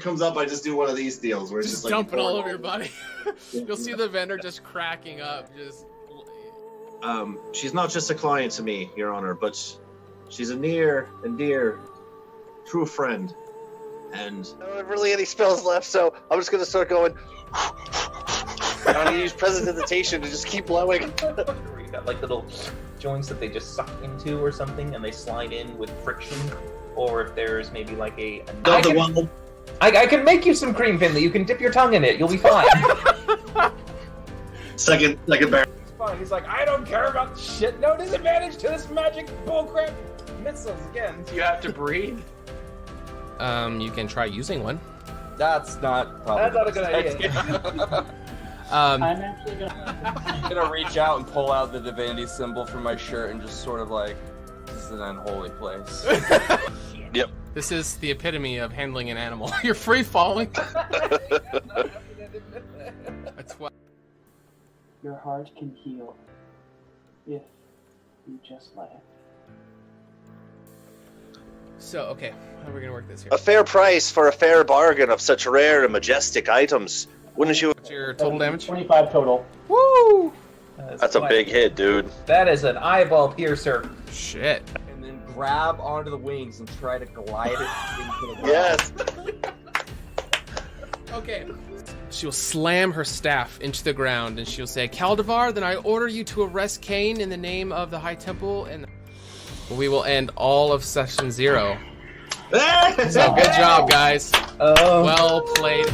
comes up, I just do one of these deals where it's Just like dumping all over your body. You'll see the vendor just cracking up. Just. She's not just a client to me, Your Honor, but she's a near and dear, true friend. And I don't have really any spells left, so I'm just gonna start going. I'm gonna use Prestidigitation to just keep blowing. You got like little joints that they just suck into or something, and they slide in with friction. Or if there's maybe like I can make you some cream, Finley. You can dip your tongue in it. You'll be fine. second barrel. He's fine. He's like, I don't care about shit. No disadvantage to this magic bullcrap. Missiles again. You have to breathe. You can try using one. That's not a good idea. I'm actually gonna reach out and pull out the divinity symbol from my shirt and just sort of like, this is an unholy place. Yep. This is the epitome of handling an animal. You're free falling. That's what. Your heart can heal if you just let it. So, okay, how are we gonna work this here? A fair price for a fair bargain of such rare and majestic items. Wouldn't you? What's your total damage? 25 total. Woo! That's a big hit, dude. That is an eyeball piercer. Shit. And then grab onto the wings and try to glide it into the ground. Yes. Okay. She'll slam her staff into the ground and she'll say, Caldivar, then I order you to arrest Cain in the name of the High Temple, and we will end all of session 0. So good job, guys. Well played.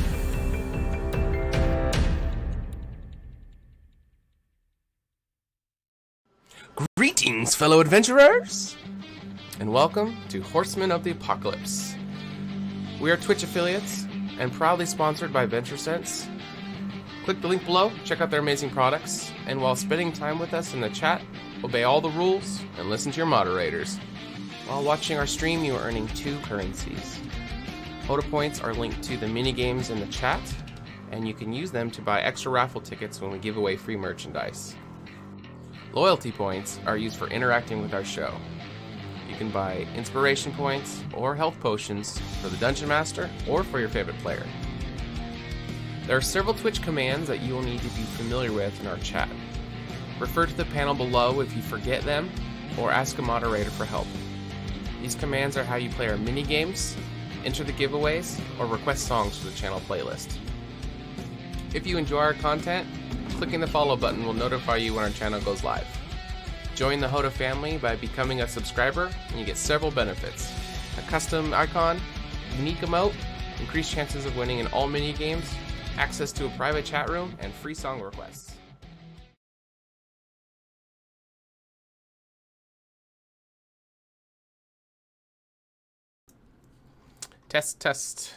Greetings, fellow adventurers, and welcome to Horsemen of the Apocalypse. We are Twitch affiliates and proudly sponsored by VentureSense. Click the link below, check out their amazing products, and while spending time with us in the chat, obey all the rules and listen to your moderators. While watching our stream, you are earning 2 currencies. HotA Points are linked to the mini-games in the chat, and you can use them to buy extra raffle tickets when we give away free merchandise. Loyalty points are used for interacting with our show. You can buy inspiration points or health potions for the Dungeon Master or for your favorite player. There are several Twitch commands that you will need to be familiar with in our chat. Refer to the panel below if you forget them, or ask a moderator for help. These commands are how you play our mini-games, enter the giveaways, or request songs for the channel playlist. If you enjoy our content, clicking the follow button will notify you when our channel goes live. Join the HotA family by becoming a subscriber, and you get several benefits. A custom icon, unique emote, increased chances of winning in all mini-games, access to a private chat room, and free song requests. Test.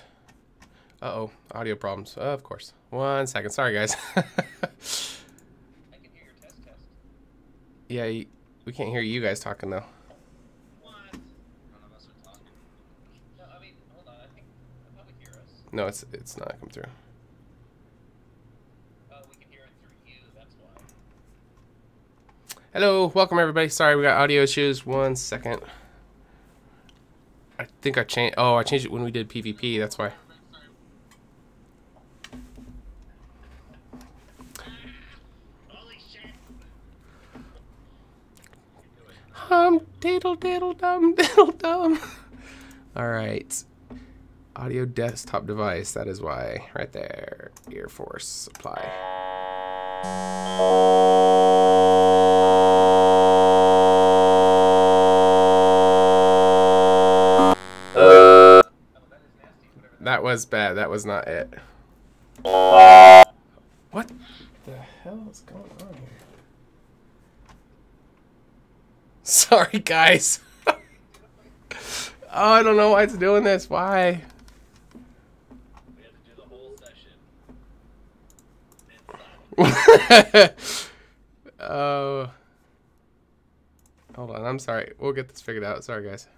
Uh-oh, audio problems. Of course. 1 second. Sorry, guys. I can hear your test. Yeah, we can't hear you guys talking, though. What? None of us are talking. No, I mean, hold on. I think they'll probably hear us. No, it's not come through. Oh, we can hear it through you. That's why. Hello, welcome everybody. Sorry, we got audio issues. 1 second. I think I changed. Oh, I changed it when we did PvP. That's why. Diddle diddle dum. All right. Audio desktop device. That is why. Right there. Air Force supply. That was bad. That was not it. What the hell is going on here? Sorry, guys. Oh, I don't know why it's doing this. Why? We had to do the whole session. Oh. Hold on. I'm sorry. We'll get this figured out. Sorry, guys.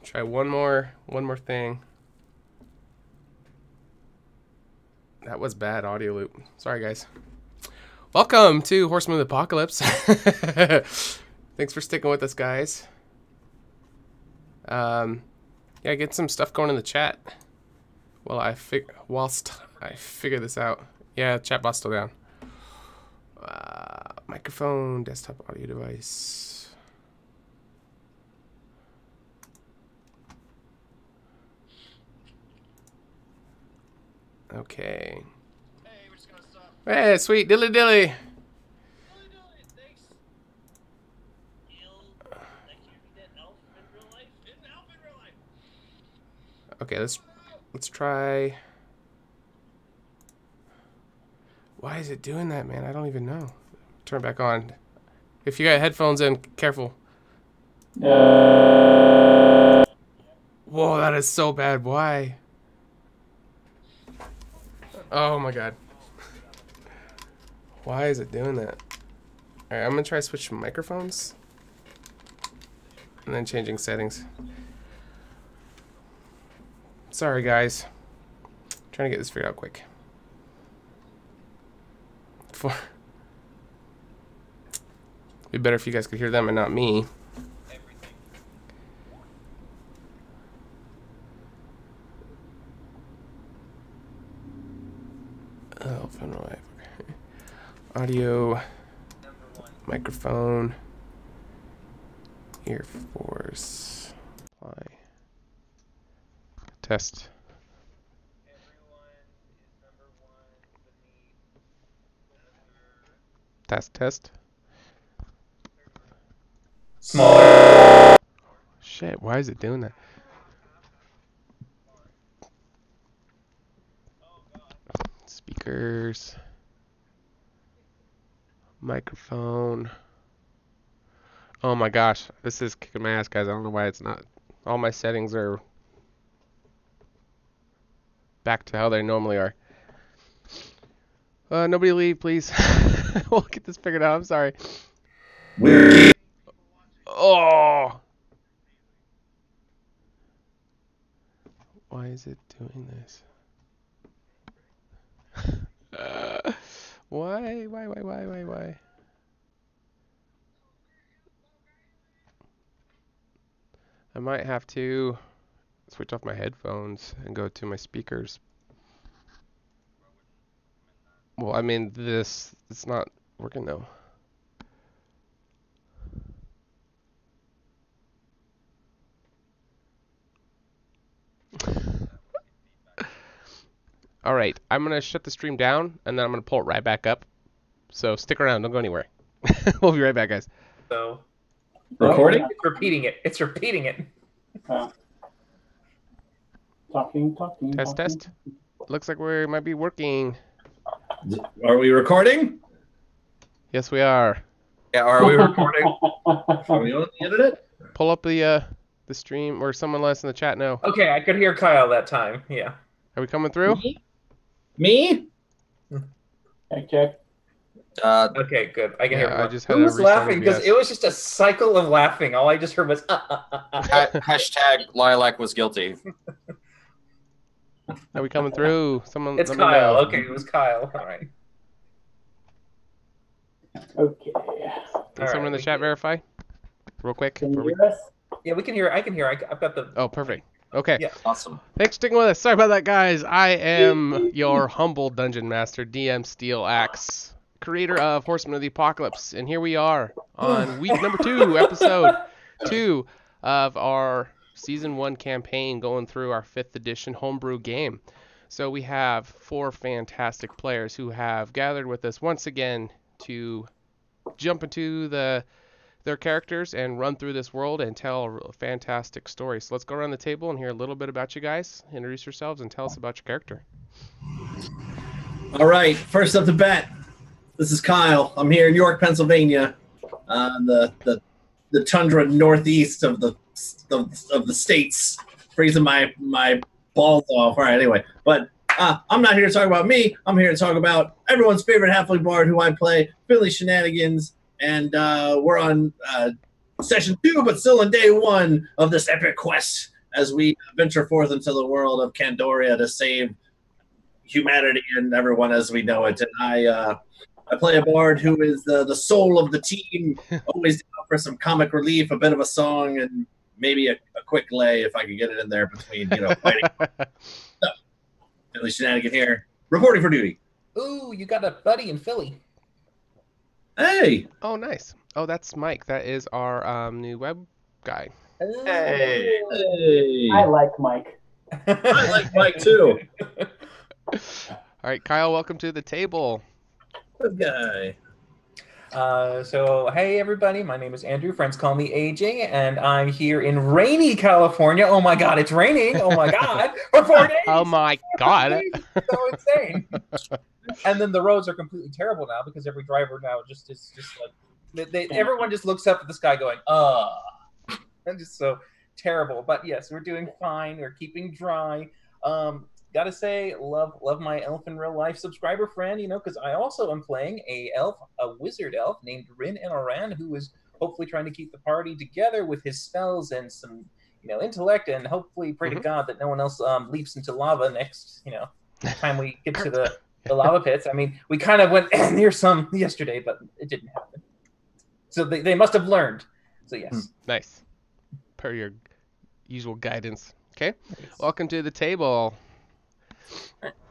Try one more thing. That was bad audio loop. Sorry, guys. Welcome to Horsemen of the Apocalypse. Thanks for sticking with us, guys. Yeah, get some stuff going in the chat. Whilst I figure this out. Yeah, chat bot's still down. Microphone, desktop audio device. Okay. Hey, we're just gonna stop. Hey, sweet dilly dilly. Okay, let's try. Why is it doing that, man? I don't even know. Turn it back on. If you got headphones in, careful. Whoa, that is so bad. Why? Oh my god. Why is it doing that? Alright, I'm gonna try switching microphones. And then changing settings. Sorry, guys. Trying to get this figured out quick. It'd be better if you guys could hear them and not me. Oh, phone live. Okay. Audio, microphone, ear force, apply, test. Test. Smaller. Shit, why is it doing that? Speakers. Microphone. Oh my gosh, this is kicking my ass, guys. I don't know why it's not. All my settings are back to how they normally are. Nobody leave, please. We'll get this figured out. I'm sorry. Oh! Why is it doing this? Why? I might have to switch off my headphones and go to my speakers. Well, I mean, it's not working though. All right, I'm gonna shut the stream down and then I'm gonna pull it right back up. So stick around, don't go anywhere. We'll be right back, guys. So Recording? It's repeating it. Talking. Test. Looks like we might be working. Are we recording? Yes, we are. Yeah, are we recording? Are we on the internet? Pull up the stream, or someone let us in the chat know. Okay, I could hear Kyle that time. Yeah. Are we coming through? Me? Check. Okay, good. I can hear. I just had Who to was restart laughing? Because OBS. it was just a cycle of laughing. All I just heard was. Hashtag Lilac was guilty. Are we coming through? Someone. It's let me Kyle. know. Okay, it was Kyle. All right. Okay. Can someone in the chat verify? Real quick. Can before you we- hear us? Yeah, we can hear. I can hear. I've got the. Oh, perfect. Okay. Yeah. Awesome. Thanks for sticking with us. Sorry about that, guys. I am your humble dungeon master, DM Steel Axe, creator of Horsemen of the Apocalypse, and here we are on week number 2, episode 2 of our season 1 campaign, going through our 5th edition homebrew game. So we have 4 fantastic players who have gathered with us once again to jump into their characters and run through this world and tell a fantastic story. So let's go around the table and hear a little bit about you guys. Introduce yourselves and tell us about your character. All right, first up the bat. This is Kyle. I'm here in York, Pennsylvania, the tundra northeast of the states, freezing my balls off. All right, anyway, but I'm not here to talk about me. I'm here to talk about everyone's favorite halfling bard who I play, Billy Shenanigans, and we're on session 2, but still in day 1 of this epic quest as we venture forth into the world of Candoria to save humanity and everyone as we know it. And I play a bard who is the soul of the team, always down for some comic relief, a bit of a song, and maybe a quick lay if I could get it in there between, fighting. So, at least shenanigan here. Reporting for duty. Ooh, you got a buddy in Philly. Hey. Oh, nice. Oh, that's Mike. That is our new web guy. Hey. I like Mike. I like Mike too. All right, Kyle, welcome to the table. Good guy. So, hey everybody, my name is Andrew. Friends call me AJ, and I'm here in rainy California. Oh my God, it's raining! Oh my God, for 4 days. Oh my God, it's so insane. And then the roads are completely terrible now because every driver now is just like everyone just looks up at the sky going, and just so terrible. But yes, we're doing fine. We're keeping dry. Gotta say, love my elf in real life subscriber friend, because I also am playing a wizard elf named Rin and Aran, who is hopefully trying to keep the party together with his spells and some, intellect, and hopefully pray to God that no one else leaps into lava next, time we get to the lava pits. I mean, we kind of went near some yesterday, but it didn't happen. So they must have learned. So yes. Nice. Per your usual guidance. Okay. Welcome to the table.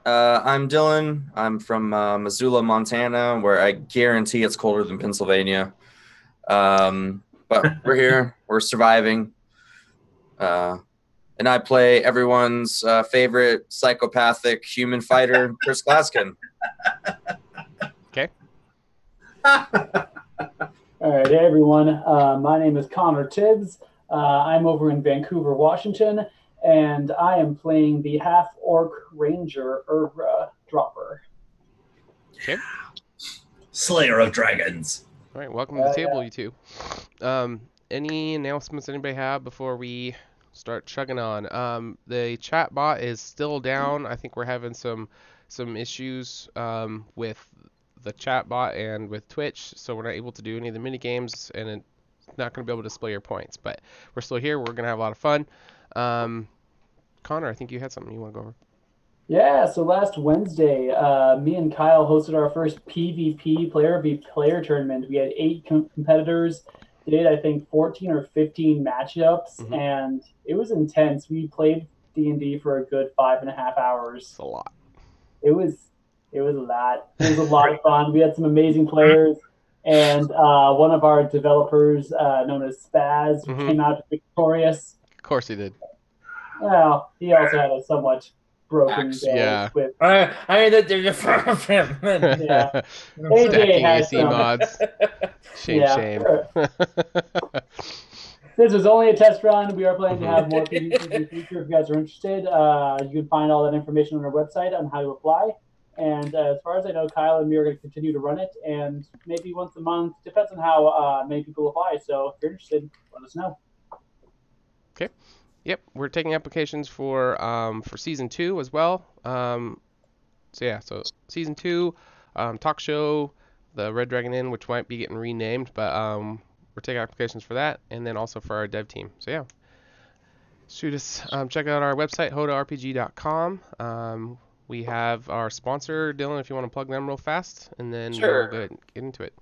I'm Dylan. I'm from Missoula, Montana, where I guarantee it's colder than Pennsylvania. But we're here. We're surviving. And I play everyone's favorite psychopathic human fighter, Chris Glaskin. Okay. All right, hey everyone. My name is Connor Tibbs. I'm over in Vancouver, Washington, and I am playing the half-orc ranger Urgra Dropper. Okay. Slayer of Dragons. All right, welcome to the table, you two. Any announcements anybody have before we start chugging on? The chat bot is still down. I think we're having some issues with the chat bot and with Twitch, so we're not able to do any of the mini games, and it's not going to be able to display your points. But we're still here. We're going to have a lot of fun. Connor, I think you had something you want to go over. Yeah, so last Wednesday, me and Kyle hosted our first PvP player v player tournament. We had 8 competitors, did I think 14 or 15 matchups, and it was intense. We played D&D for a good 5.5 hours. It's a lot. It was a lot. It was a lot of fun. We had some amazing players, and one of our developers, known as Spaz, came out victorious. Of course he did. Well, he also had a somewhat broken day. Yeah. With, I mean, there's a him. yeah. Stacking had AC some. mods. Shame. This was only a test run. We are planning to have more PvPs in the future. If you guys are interested, you can find all that information on our website on how to apply. And as far as I know, Kyle and me are going to continue to run it, and maybe once a month. Depends on how many people apply. So if you're interested, let us know. Okay. Yep, we're taking applications for season 2 as well. So season 2, talk show, the Red Dragon Inn, which might be getting renamed, but we're taking applications for that, and then also for our dev team. So yeah, shoot us. Check out our website, HotARPG.com. We have our sponsor, Dylan, if you want to plug them real fast, and then we'll get into it.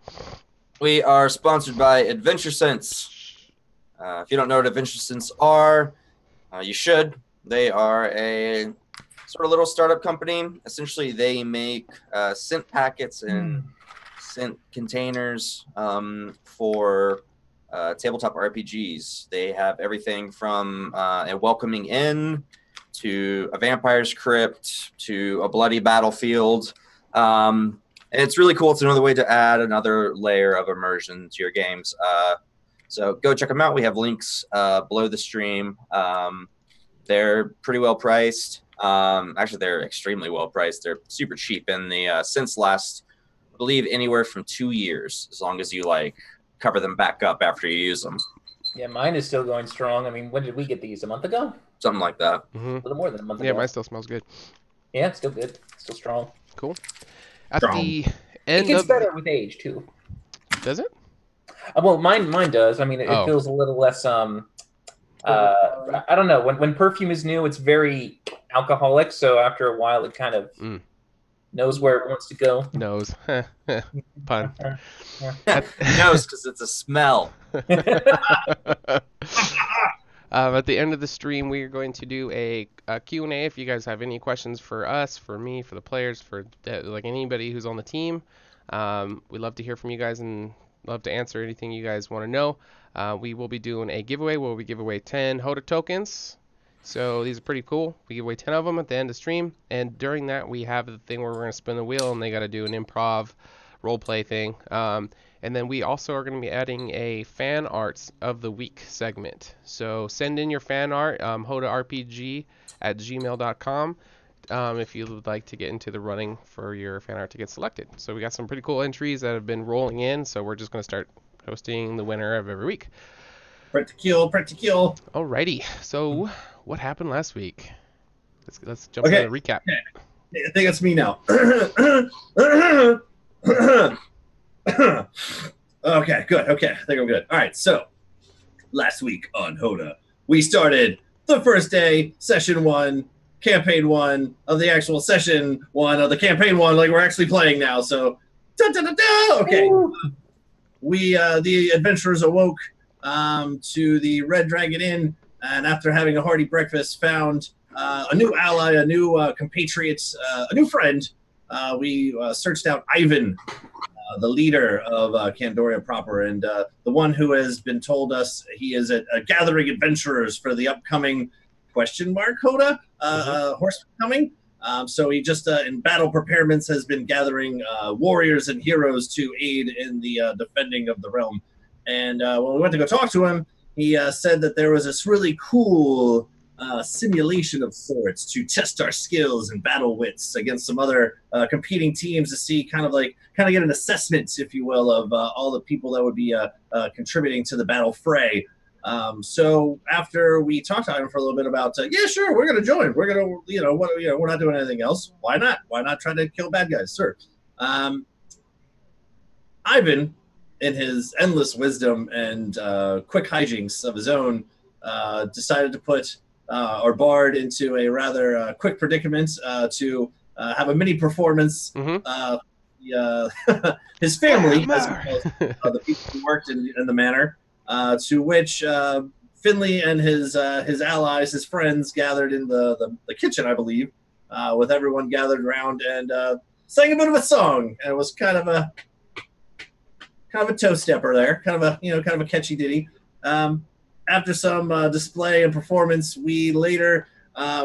We are sponsored by Adventure Sense. If you don't know what Adventure Sense are, you should. They are a sort of little startup company. Essentially, they make scent packets and scent containers for tabletop RPGs. They have everything from a welcoming inn to a vampire's crypt to a bloody battlefield. And it's really cool. It's another way to add another layer of immersion to your games. So go check them out. We have links below the stream. They're pretty well priced. Actually, they're extremely well priced. They're super cheap, and the scents last, I believe, anywhere from 2 years, as long as you cover them back up after you use them. Yeah, mine is still going strong. I mean, when did we get these? A month ago? Something like that. A little more than a month ago. Yeah, mine still smells good. Yeah, it's still good. Still strong. Cool. At the end it gets better with age too. Does it? Well, mine does. I mean, it feels a little less. I don't know. When perfume is new, it's very alcoholic. So after a while, it kind of Knows where it wants to go. Knows. Pun. Knows because it's a smell. At the end of the stream, we are going to do a Q&A. If you guys have any questions for us, for me, for the players, for like anybody who's on the team, we'd love to hear from you guys and love to answer anything you guys want to know. We will be doing a giveaway where we give away 10 HotA tokens. So these are pretty cool. We give away 10 of them at the end of the stream, and during that we have the thing where we're going to spin the wheel and they got to do an improv role play thing. And then we also are going to be adding a fan arts of the week segment. So send in your fan art, hotarpg@gmail.com, if you would like to get into the running for your fan art to get selected. So we got some pretty cool entries that have been rolling in, so we're just going to start posting the winner of every week. Print to kill. Alrighty, so what happened last week? Let's jump into the recap. I think it's me now. Okay, good. Okay, I think I'm good. All right, so last week on HotA, we started the first day, session 1, campaign 1 of the actual session 1 of the campaign 1, like we're actually playing now. So, okay. We, the adventurers awoke to the Red Dragon Inn, and after having a hearty breakfast, found a new ally, a new compatriot, a new friend. We searched out Ivan, the leader of Candoria proper, and the one who has been told us he is a gathering adventurers for the upcoming HotA Horsemen coming. So he just in battle preparements has been gathering warriors and heroes to aid in the defending of the realm. And when we went to go talk to him, he said that there was this really cool simulation of sorts to test our skills and battle wits against some other competing teams to see kind of get an assessment, if you will, of all the people that would be contributing to the battle fray. So after we talked to him for a little bit about, yeah, sure, we're going to join. We're going to, we're not doing anything else. Why not? Why not try to kill bad guys, sir? Ivan, in his endless wisdom and quick hijinks of his own, decided to put our bard into a rather quick predicament to have a mini performance. His family, as well as the people who worked in the manor, to which Finley and his allies, his friends, gathered in the kitchen, I believe, with everyone gathered around and sang a bit of a song. And it was kind of a toe stepper there, kind of a catchy ditty. After some display and performance, we later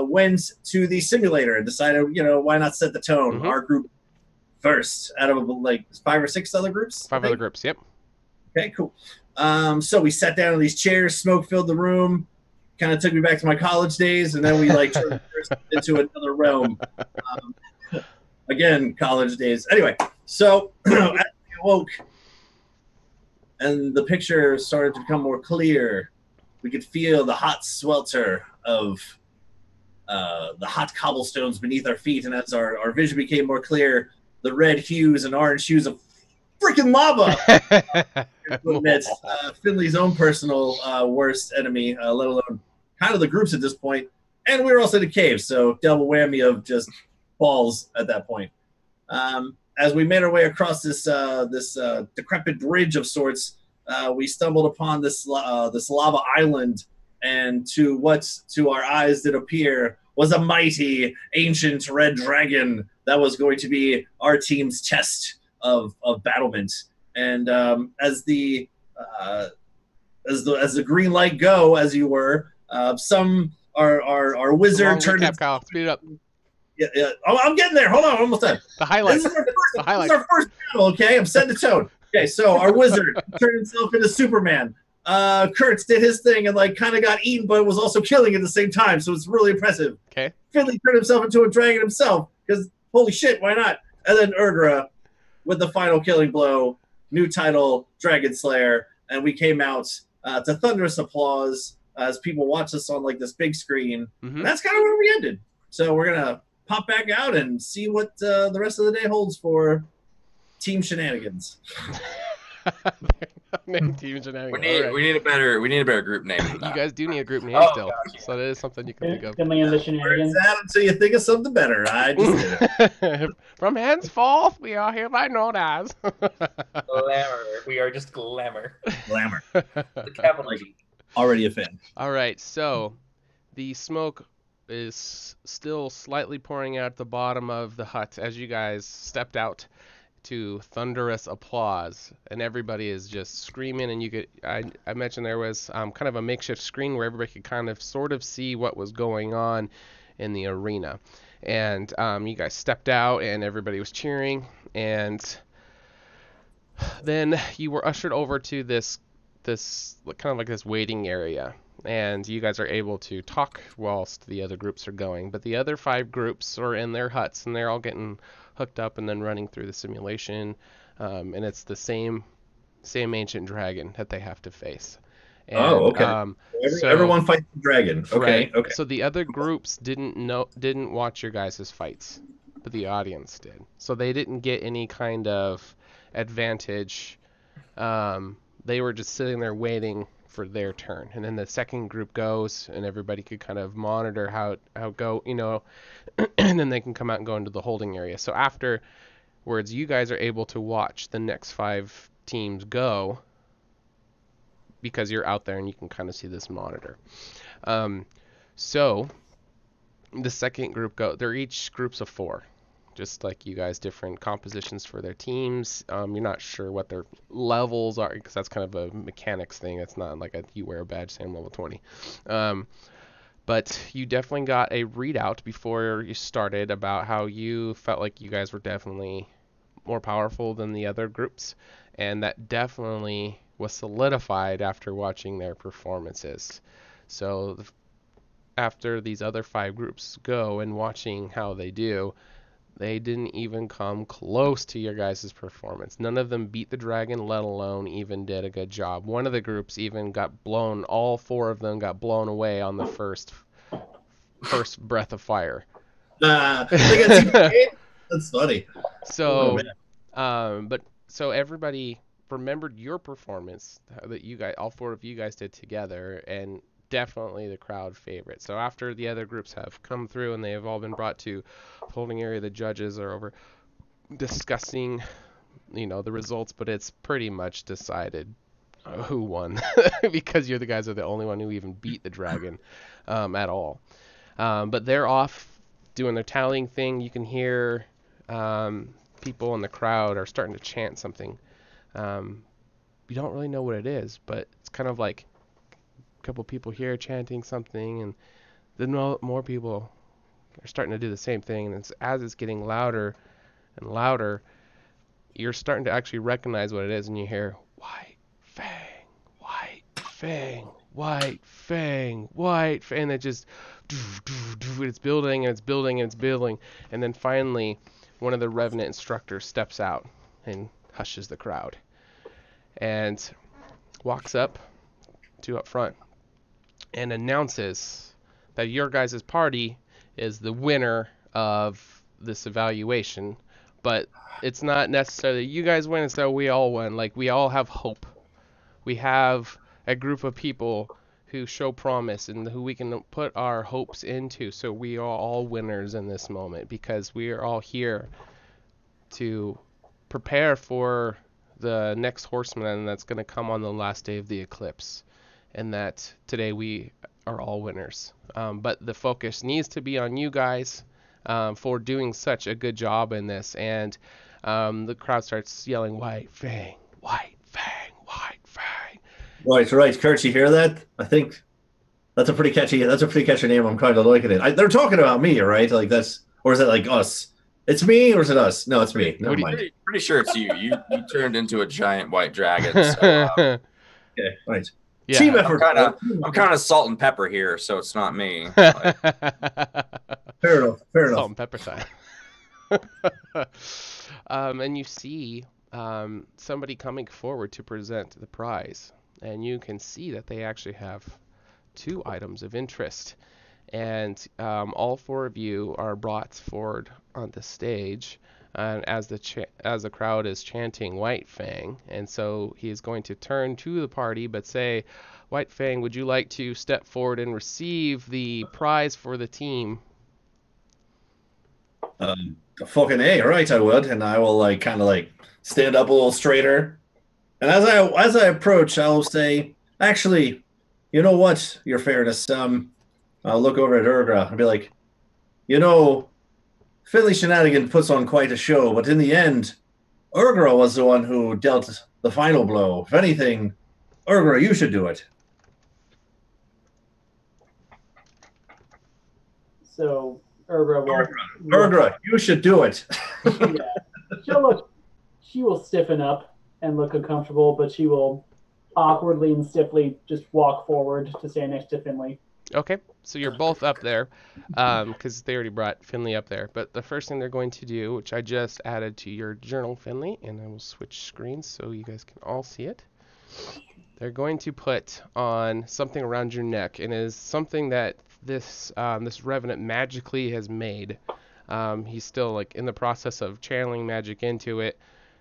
went to the simulator and decided, why not set the tone? Our group first out of like 5 or 6 other groups. 5 other groups, yep. Okay, cool. So we sat down in these chairs, smoke filled the room, kind of took me back to my college days, and then we turned into another realm. Again, college days. Anyway, so as we awoke and the picture started to become more clear, we could feel the hot swelter of the hot cobblestones beneath our feet, and as our vision became more clear, the red hues and orange hues of freaking lava. To admit, Finley's own personal worst enemy, let alone kind of the groups at this point. And we were also in a cave, so double whammy of just balls at that point. As we made our way across this decrepit bridge of sorts, we stumbled upon this lava island, and to our eyes did appear was a mighty ancient red dragon that was going to be our team's test of battlement. And as the green light go, as you were, our wizard turned. Kyle, speed it up. Yeah. Oh, I'm getting there. Hold on, almost done. The highlights. This is our first battle. Okay, I'm setting the tone. Okay, so our wizard turned himself into Superman. Kurtz did his thing and kind of got eaten, but was also killing at the same time. So it's really impressive. Okay. Finley turned himself into a dragon himself because holy shit, why not? And then Erdra with the final killing blow, new title, Dragon Slayer, and we came out to thunderous applause as people watched us on this big screen. Mm-hmm. That's kind of where we ended. So we're gonna pop back out and see what the rest of the day holds for team shenanigans. Name team We shenanigans. need All right. we need a better group name than You that. guys do need a group name Oh, still, gosh, yeah. so that is something you can think of. Finley and the Where's shenanigans. that until you think of something better? I just did it. From henceforth, we are hereby known as. Glamour. We are just glamour. Glamour. The capital G. Already a fan. All right, so the smoke is still slightly pouring out the bottom of the hut as you guys stepped out to thunderous applause, and everybody is just screaming. And you could, I mentioned there was kind of a makeshift screen where everybody could kind of sort of see what was going on in the arena. And you guys stepped out, and everybody was cheering, and then you were ushered over to this kind of like this waiting area, and you guys are able to talk whilst the other groups are going. But the other 5 groups are in their huts, and they're all getting hooked up and then running through the simulation, and it's the same ancient dragon that they have to face. And, okay. Everyone fights the dragon. Okay. Right. Okay. So the other groups didn't watch your guys' fights, but the audience did. So they didn't get any kind of advantage. They were just sitting there waiting for their turn, and then the second group goes, and everybody could kind of monitor how it go, and then they can come out and go into the holding area. So afterwards, you guys are able to watch the next 5 teams go, because you're out there and you can kind of see this monitor. So the second group they're each groups of 4, just like you guys, different compositions for their teams. You're not sure what their levels are, because that's kind of a mechanics thing. It's not like you wear a badge saying I'm level 20. But you definitely got a readout before you started about how you felt like you guys were definitely more powerful than the other groups, and that definitely was solidified after watching their performances. So after these other 5 groups go and watching how they do, they didn't even come close to your guys' performance. None of them beat the dragon, let alone even did a good job. One of the groups even got blown, all 4 of them got blown away on the first breath of fire. That's funny. So, so everybody remembered your performance that you guys, all 4 of you guys did together, and definitely the crowd favorite. So after the other groups have come through and they have all been brought to the holding area, the judges are over discussing, the results, but it's pretty much decided who won because you're the guys are the only one who even beat the dragon at all. But they're off doing their tallying thing. You can hear people in the crowd are starting to chant something. You don't really know what it is, but it's kind of like couple people here chanting something, and then more people are starting to do the same thing, and as it's getting louder and louder, you're starting to actually recognize what it is, and you hear white fang, white fang, white fang, white fang, and it just it's building and it's building and it's building, and then finally one of the Revenant instructors steps out and hushes the crowd and walks up front and announces that your guys' party is the winner of this evaluation, but it's not necessarily you guys win, it's that we all win. Like, we all have hope. We have a group of people who show promise and who we can put our hopes into, so we are all winners in this moment, because we are all here to prepare for the next Horseman that's going to come on the last day of the eclipse. And that today we are all winners. But the focus needs to be on you guys for doing such a good job in this. And the crowd starts yelling, white fang, white fang, white fang. Right. Kurt, you hear that? I think that's a pretty catchy name. I'm kind of liking it. They're talking about me, right? Like or is it like us? It's me, or is it us? No, it's me. Never mind. Pretty sure it's you. You turned into a giant white dragon. So, okay, right. Yeah. Team effort. I'm kind of salt and pepper here, so it's not me. Fair enough. Salt and pepper time. And you see somebody coming forward to present the prize, and you can see that they actually have 2 items of interest, and all 4 of you are brought forward on the stage. as the crowd is chanting White Fang, and so he is going to turn to the party but say, White Fang, would you like to step forward and receive the prize for the team? Fucking A, right, I would, and I will like kind of like stand up a little straighter. And as I approach, I'll say, actually, you know what, Your Fairness, I'll look over at Urgra and be like, you know, Finley Shenanigan puts on quite a show, but in the end, Urgra was the one who dealt the final blow. If anything, Urgra, you should do it. So Urgra will. Urgra, you should do it. Yeah, she will stiffen up and look uncomfortable, but she will awkwardly and stiffly just walk forward to stand next to Finley. Okay, so you're both up there, because they already brought Finley up there. But the first thing they're going to do, which I just added to your journal, Finley, and I will switch screens so you guys can all see it. They're going to put on something around your neck, and it is something that this revenant magically has made. He's still like in the process of channeling magic into it,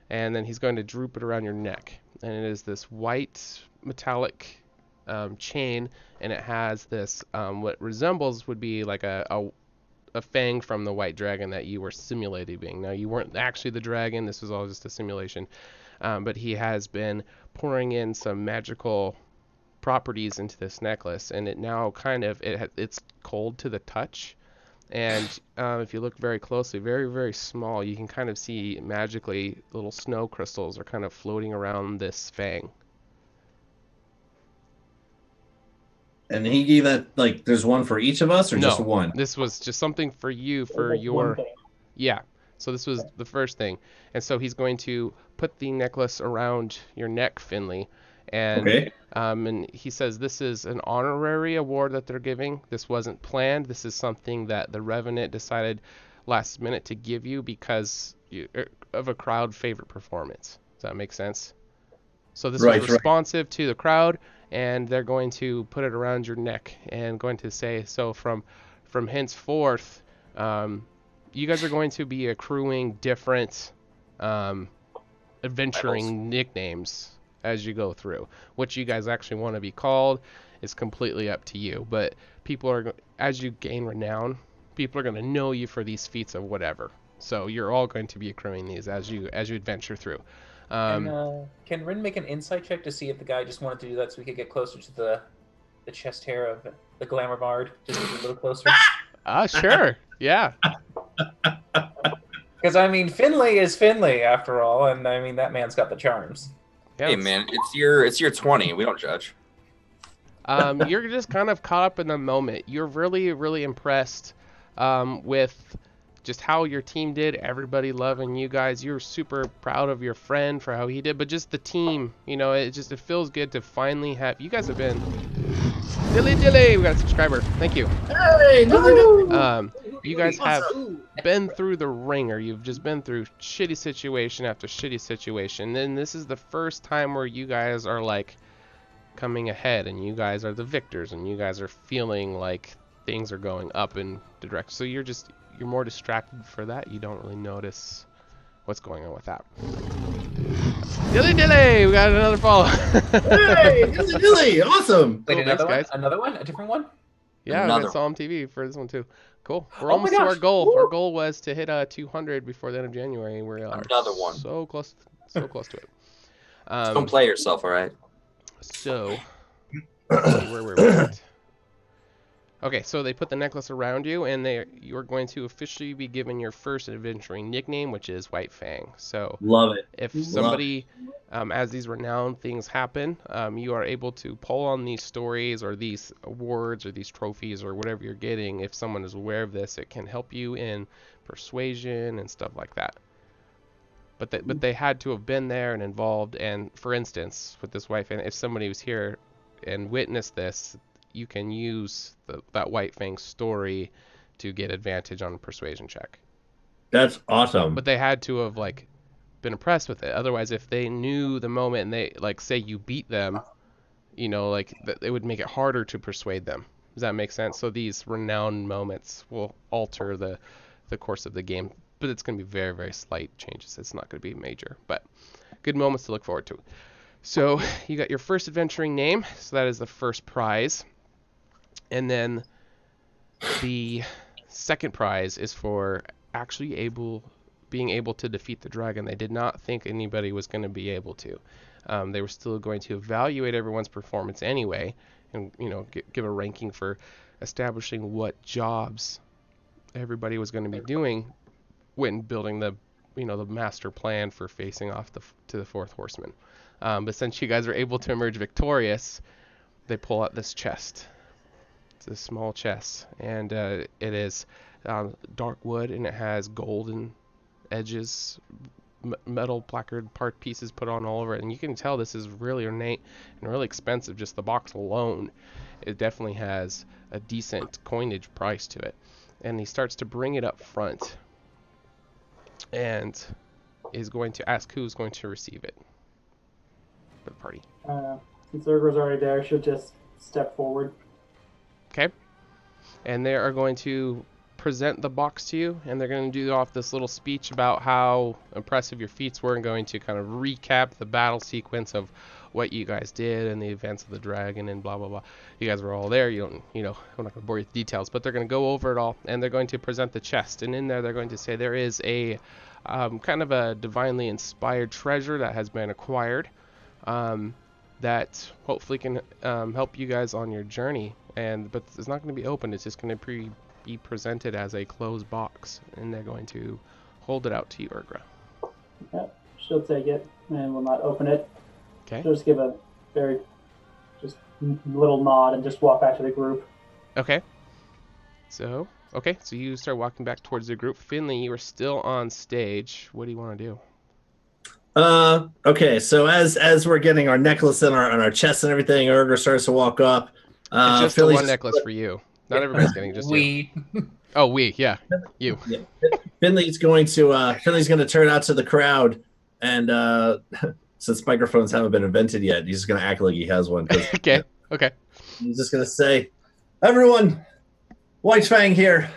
and then he's going to droop it around your neck, and it is this white metallic chain, and it has this what resembles would be like a fang from the white dragon that you were simulating being. Now, you weren't actually the dragon, this was all just a simulation, but he has been pouring in some magical properties into this necklace, and it now kind of it's cold to the touch, and if you look very closely, very, very small, you can kind of see magically little snow crystals are kind of floating around this fang. And he gave that, like, there's one for each of us, or No, just one? This was just something for you, for Like one your... thing. Yeah, so this was the first thing. And so he's going to put the necklace around your neck, Finley. And, Okay. And he says this is an honorary award that they're giving. This wasn't planned. This is something that the Revenant decided last minute to give you because of a crowd favorite performance. Does that make sense? So this was responsive to the crowd, and they're going to put it around your neck and going to say, so from henceforth, you guys are going to be accruing different adventuring nicknames as you go through. What you guys actually want to be called is completely up to you, but people are, as you gain renown, people are going to know you for these feats of whatever. So you're all going to be accruing these as you adventure through. Can Rin make an insight check to see if the guy just wanted to do that so we could get closer to the chest hair of the glamour bard, just a little closer? Sure. Yeah. Because I mean, Finley is Finley after all, and I mean that man's got the charms. Yeah, Hey man, it's your 20. We don't judge. You're just kind of caught up in the moment. You're really, really impressed with just how your team did. Everybody loving you guys. You're super proud of your friend for how he did, but just the team, it feels good to finally have. You guys have been dilly. We got a subscriber. Thank you. Hey, You guys have been through the ringer. You've just been through shitty situation after shitty situation. And this is the first time where you guys are like coming ahead, and you guys are the victors, and you guys are feeling like things are going up in the direction. So you're more distracted for that. You don't really notice what's going on with that. Dilly, we got another follow. Hey, Dilly, awesome. Wait, Cool, another thanks, one? Another one? A different one? Yeah, we Another got Psalm TV for this one too. Cool. We're Oh almost my to our gosh. goal. Woo. Our goal was to hit 200 before the end of January. We are Another one. so close to it. Don't play yourself, all right? So, let's see where we're at. Okay, so they put the necklace around you, and you're going to officially be given your first adventuring nickname, which is White Fang. So, Love it. if somebody, as these renowned things happen, you are able to pull on these stories or these awards or these trophies or whatever you're getting. If someone is aware of this, it can help you in persuasion and stuff like that. But they had to have been there and involved. And for instance, with this White Fang, if somebody was here and witnessed this, you can use that White Fang story to get advantage on a persuasion check. That's awesome. But they had to have been impressed with it. Otherwise, if they knew the moment and they say you beat them, it would make it harder to persuade them. Does that make sense? So these renowned moments will alter the course of the game but it's going to be very, very slight changes. It's not going to be major, but good moments to look forward to. So you got your first adventuring name, so that is the first prize. And then the second prize is for actually being able to defeat the dragon. They did not think anybody was going to be able to. They were still going to evaluate everyone's performance anyway, and give a ranking for establishing what jobs everybody was going to be doing when building the master plan for facing off to the fourth horseman. But since you guys were able to emerge victorious, they pull out this chest. It's a small chest, and it is dark wood, and it has golden edges, metal placard part pieces put on all over it, and you can tell this is really ornate and really expensive. Just the box alone, it definitely has a decent coinage price to it. And he starts to bring it up front and is going to ask who's going to receive it for the party. Since Urgra's already there, she'll just step forward. Okay. And they are going to present the box to you, and they're going to do off this little speech about how impressive your feats were, and going to kind of recap the battle sequence of what you guys did and the events of the dragon and blah blah blah. You guys were all there. I'm not going to bore you with details, but they're going to go over it all, and they're going to present the chest, and in there they're going to say there is a kind of a divinely inspired treasure that has been acquired that hopefully can help you guys on your journey, but it's not going to be opened. It's just going to be presented as a closed box, and they're going to hold it out to you, Urgra. Yep, she'll take it and will not open it. Okay. She'll just give a very little nod and just walk back to the group. Okay. So you start walking back towards the group. Finley, you are still on stage. What do you want to do? Okay, so as we're getting our necklace on our chest and everything, Urgra starts to walk up. It's just the one necklace for you. Not everybody's getting just you. Oh, yeah, you. Yeah. Finley's going to turn out to the crowd, and since microphones haven't been invented yet, he's just going to act like he has one. Okay. He's just going to say, "Everyone, White Fang here.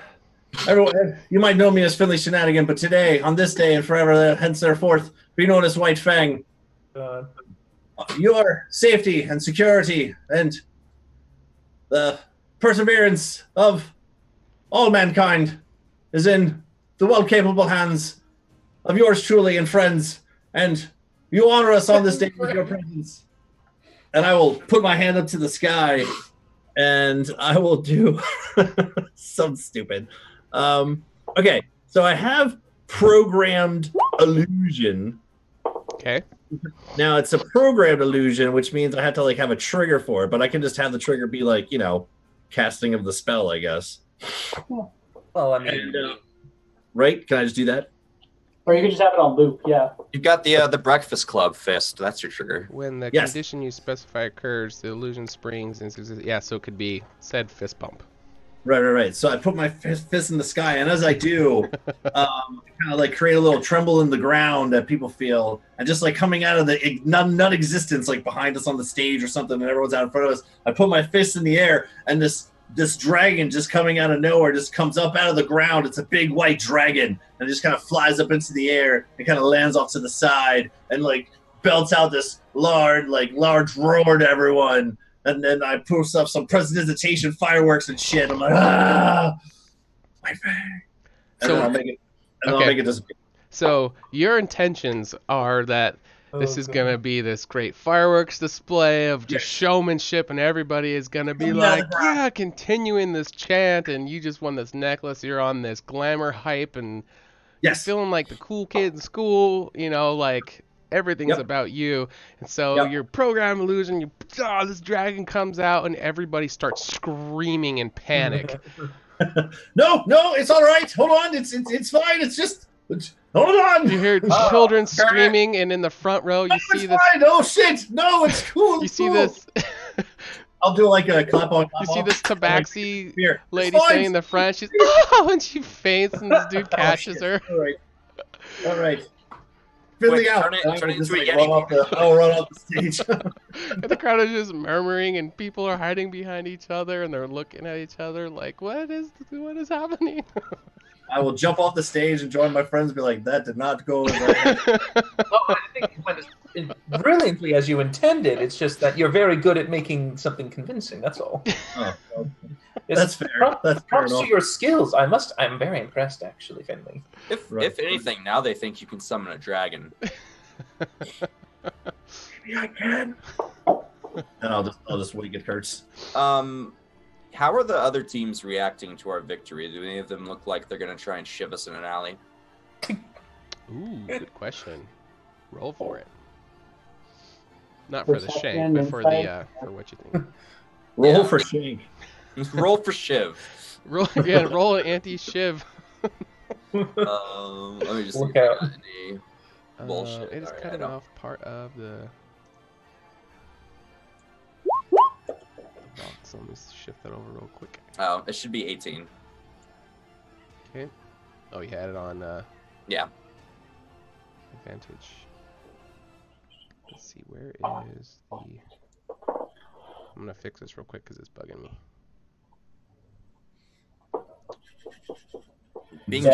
Everyone, you might know me as Finley Shenanigan, but today, on this day and forever, hence thereforth, be known as White Fang. Your safety and security and the perseverance of all mankind is in the well-capable hands of yours truly and friends, and you honor us on this day with your presence." And I will put my hand up to the sky, and I will do something stupid. Okay, so I have programmed illusion. Okay. Now it's a programmed illusion, which means I have to have a trigger for it, but I can just have the trigger be casting of the spell, I guess. Well, I mean, and, right? Can I just do that? Or you can just have it on loop, yeah. You've got the Breakfast Club fist. That's your trigger. When the condition you specify occurs, the illusion springs, and so it could be said fist bump. Right. So I put my fist in the sky, and as I do, kind of create a little tremble in the ground that people feel, and just coming out of the non-existence, behind us on the stage or something, and everyone's out in front of us. I put my fist in the air, and this dragon just coming out of nowhere just comes up out of the ground. It's a big white dragon, and it just kind of flies up into the air and kind of lands off to the side and belts out this large roar to everyone. And then I post up some prestidigitation fireworks and shit. I'm like, my bang. And then I'll make it disappear. So your intentions are that this is going to be this great fireworks display of just showmanship, and everybody is going to be continuing this chant, and you just won this necklace. You're on this glamour hype, and you're feeling like the cool kid in school, everything's about you. And so your program illusion, this dragon comes out, and everybody starts screaming in panic. No, it's all right. Hold on. It's fine. Hold on. You hear children screaming, and in the front row, you see this. Fine. Oh shit! No, it's cool. You see this. I'll do a clap on. You see this tabaxi lady standing in the front. She's and she faints, and this dude catches her. All right. Finley Quick, out. turn it And I will just, into a like, Yeti. I'll run off the stage. And the crowd is just murmuring, and people are hiding behind each other, and they're looking at each other like, "What is happening?" I will jump off the stage and join my friends and be like, that did not go as I Oh, I think it went brilliantly as you intended. It's just that you're very good at making something convincing. That's all. Oh, well, It's that's fair. That's fair props to enough. your skills. I'm very impressed, actually, Finley. If anything, now they think you can summon a dragon. Maybe I can. And I'll just wink at Kurtz. How are the other teams reacting to our victory? Do any of them look like they're going to try and shiv us in an alley? Ooh, good question. Roll for it. Not for the Perception, shank, but for the for what you think. Roll for shank. Roll for shiv. Roll an anti-shiv. Let me just Look see if I out. got any bullshit. It is Alright, I cutting don't- off part of the box. So let me shift that over real quick. Oh, it should be 18. Okay. Oh, you had it on Yeah. advantage. Let's see, where is the... I'm gonna fix this real quick because it's bugging me. Being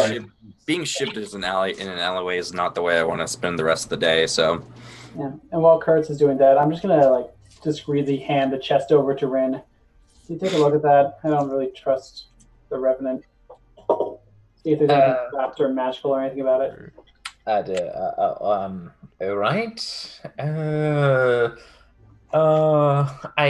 shivved as in an alleyway is not the way I want to spend the rest of the day. So Yeah. And while Kurtz is doing that, I'm just gonna like discreetly hand the chest over to Rin. So you take a look at that. I don't really trust the Revenant. See if there's anything trapped or magical or anything about it. Right.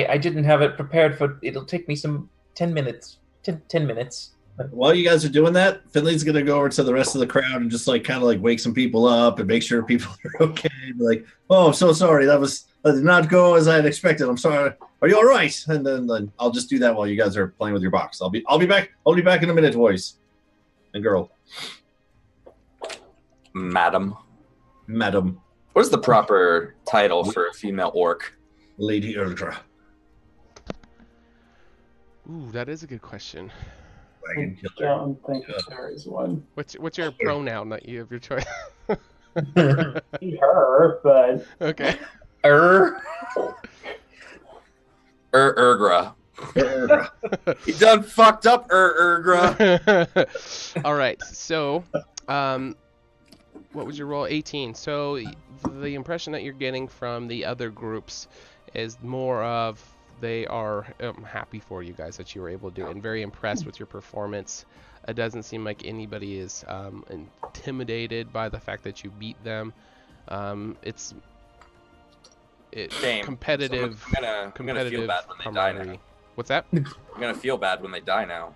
I didn't have it prepared for. It'll take me some 10 minutes. 10 minutes. While you guys are doing that, Finley's gonna go over to the rest of the crowd and just like kind of like wake some people up and make sure people are okay. Be like, "Oh, I'm so sorry. That did not go as I had expected. I'm sorry. Are you all right?" And then I'll just do that while you guys are playing with your box. I'll be back. I'll be back in a minute, boys and girl. Madam. Madam, What is the proper title for a female orc? Lady Erdra. Ooh, that is a good question. Dragon I killer. don't think there is one. What's your pronoun that you have your choice? He, her, but Okay. Ergra. Erdra. He done fucked up, Ergra. All right. So, what was your roll? 18. So the impression that you're getting from the other groups is more of they are happy for you guys that you were able to do it and very impressed with your performance. It doesn't seem like anybody is intimidated by the fact that you beat them. It's Shame. competitive. So I'm gonna feel bad when they die now. camaraderie. What's that? I'm gonna feel bad when they die now.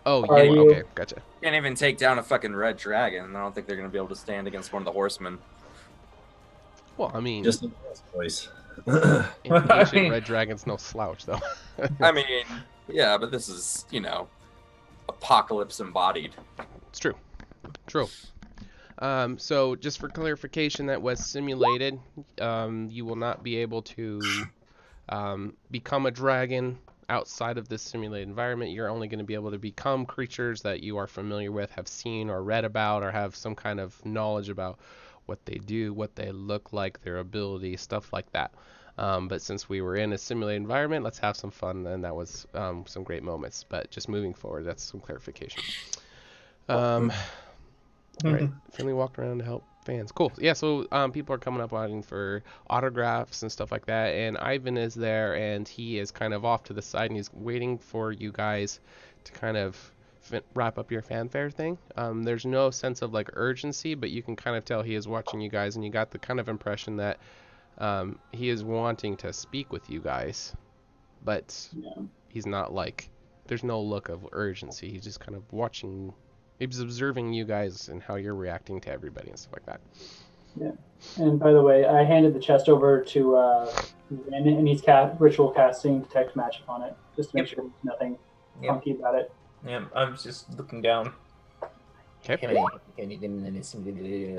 Oh, Are yeah. you- Okay, gotcha. Can't even take down a fucking red dragon. I don't think they're gonna be able to stand against one of the horsemen. Well, I mean, Just the best voice. ancient red dragon's no slouch, though. I mean, yeah, but this is, apocalypse embodied. It's true. True. So just for clarification, that was simulated. You will not be able to become a dragon outside of this simulated environment. You're only going to be able to become creatures that you are familiar with, have seen or read about, or have some kind of knowledge about what they do, what they look like, their ability, stuff like that. But since we were in a simulated environment, let's have some fun, and that was some great moments. But just moving forward, that's some clarification. All right, Finley walked around to help fans. Cool. Yeah, so people are coming up wanting for autographs and stuff like that, and Ivan is there, and he is kind of off to the side, and he's waiting for you guys to kind of wrap up your fanfare thing. There's no sense of like urgency, but you can kind of tell he is watching you guys, and you got the kind of impression that he is wanting to speak with you guys, but he's not like, there's no look of urgency. He's just kind of watching. He's observing you guys and how you're reacting to everybody and stuff like that. yeah. And by the way, I handed the chest over to Rin, and he's ritual casting detect magic on it, just to make sure there's nothing funky about it. Yeah, I'm just looking down. Okay.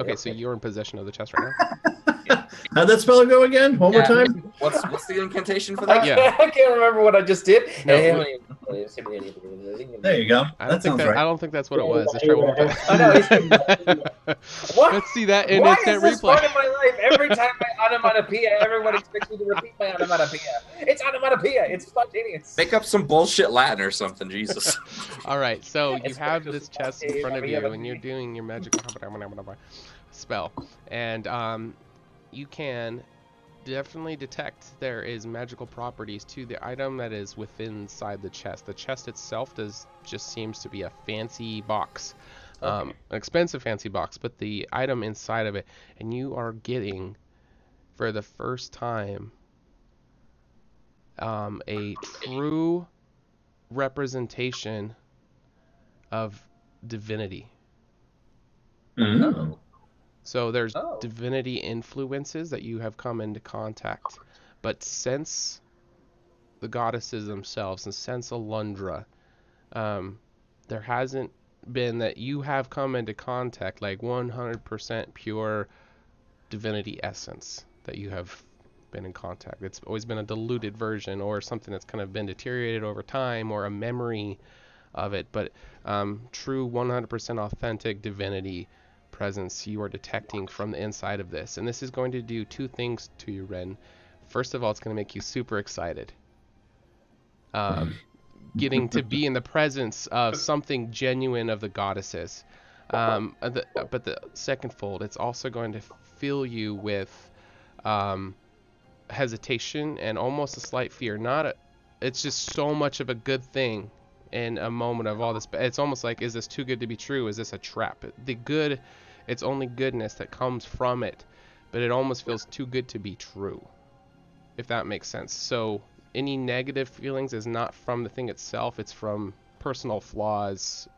Okay, so you're in possession of the chest right now? How'd that spell go again? One more time? What's the incantation for that? Yeah. I can't remember what I just did. No, There you go. I don't That think sounds that. right. I don't think that's what it was. Let's try one more time. Oh, no, he's- What? Let's see that in Why instant is this replay. part of my life? Every time I onomatopoeia, everyone expects me to repeat my onomatopoeia. It's onomatopoeia. It's spontaneous. Make up some bullshit Latin or something, Jesus. All right, so you It's have just this chest in front of you, and you're doing your magical spell, and you can definitely detect there is magical properties to the item that is within inside the chest. The chest itself just seems to be a fancy box, an expensive fancy box, but the item inside of it, and you are getting for the first time a true representation of divinity. Mm. So there's Oh. divinity influences that you have come into contact, but since the goddesses themselves and since Alundra, there hasn't been that you have come into contact like 100% pure divinity essence that you have been in contact. It's always been a diluted version or something that's kind of been deteriorated over time or a memory of it, but true 100% authentic divinity presence you are detecting from the inside of this. And this is going to do two things to you, Ren. First of all, it's going to make you super excited. Getting to be in the presence of something genuine of the goddesses. But the second fold, it's also going to fill you with hesitation and almost a slight fear. It's just so much of a good thing in a moment of all this. It's almost like, is this too good to be true? Is this a trap? The good, it's only goodness that comes from it, but it almost feels too good to be true, if that makes sense. So any negative feelings is not from the thing itself, it's from personal flaws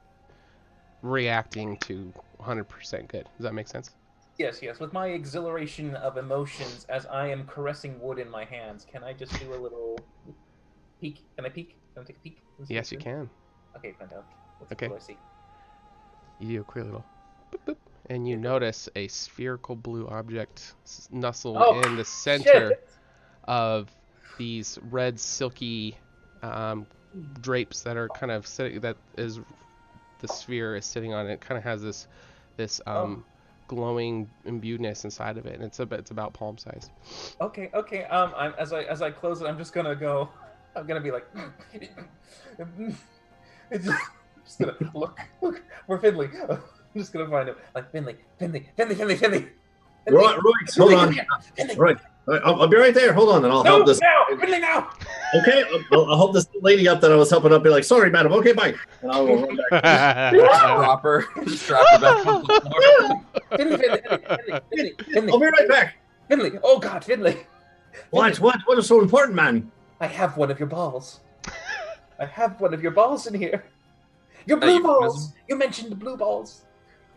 reacting to 100% good. Does that make sense? Yes. With my exhilaration of emotions as I am caressing wood in my hands, can I just do a little peek? Can I peek? Can I take a peek? Yes, you can. Okay, fantastic. What Okay. do I see? You do a quick little boop, boop, and you notice a spherical blue object nestled in the center Shit. of these red silky drapes that are kind of sitting, that is the sphere is sitting on. It kind of has this glowing imbuedness inside of it, and it's about palm size. Okay. As I close it, I'm just gonna go. I'm gonna be like, it's just gonna look. We're Finley. I'm just gonna find him. Like Finley. Right, hold on. Finley. Right, I'll be right there. Hold on, and I'll No, help this. now, Finley, now. Okay, I'll help this lady up that I was helping up. Be like, sorry, madam. Okay, bye. And I'll go run back. Drop her. Just drop her back on the floor. Finley. I'll be right back. Finley. Oh God, Finley. What is so important, man? I have one of your balls. I have one of your balls in here. Your blue you balls. You mentioned the blue balls.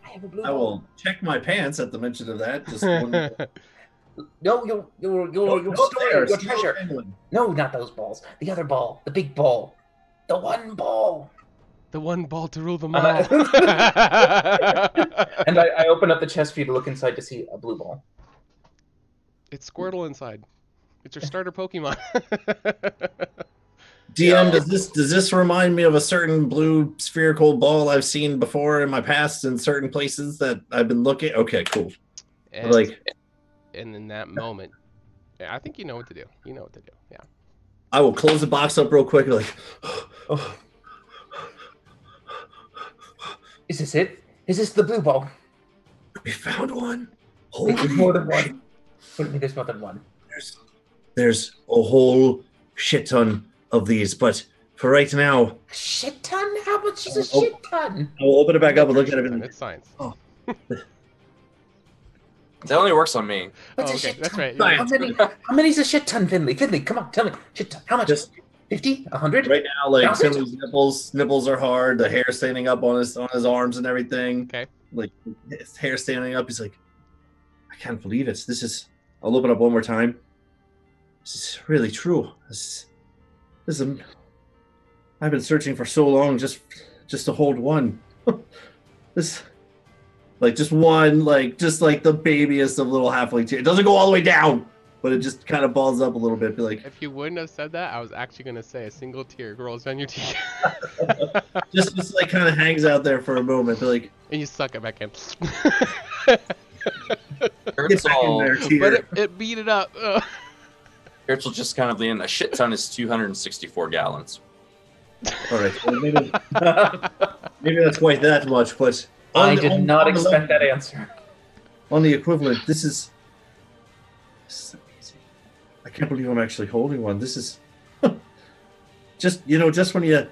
I have a blue I ball. will check my pants at the mention of that. Just one. No, your story, your treasure. No, not those balls. The other ball, the big ball, the one ball. The one ball to rule them all. And I open up the chest for you to look inside to see a blue ball. It's Squirtle inside. It's your starter Pokemon. DM, does this remind me of a certain blue spherical ball I've seen before in my past in certain places that I've been looking? Okay, cool. And, Like, and in that moment, I think you know what to do. You know what to do. Yeah. I will close the box up real quick. Like, Oh. Is this it? Is this the blue ball? we found one. There's more than one. What do you mean there's more than one? There's a whole shit ton of these, but for right now, A shit ton? How much is a shit ton? I'll open it back up and look at it. It's science. That only works on me. What's Oh, a okay, shit that's ton? right. Science. How many's a shit ton, Finley? Finley, come on, tell me. Shit ton. How much? Just 50? 100? right now, like That's it? Finley's nipples are hard. The hair standing up on his arms and everything. Okay. Like his hair standing up. He's like, I can't believe it. This is. I'll open up one more time. This is really true. This is. I've been searching for so long just to hold one. This, like just one, like just like the babiest of little halfling tears. It doesn't go all the way down. but it just kind of balls up a little bit. Be like, If you wouldn't have said that, I was actually gonna say a single tear rolls down your cheek. just like kind of hangs out there for a moment. Be like, and you suck it back in. get back in there, tear. But it beat it up. Ugh. Kurtz will just kind of lean. A shit ton is 264 gallons. All right, well, maybe that's quite that much, but I did not expect that answer. On the equivalent, this is amazing. I can't believe I'm actually holding one. This is just when you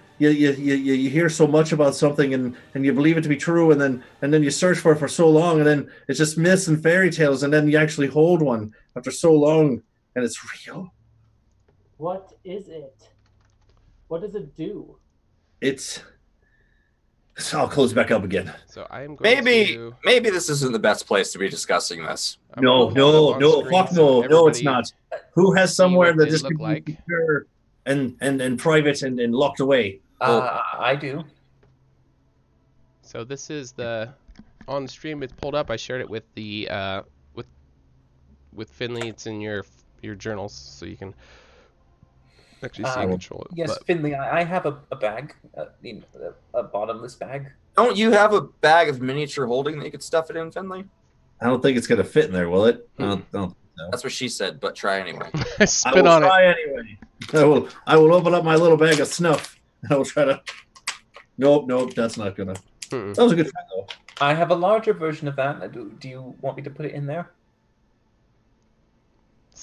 hear so much about something and you believe it to be true, and then you search for it for so long, and then it's just myths and fairy tales, and then you actually hold one after so long, and it's real. What is it? What does it do? I'll close back up again. So I am going to... Maybe this isn't the best place to be discussing this. No, fuck no, it's not. Who has somewhere that this could be secure and private and locked away? I do. So this is on the stream. It's pulled up. I shared it with the with Finley. It's in your journals, so you can actually see and control it. Yes, Finley, I have a bag, a bottomless bag. Don't you have a bag of miniature holding that you could stuff it in, Finley? I don't think it's going to fit in there, will it? No. That's what she said, but try anyway. Spit on try it. Anyway. I will open up my little bag of snuff. I will try to... Nope, that's not going to... That was a good try, though. I have a larger version of that. Do you want me to put it in there?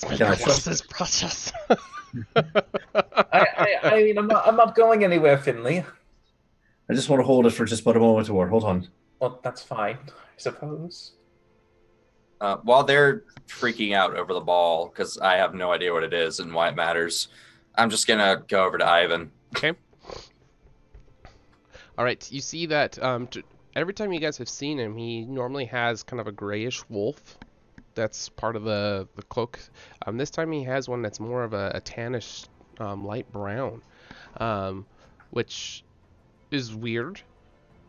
What's this process? I mean, I'm not going anywhere, Finley. I just want to hold it for just about a moment more. Hold on. Well, that's fine, I suppose. While they're freaking out over the ball, because I have no idea what it is and why it matters, I'm just going to go over to Ivan. Okay. All right, you see that every time you guys have seen him, he normally has kind of a grayish wolf. That's part of the cloak. This time he has one that's more of a tannish light brown, which is weird,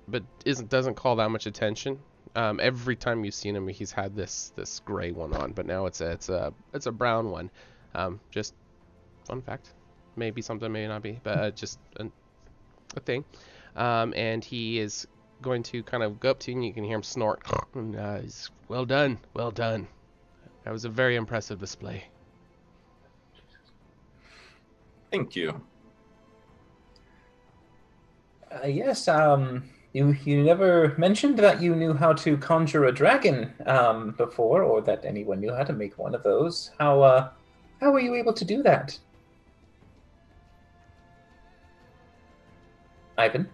but doesn't call that much attention. Every time you've seen him, he's had this gray one on, but now it's a brown one. Just fun fact, maybe something, may not be, but just a thing. And he is going to kind of go up to you, and you can hear him snort. And he's, well done. That was a very impressive display. Thank you. Yes, you never mentioned that you knew how to conjure a dragon before, or that anyone knew how to make one of those. How were you able to do that? Ivan?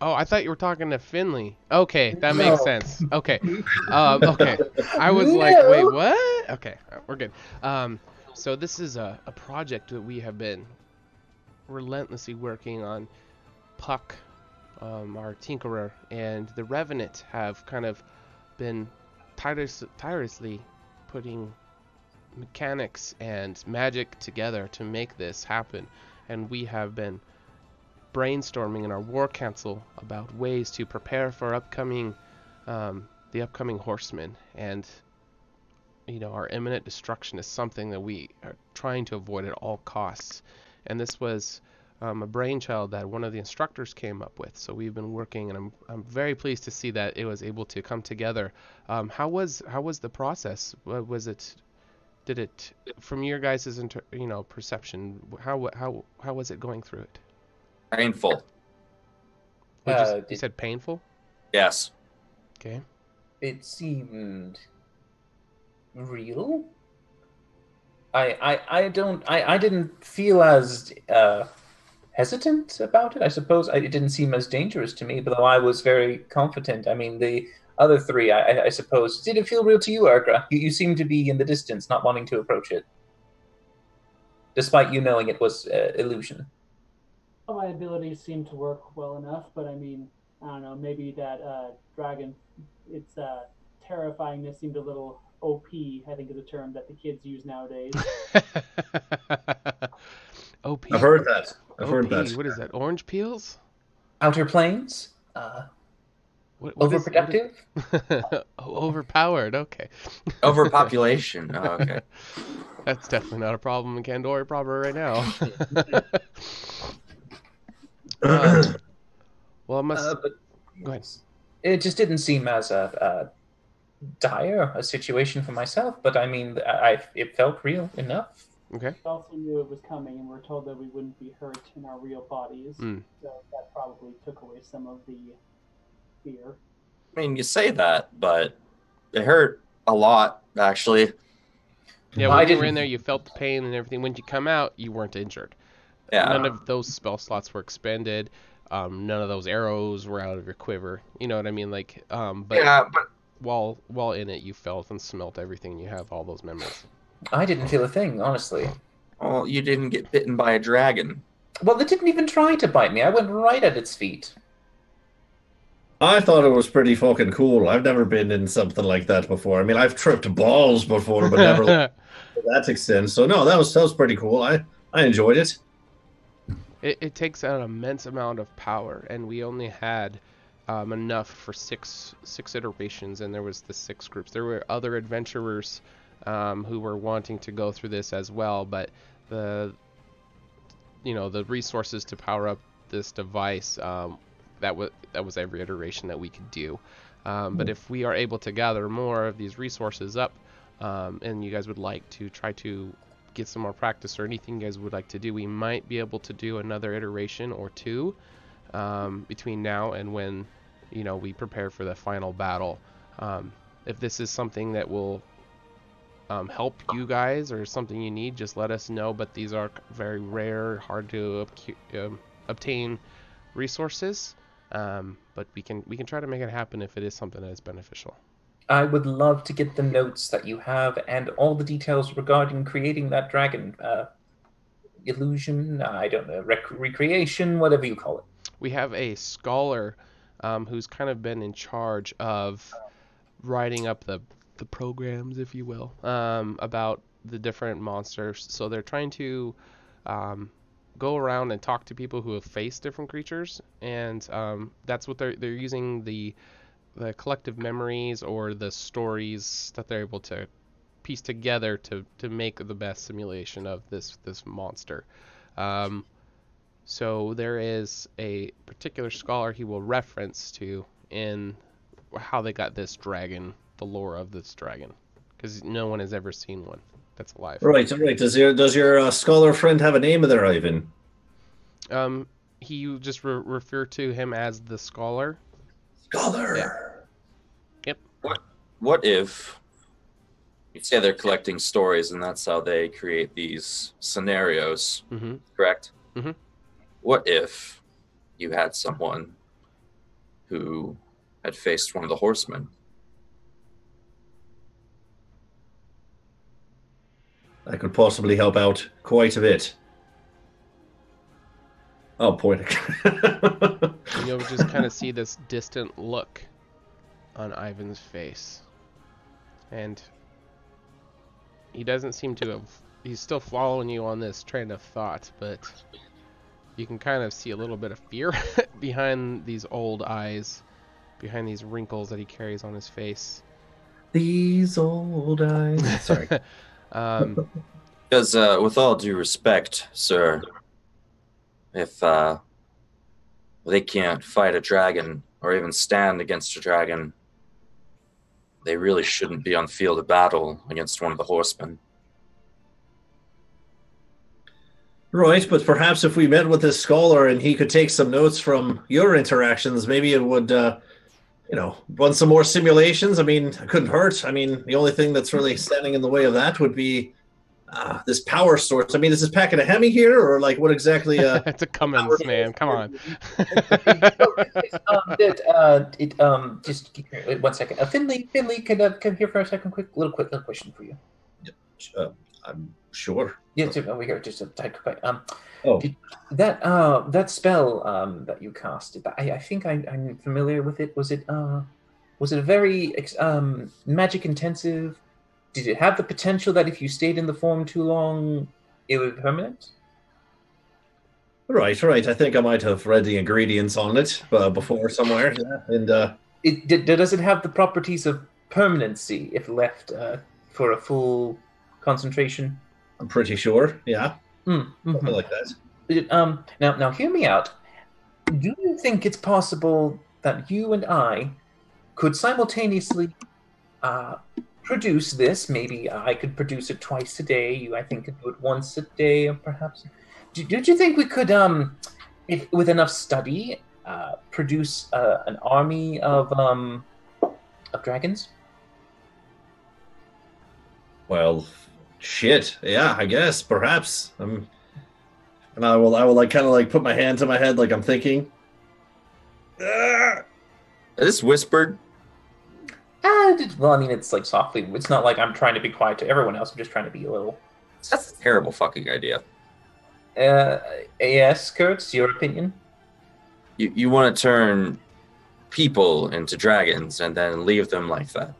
Oh, I thought you were talking to Finley. Okay, that makes sense. Okay. Okay. I was like, wait, what? Okay, we're good. So this is a project that we have been relentlessly working on. Puck, our tinkerer, and the Revenant have kind of been tirelessly putting mechanics and magic together to make this happen. And we have been brainstorming in our war council about ways to prepare for the upcoming Horsemen, and our imminent destruction is something that we are trying to avoid at all costs. And this was a brainchild that one of the instructors came up with, so we've been working, and I'm very pleased to see that it was able to come together. How was the process? Did it, from your guys' perception, how was it going through it? Painful. You said painful? Yes. Okay. It seemed real. I didn't feel as hesitant about it. I suppose it didn't seem as dangerous to me, though I was very confident. I mean, the other three, I suppose. Did it feel real to you, Ergra? You seemed to be in the distance, not wanting to approach it, despite you knowing it was illusion. Well, my abilities seem to work well enough, but I mean, I don't know, maybe that dragon, its terrifyingness seemed a little OP, I think is a term that the kids use nowadays. OP. I've heard that. I've heard that. What is that, orange peels? Outer Planes? What Overproductive? Overpowered. Okay. Overpopulation. Oh, okay. That's definitely not a problem in Kandori proper right now. Well, I must. But Go ahead. it just didn't seem as dire a situation for myself. But I mean, it felt real enough. Okay. We also knew it was coming, and we're told that we wouldn't be hurt in our real bodies. Mm. So that probably took away some of the fear. I mean, you say that, but it hurt a lot, actually. Yeah, when you were in there, you felt the pain and everything. When you come out, you weren't injured. Yeah. None of those spell slots were expended. None of those arrows were out of your quiver. You know what I mean? Like, but while in it, you felt and smelt everything. You have all those memories. I didn't feel a thing, honestly. Well, you didn't get bitten by a dragon. Well, it didn't even try to bite me. I went right at its feet. I thought it was pretty fucking cool. I've never been in something like that before. I mean, I've tripped balls before, but never to that extent. So no, that was pretty cool. I enjoyed it. It takes an immense amount of power, and we only had enough for six iterations, and there was the 6 groups. There were other adventurers who were wanting to go through this as well, but the resources to power up this device, that was every iteration that we could do. But if we are able to gather more of these resources up, and you guys would like to try to get some more practice or anything you guys would like to do, we might be able to do another iteration or 2 between now and when we prepare for the final battle. If this is something that will help you guys or something you need, just let us know. But these are very rare, hard to obtain resources. But we can try to make it happen if it is something that is beneficial. I would love to get the notes that you have and all the details regarding creating that dragon illusion. I don't know, recreation, whatever you call it. We have a scholar who's kind of been in charge of writing up the programs, if you will, about the different monsters. So they're trying to go around and talk to people who have faced different creatures, and that's what they're using the collective memories or the stories that they're able to piece together to make the best simulation of this monster. So there is a particular scholar he will reference to in how they got this dragon, the lore of this dragon, because no one has ever seen one that's alive. Right. Does your scholar friend have a name of their Ivan? He just refer to him as the scholar. Scholar. Yeah. Yep. What if you say they're collecting stories and that's how they create these scenarios? Mm-hmm. Correct. Mm-hmm. What if you had someone who had faced one of the Horsemen? I could possibly help out quite a bit. Oh, pointing. And you'll just kind of see this distant look on Ivan's face. And he doesn't seem to have... He's still following you on this train of thought, but you can kind of see a little bit of fear behind these old eyes, behind these wrinkles that he carries on his face. These old eyes. Sorry. Because with all due respect, sir, if they can't fight a dragon or even stand against a dragon, they really shouldn't be on field of battle against one of the Horsemen. Right, but perhaps if we met with this scholar and he could take some notes from your interactions, maybe it would, run some more simulations. I mean, it couldn't hurt. I mean, the only thing that's really standing in the way of that would be this power source. I mean, is this packing a Hemi here, or like what exactly? It's a Cummins, man. Come on. Just 1 second. Finley, can come here for a second? Little question for you. I'm sure. Yes, over here. Just a tight quick. That spell that you casted. I think I'm familiar with it. Was it a very magic intensive? Did it have the potential that if you stayed in the form too long, it would be permanent? Right. I think I might have read the ingredients on it before somewhere. Yeah. And Does it have the properties of permanency if left for a full concentration? I'm pretty sure. Yeah. Mm-hmm. Something like that. Now, hear me out. Do you think it's possible that you and I could simultaneously produce this? Maybe I could produce it twice a day. You, I think, could do it once a day, or perhaps. Do you think we could, if with enough study, produce an army of dragons? Well, shit. Yeah, I guess perhaps. And I will like kind of like put my hand to my head, like I'm thinking. Is this whispered? Well, I mean, it's like softly. It's not like I'm trying to be quiet to everyone else. I'm just trying to be a little. That's a terrible fucking idea. Yes, Kurtz, your opinion? You want to turn people into dragons and then leave them like that?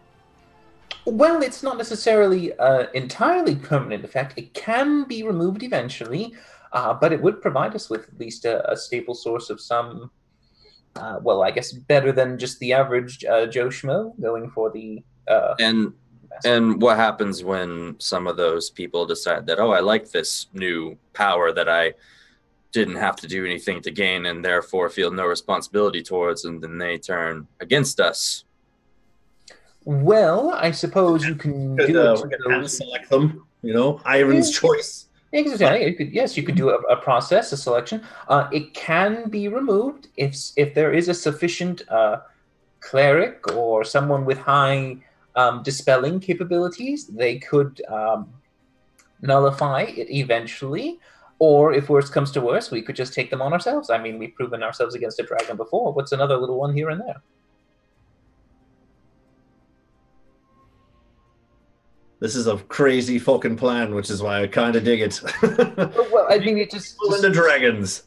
Well, it's not necessarily entirely permanent effect. It can be removed eventually, but it would provide us with at least a stable source of some, well, I guess better than just the average Joe Schmo going for the... And what happens when some of those people decide that, oh, I like this new power that I didn't have to do anything to gain and therefore feel no responsibility towards, and then they turn against us? Well, I suppose you can do it. Select them, Ivan's choice. Exactly. You could do a process, a selection. It can be removed if there is a sufficient cleric or someone with high dispelling capabilities. They could nullify it eventually. Or if worse comes to worse, we could just take them on ourselves. I mean, we've proven ourselves against a dragon before. What's another little one here and there? This is a crazy fucking plan, which is why I kind of dig it. Well, I mean, it just the dragons.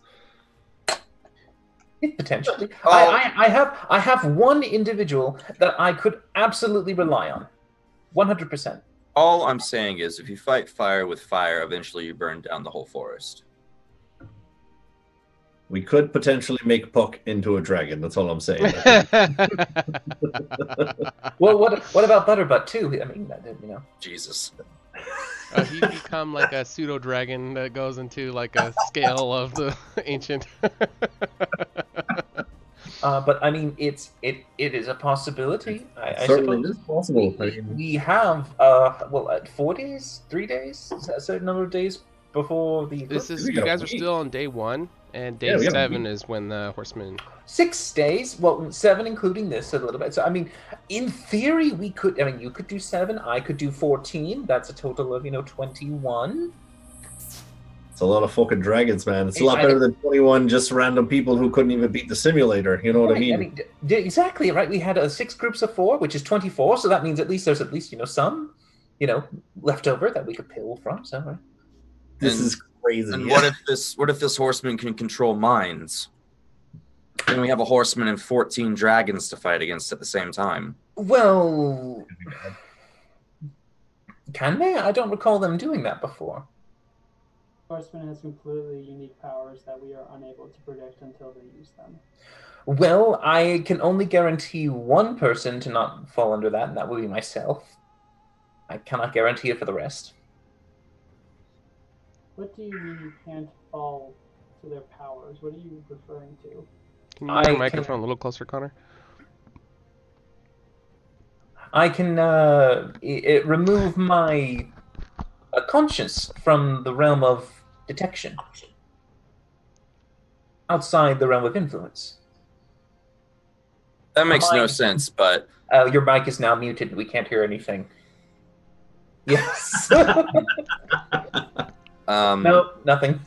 Potentially, I have one individual that I could absolutely rely on, 100%. All I'm saying is, if you fight fire with fire, eventually you burn down the whole forest. We could potentially make Puck into a dragon. That's all I'm saying. Well, what about Butterbutt too? I mean, Jesus. He'd become like a pseudo dragon that goes into like a scale of the ancient. But I mean, it is a possibility. I Certainly suppose is possible. we have 4 days, 3 days, a certain number of days before the. You guys are still on day 1, and day 7 is when the Horsemen. 6 days, 7 including this a little bit. So I mean, in theory, we could. I mean, you could do 7. I could do 14. That's a total of 21. It's a lot of fucking dragons, man. It's a lot better than 21 just random people who couldn't even beat the simulator. You know what I mean? Exactly, right? We had 6 groups of 4, which is 24. So that means there's at least some, left over that we could pill from. So right? This is crazy. And what if this horseman can control minds? Then we have a horseman and 14 dragons to fight against at the same time. Well, can they? I don't recall them doing that before. Horseman has completely unique powers that we are unable to predict until they use them. Well, I can only guarantee one person to not fall under that, and that will be myself. I cannot guarantee it for the rest. What do you mean you can't fall to their powers? What are you referring to? Can you make your microphone a little closer, Connor? I can remove my conscience from the realm of detection. Outside the realm of influence. That makes no sense, but... your mic is now muted. We can't hear anything. Yes. No, nothing.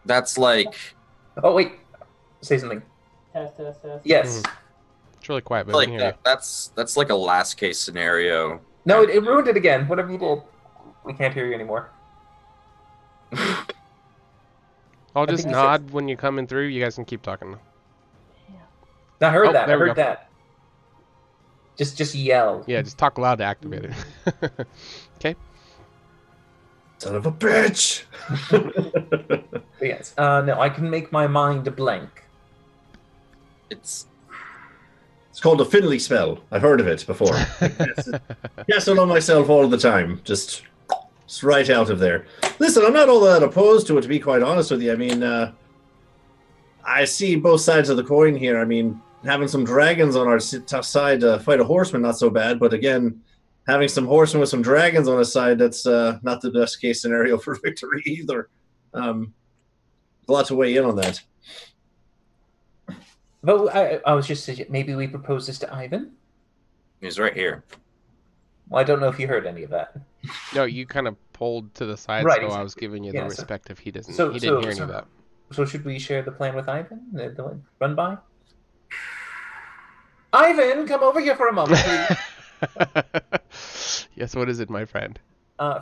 That's like... Oh, wait. Say something. Test. Yes. It's really quiet, but I can hear you. That's like a last case scenario. No, it ruined it again. Whatever you did. We can't hear you anymore. I'll just nod when you're coming through. You guys can keep talking. I heard that. I heard that. Just yell. Yeah, just talk loud to activate it. Okay. Son of a bitch! Yes. No, I can make my mind a blank. It's It's called a Finley spell. I've heard of it before. Cast it on myself all the time. Just right out of there. Listen, I'm not all that opposed to it, to be quite honest with you. I mean, I see both sides of the coin here. I mean, having some dragons on our side to fight a horseman, not so bad. But again, having some horsemen with some dragons on his side, that's not the best case scenario for victory either. A lot to weigh in on that. But I was just saying, maybe we propose this to Ivan? He's right here. Well, I don't know if you heard any of that. No, you kind of pulled to the side, Right, so exactly. I was giving you the respect if he doesn't. So- he didn't so- hear any so- of that. So should we share the plan with Ivan? The one run by? Ivan, come over here for a moment, please. Yes, what is it, my friend?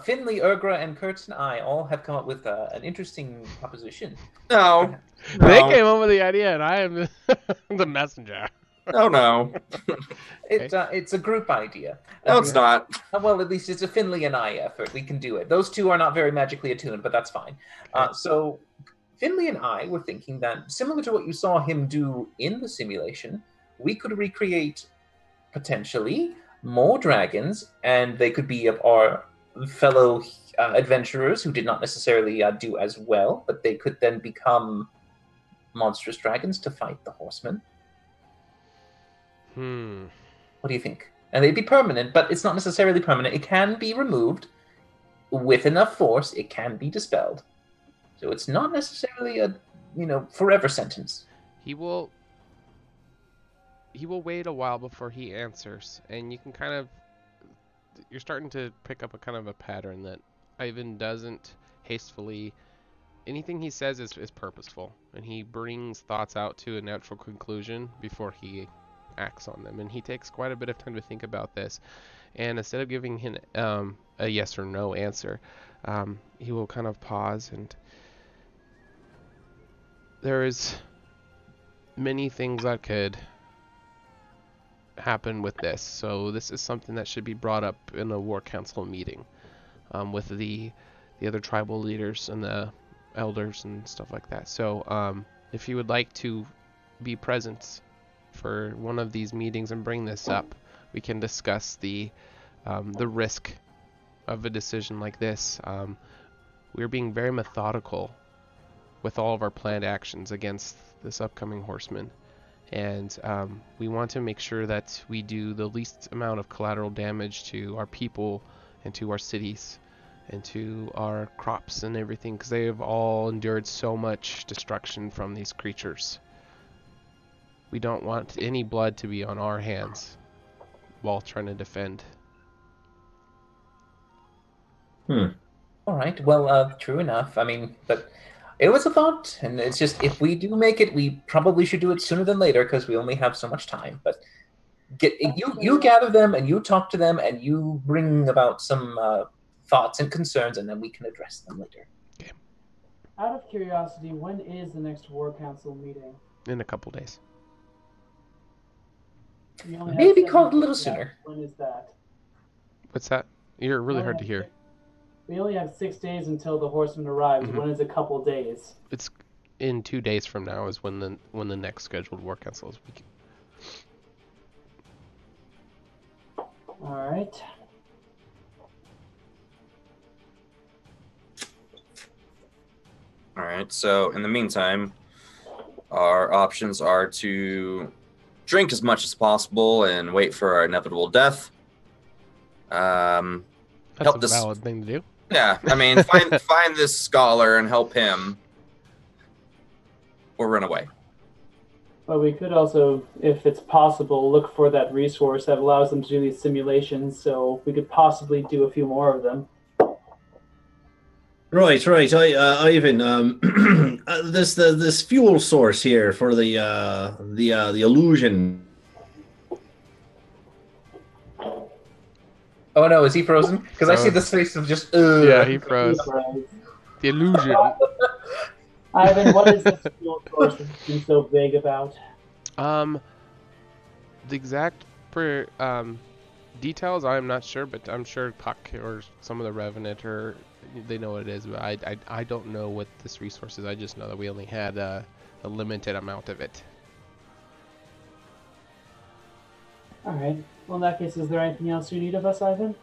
Finley, Urgra, and Kurtz and I all have come up with an interesting proposition. No. They came up with the idea, and I am the messenger. Oh, no. It's a group idea. No, it's not. Well, at least it's a Finley and I effort. We can do it. Those two are not very magically attuned, but that's fine. So Finley and I were thinking that, similar to what you saw him do in the simulation, we could recreate, potentially, more dragons, and they could be of our fellow adventurers who did not necessarily do as well, but they could then become monstrous dragons to fight the Horsemen. What do you think? And they'd be permanent, but it's not necessarily permanent. It can be removed with enough force. It can be dispelled. So it's not necessarily a, forever sentence. He will wait a while before he answers, and you can kind of, you're starting to pick up a kind of a pattern that Ivan doesn't hastily, anything he says is purposeful, and he brings thoughts out to a natural conclusion before he acts on them, and he takes quite a bit of time to think about this, and instead of giving him a yes or no answer, he will kind of pause, and there is many things that could happen with this, so this is something that should be brought up in a war council meeting with the other tribal leaders and the elders and stuff like that. So if you would like to be present for one of these meetings and bring this up, we can discuss the risk of a decision like this. We're being very methodical with all of our planned actions against this upcoming horseman, and we want to make sure that we do the least amount of collateral damage to our people and to our cities and to our crops and everything, because they have all endured so much destruction from these creatures. We don't want any blood to be on our hands while trying to defend. All right. Well, true enough. I mean, but it was a thought, and it's just, if we do make it, we probably should do it sooner than later because we only have so much time. But you gather them, and you talk to them, and you bring about some thoughts and concerns, and then we can address them later. Okay. Out of curiosity, when is the next War Council meeting? In a couple days. We only have Maybe 7 called a little days sooner. left. When is that? What's that? You're really hard to hear. We only have 6 days until the horseman arrives. Mhm. When is a couple days? It's in 2 days from now is when the next scheduled war council is. All right. All right, so in the meantime, our options are to drink as much as possible and wait for our inevitable death. That's Help a this- valid thing to do. Yeah, I mean, find this scholar and help him, or run away. But we could also, if it's possible, look for that resource that allows them to do these simulations, so we could possibly do a few more of them. Right. Ivan, this fuel source here for the illusion. Oh no, is he frozen? Because I see this face of just. Yeah, he froze. The illusion. Ivan, what is this fuel source that you've been so vague about? The exact details I'm not sure, but I'm sure Puck or some of the Revenant they know what it is. But I don't know what this resource is. I just know that we only had a limited amount of it. All right. Well, in that case, is there anything else you need of us, Ivan?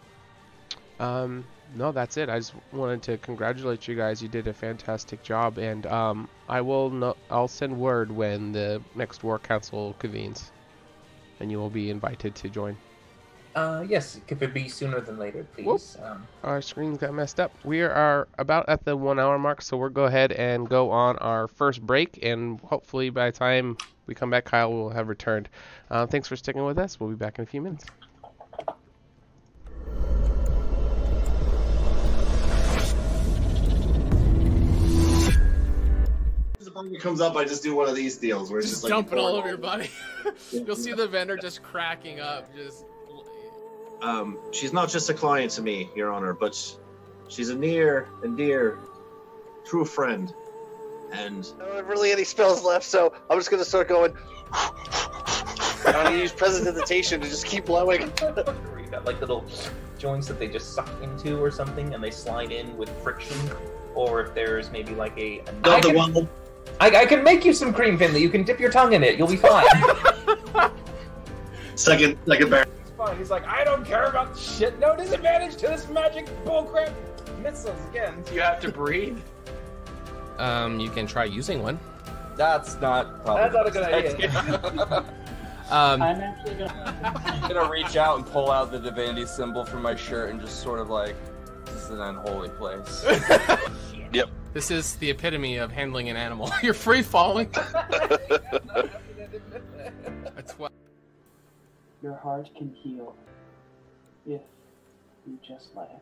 No, that's it. I just wanted to congratulate you guys. You did a fantastic job, and I'll send word when the next War Council convenes, and you will be invited to join. Yes, could it be sooner than later, please? Our screens got messed up. We are about at the 1 hour mark, so we'll go ahead and go on our first break, and hopefully by the time we come back, Kyle will have returned. Thanks for sticking with us. We'll be back in a few minutes. It comes up, I just do one of these deals where it's just like jumping all over your body. You'll see the vendor just cracking up. She's not just a client to me, Your Honor, but she's a near and dear, true friend. And I don't have really any spells left, so I'm just gonna start going. I'm gonna use prestidigitation to just keep blowing. You got like little joints that they just suck into or something, and they slide in with friction. Or if there's maybe like I can make you some cream, Finley. You can dip your tongue in it. You'll be fine. second bear. He's fine. He's like, I don't care about the shit. No disadvantage to this magic bullcrap. Missiles again. You have to breathe. You can try using one. That's not probably. That's not a good idea. I'm actually gonna reach out and pull out the divinity symbol from my shirt and just sort of like, this is an unholy place. Yep. This is the epitome of handling an animal. You're free falling. That's what. Your heart can heal if you just let it.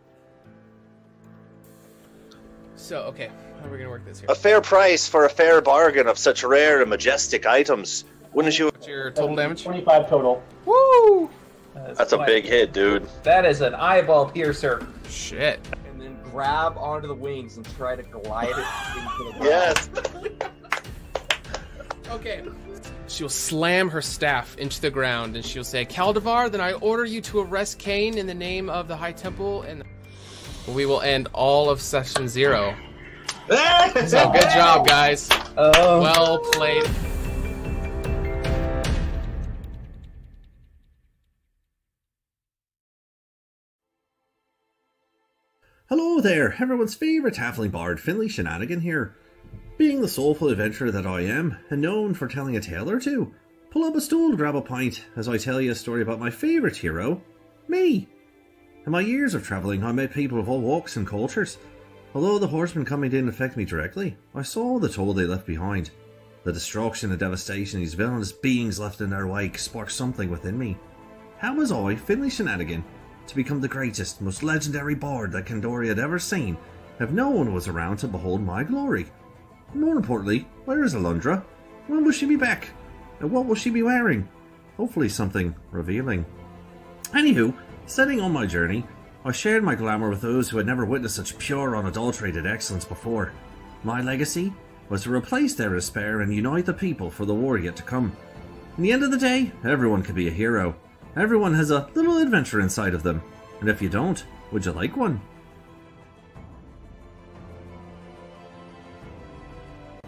So, okay, how are we gonna work this here? A fair price for a fair bargain of such rare and majestic items. Wouldn't you? What's your total damage? 25 total. Woo! That's a big hit, dude. That is an eyeball piercer. Shit. And then grab onto the wings and try to glide it into the ground. Yes. Okay. She'll slam her staff into the ground and she'll say, Caldivar, then I order you to arrest Cain in the name of the High Temple, and we will end all of session 0. So good job, guys. Well played. Hello there, everyone's favourite halfling bard, Finley Shenanigan here. Being the soulful adventurer that I am, and known for telling a tale or two, pull up a stool, grab a pint, as I tell you a story about my favourite hero, me. In my years of travelling, I met people of all walks and cultures. Although the Horsemen coming didn't affect me directly, I saw the toll they left behind. The destruction and devastation these villainous beings left in their wake sparked something within me. How was I, Finley Shenanigan, to become the greatest, most legendary bard that Candoria had ever seen, if no one was around to behold my glory? More importantly, where is Alundra? When will she be back? And what will she be wearing? Hopefully something revealing. Anywho, setting on my journey, I shared my glamour with those who had never witnessed such pure, unadulterated excellence before. My legacy was to replace their despair and unite the people for the war yet to come. In the end of the day, everyone can be a hero. Everyone has a little adventure inside of them. And if you don't, would you like one?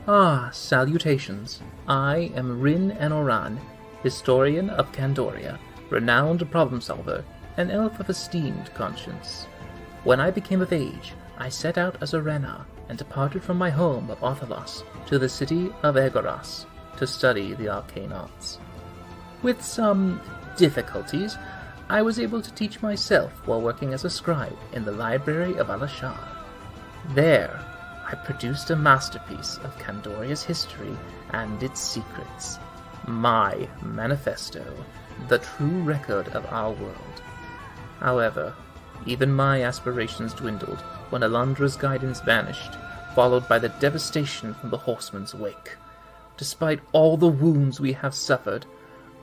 Ah, salutations. I am Rin Anoran, historian of Candoria, renowned problem solver, an elf of esteemed conscience. When I became of age, I set out as a Rena and departed from my home of Othalos to the city of Egoras to study the arcane arts. With some difficulties, I was able to teach myself while working as a scribe in the library of Alashar. There, I produced a masterpiece of Candoria's history and its secrets. My manifesto, the true record of our world. However, even my aspirations dwindled when Alundra's guidance vanished, followed by the devastation from the Horsemen's wake. Despite all the wounds we have suffered,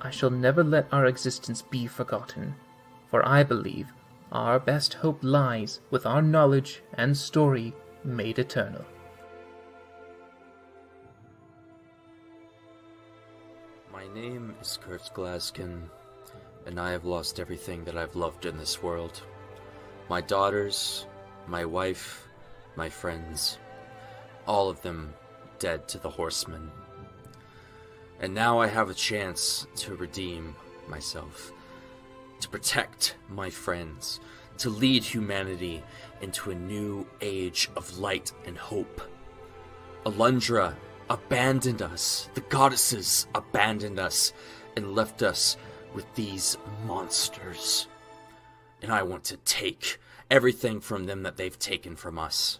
I shall never let our existence be forgotten, for I believe our best hope lies with our knowledge and story made eternal. My name is Kurt Glaskin, and I have lost everything that I've loved in this world. My daughters, my wife, my friends, all of them dead to the Horsemen. And now I have a chance to redeem myself. to protect my friends, to lead humanity into a new age of light and hope. Alundra abandoned us. The goddesses abandoned us and left us with these monsters. And I want to take everything from them that they've taken from us.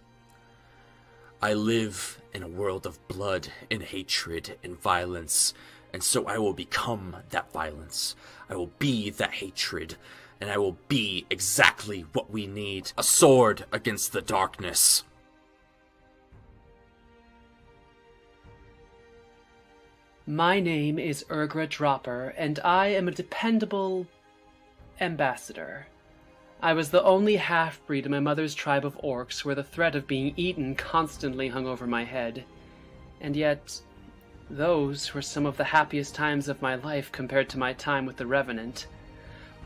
I live in a world of blood and hatred and violence, and so I will become that violence. I will be that hatred, and I will be exactly what we need. A sword against the darkness. My name is Urgra Dropper, and I am a dependable ambassador. I was the only half-breed in my mother's tribe of orcs where the threat of being eaten constantly hung over my head. And yet, those were some of the happiest times of my life compared to my time with the Revenant.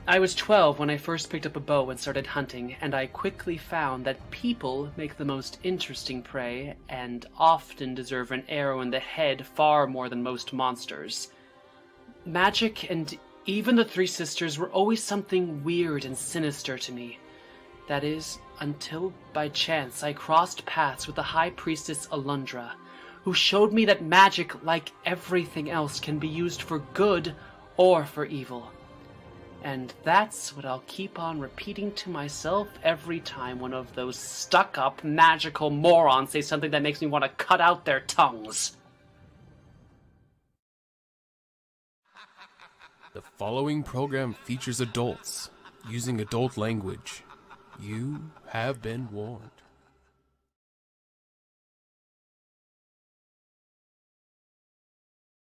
I was 12 when I first picked up a bow and started hunting, and I quickly found that people make the most interesting prey and often deserve an arrow in the head far more than most monsters. Magic and even the Three Sisters were always something weird and sinister to me. That is, until by chance I crossed paths with the High Priestess Alundra, who showed me that magic, like everything else, can be used for good or for evil. And that's what I'll keep on repeating to myself every time one of those stuck-up magical morons say something that makes me want to cut out their tongues. The following program features adults using adult language. You have been warned.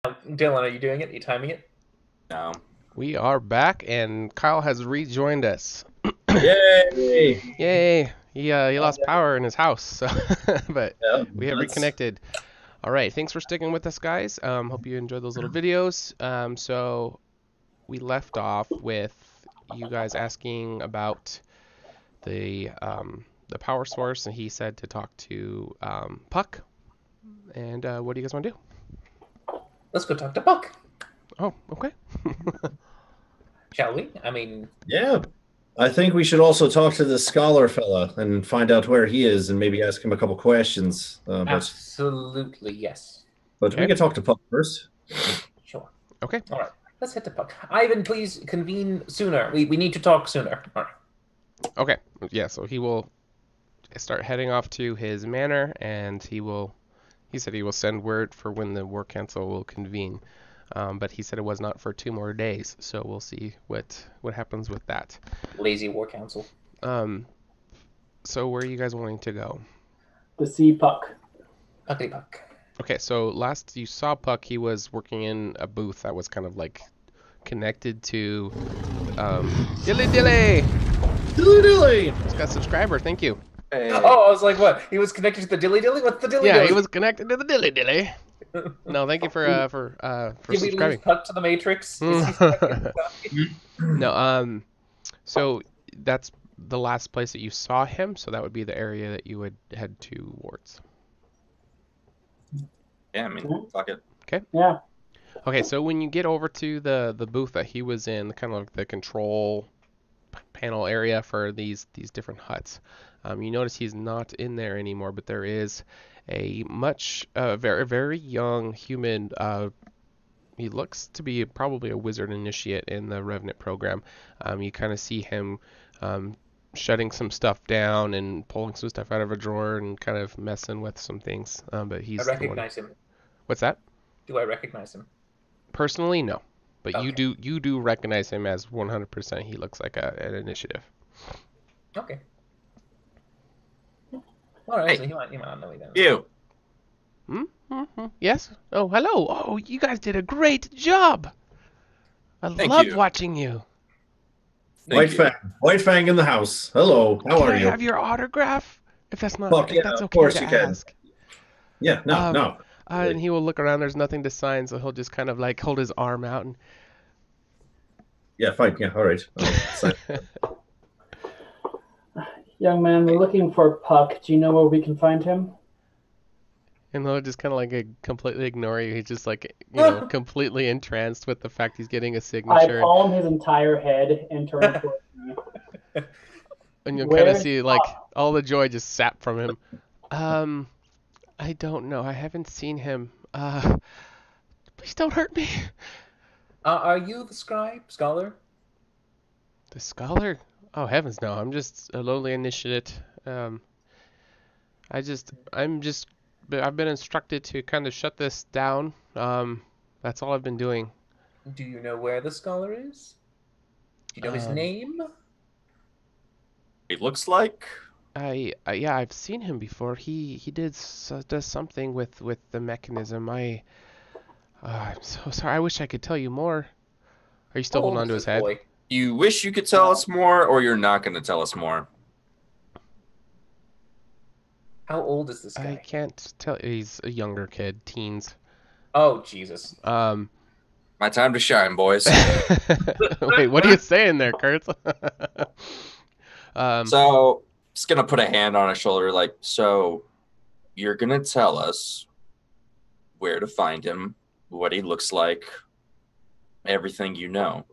Dylan, are you doing it? Are you timing it? No. We are back, and Kyle has rejoined us. Yay! Yay! He lost power in his house, so but we have reconnected. All right, thanks for sticking with us, guys. Hope you enjoyed those little videos. So we left off with you guys asking about the power source, and he said to talk to Puck. And what do you guys want to do? Let's go talk to Puck. Oh, okay. Shall we? I mean... Yeah. I think we should also talk to the scholar fella and find out where he is and maybe ask him a couple questions. Absolutely, yes. But we can talk to Puck first. Sure. Okay. All right. Let's hit the Puck. Ivan, please convene sooner. We need to talk sooner. All right. Okay. Yeah, so he will start heading off to his manor, and he said he will send word for when the war council will convene. But he said it was not for 2 more days, so we'll see what happens with that. Lazy war council. So where are you guys wanting to go? To see Puck. Puckity Puck. Okay, so last you saw Puck, he was working in a booth that was kind of like connected to Dilly Dilly! Dilly Dilly! Just got a subscriber, thank you. Hey. Oh, I was like, what? He was connected to the Dilly Dilly? What's the Dilly Dilly? Yeah, he was connected to the Dilly Dilly. No, thank you for Did we subscribing. lose Puck to the Matrix? No, so that's the last place that you saw him, so that would be the area that you would head towards. Yeah, I mean, fuck it. Okay. Yeah. Okay, so when you get over to the booth that he was in, kind of like the control panel area for these different huts, you notice he's not in there anymore, but there is a very, very young human. He looks to be probably a wizard initiate in the Revenant program. You kind of see him shutting some stuff down and pulling some stuff out of a drawer and kind of messing with some things. But he's I recognize him. What's that? Do I recognize him? Personally, no. But Okay. you do recognize him as 100%. He looks like an initiative. Okay. All right, so he might not know me then. You. Yes? Oh, hello. Oh, you guys did a great job. I Thank loved you. watching you. White Fang in the house. Hello, how Can are I you? have your autograph? If that's not, Fuck if yeah, that's of okay course to you can. ask. Yeah, no. And he will look around. There's nothing to sign, so he'll just kind of like hold his arm out and. Yeah, fine. Yeah, all right. Young man, we're looking for Puck. Do you know where we can find him? And they'll just kind of like completely ignore you. He's just like, you know, completely entranced with the fact he's getting a I signature. palm his entire head and turn towards me. And you'll kind of see like all the joy just sap from him. I don't know. I haven't seen him. Please don't hurt me. Are you the scholar? The scholar? Oh heavens no! I'm just a lowly initiate. I've been instructed to kind of shut this down. That's all I've been doing. Do you know where the scholar is? Do you know his name? He looks like. Yeah, I've seen him before. He does something with the mechanism. I'm so sorry. I wish I could tell you more. Are you still holding on to his head? Boy. You wish you could tell us more, or you're not going to tell us more? How old is this guy? I can't tell. He's a younger kid, teens. Oh, Jesus. My time to shine, boys. Wait, what are you saying there, Kurt? So, just going to put a hand on his shoulder, like, so you're going to tell us where to find him, what he looks like, everything you know.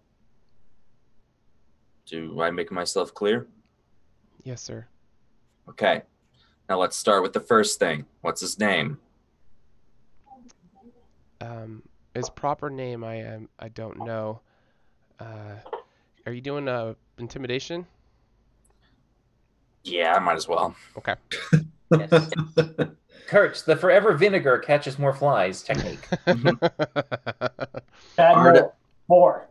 Do I make myself clear? Yes, sir. Okay. Now let's start with the first thing. What's his name? His proper name I don't know. Are you doing intimidation? Yeah, I might as well. Okay. Yes. Kurt, the forever vinegar catches more flies technique. Admiral 4.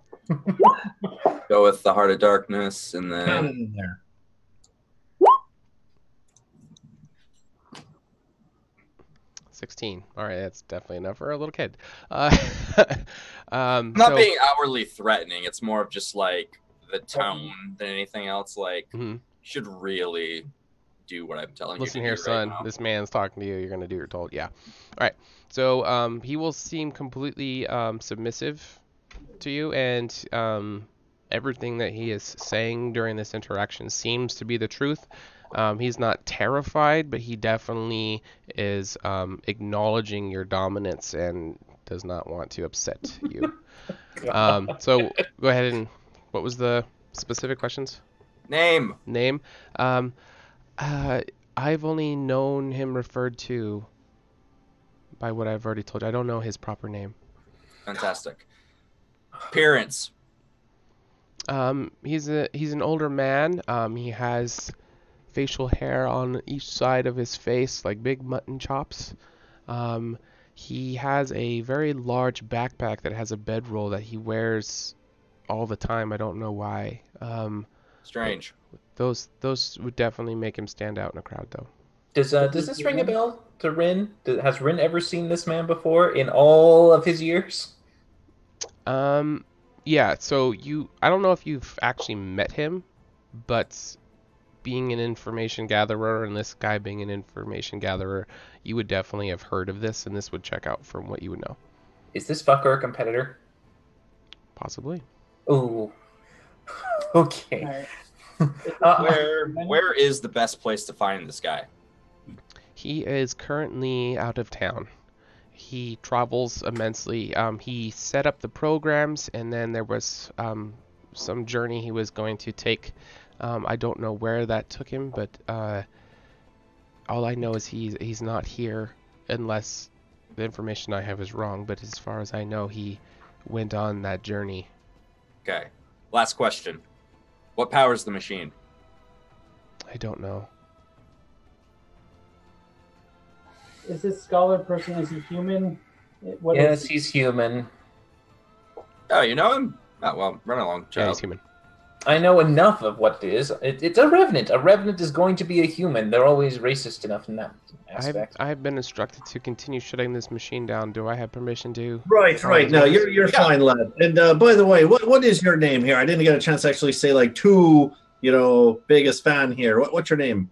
Go with the Heart of Darkness and then Count it in there. 16. All right, that's definitely enough for a little kid. not being outwardly threatening. It's more of just like the tone than anything else. Like, you should really do what I'm telling you. Listen here, son. This man's talking to you. You're going to do what you're told. Yeah. All right. So he will seem completely submissive to you, and everything that he is saying during this interaction seems to be the truth. He's not terrified, but he definitely is acknowledging your dominance and does not want to upset you. So go ahead and what was the specific questions? Name. I've only known him referred to by what I've already told you. I don't know his proper name. Fantastic. Appearance. He's an older man. He has facial hair on each side of his face, like big mutton chops. He has a very large backpack that has a bedroll that he wears all the time. I don't know why. Strange. Those would definitely make him stand out in a crowd, though. Does this ring a bell to Rin? Has Rin ever seen this man before in all of his years? Yeah, so I don't know if you've actually met him, but being an information gatherer and this guy being an information gatherer, you would definitely have heard of this, and this would check out from what you would know. Is this fucker a competitor? Possibly. Ooh. Okay. Where is the best place to find this guy? He is currently out of town. He travels immensely. He set up the programs, and then there was some journey he was going to take. I don't know where that took him, but all I know is he's not here unless the information I have is wrong. But as far as I know, he went on that journey. Okay. Last question. What powers the machine? I don't know. Is this scholar person, is he human? Yes, he's human. Oh, you know him? Oh, well, run along, child. Yeah, he's human. I know enough of what it is. It's a revenant. A revenant is going to be a human. They're always racist enough in that aspect. I've been instructed to continue shutting this machine down. Do I have permission to? Right. No, you're fine, lad. And by the way, what is your name here? I didn't get a chance to actually say like biggest fan here. What's your name?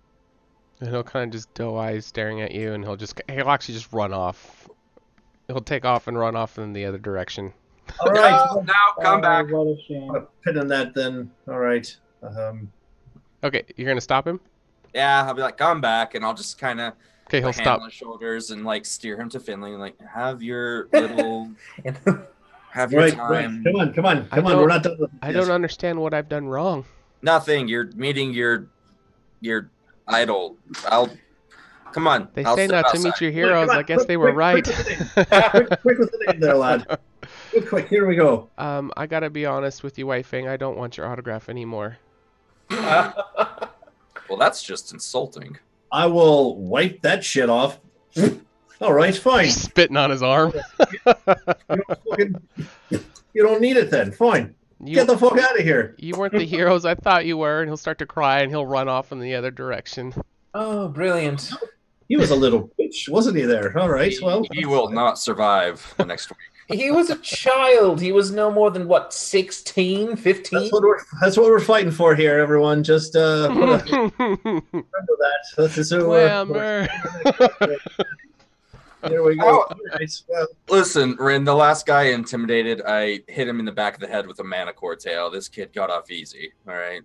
And he'll kind of just doe eyes staring at you, and he'll actually just run off. He'll take off and run off in the other direction. All right. No, come back. What a shame. I'll pin on that then. All right. Okay, you're gonna stop him? Yeah, I'll be like, come back, and I'll just kind of Okay, he'll hand stop. on his shoulders and like steer him to Finley and like have your little have your time. Right. Come on. We're not done with this. I don't understand what I've done wrong. Nothing. You're meeting your idol. Come on. They I'll say step not to outside. meet your heroes. I guess they were right. Quick with the name there, lad. Quick, here we go. I gotta be honest with you, White Fang. I don't want your autograph anymore. Well, that's just insulting. I will wipe that shit off. All right, fine. He's spitting on his arm. You don't need it then. Fine. Get the fuck out of here. You weren't the heroes I thought you were, and he'll start to cry, and he'll run off in the other direction. Oh, brilliant. He was a little bitch, wasn't he there? All right, well. He will not survive the next week. He was a child. He was no more than, what, 16, 15? That's what we're fighting for here, everyone. Just remember that. Let's assume There we go. Oh. Right, well. Listen, Rin, the last guy intimidated, I hit him in the back of the head with a manicore tail. This kid got off easy, all right?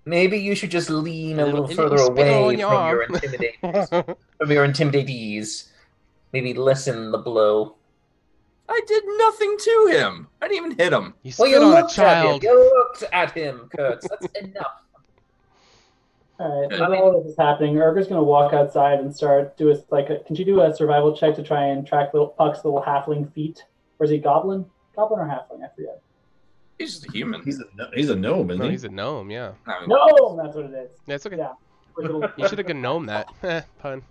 Maybe you should just lean a little further away from your intimidatees. Maybe lessen the blow. I did nothing to him. I didn't even hit him. You spit on a child. You looked at him, Kurtz. That's enough. All right. While all this is happening, Urga's going to walk outside and start can she do a survival check to try and track Puck's little halfling feet? Or is he goblin? Goblin or halfling? I forget. He's just a human. He's a gnome, isn't he? He's a gnome, yeah. Gnome, that's what it is. That's okay. Yeah. You should have gnome that. Pun.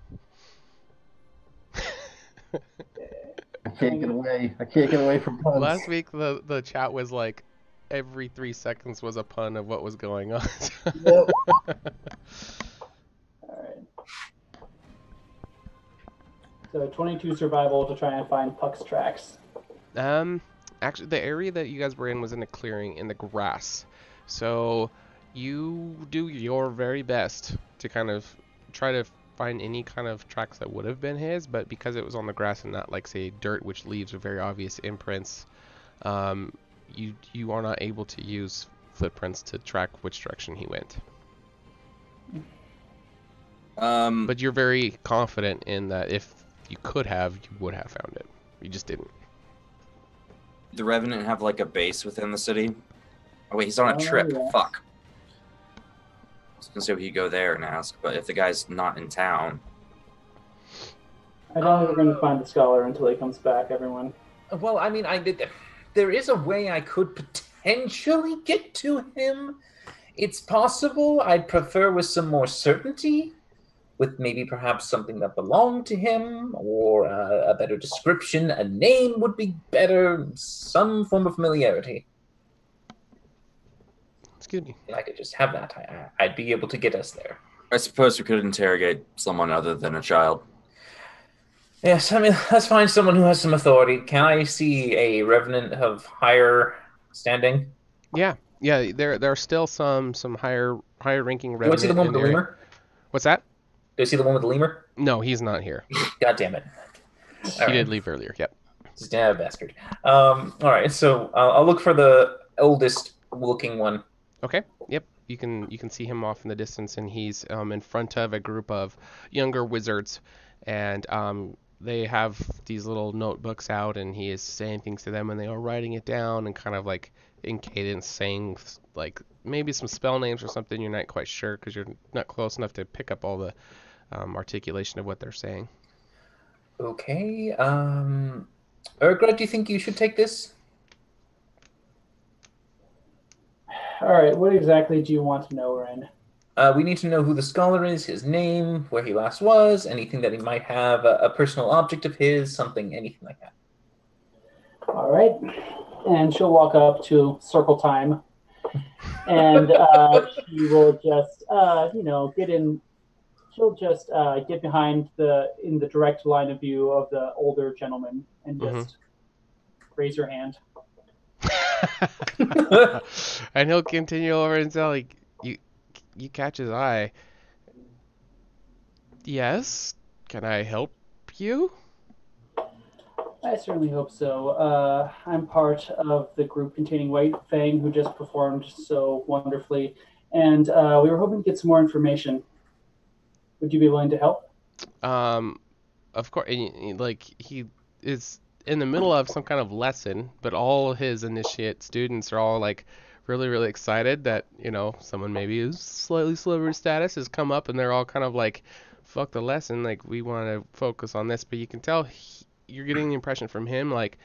I can't get away from puns. Last week the chat was like every 3 seconds was a pun of what was going on. Yep. Alright. So 22 survival to try and find Puck's tracks. Actually, the area that you guys were in was in a clearing in the grass. So you do your very best to kind of try to find any kind of tracks that would have been his, but because it was on the grass and not like say dirt, which leaves a very obvious imprints, you are not able to use footprints to track which direction he went. But you're very confident in that if you could have, you would have found it. You just didn't. The Revenant have like a base within the city? Oh wait, he's on a trip. Yes. Fuck. I was gonna say we could go there and ask, but if the guy's not in town. I don't think we're going to find the scholar until he comes back, everyone. Well, I mean, there is a way I could potentially get to him. It's possible. I'd prefer with some more certainty, with maybe perhaps something that belonged to him, or a better description. A name would be better, some form of familiarity. Excuse me. If I could just have that, I'd be able to get us there. I suppose we could interrogate someone other than a child. Yes, I mean, let's find someone who has some authority. Can I see a revenant of higher standing? Yeah. There are still some higher ranking revenant. Do I see the one with the lemur? What's that? Do I see the one with the lemur? No, he's not here. God damn it! He did leave earlier. Yep. Damn bastard. All right, so I'll look for the oldest looking one. Okay. Yep. You can see him off in the distance, and he's in front of a group of younger wizards, and they have these little notebooks out, and he is saying things to them, and they are writing it down and kind of like in cadence saying like maybe some spell names or something. You're not quite sure because you're not close enough to pick up all the articulation of what they're saying. Okay. Urgra, do you think you should take this? All right, what exactly do you want to know, Ren? We need to know who the scholar is, his name, where he last was, anything that he might have, a personal object of his, something, anything like that. All right. And she'll walk up to circle time. And she will just, get in. She'll just get behind in the direct line of view of the older gentleman and just raise her hand. And he'll continue over and say, like, you catch his eye. Yes? Can I help you? I certainly hope so. I'm part of the group containing White Fang, who just performed so wonderfully, and we were hoping to get some more information. Would you be willing to help? Of course, like he is in the middle of some kind of lesson, but all his initiate students are all like really, really excited that, someone maybe who's slightly celebrity status has come up and they're all kind of like, fuck the lesson, like we want to focus on this. But you can tell you're getting the impression from him like,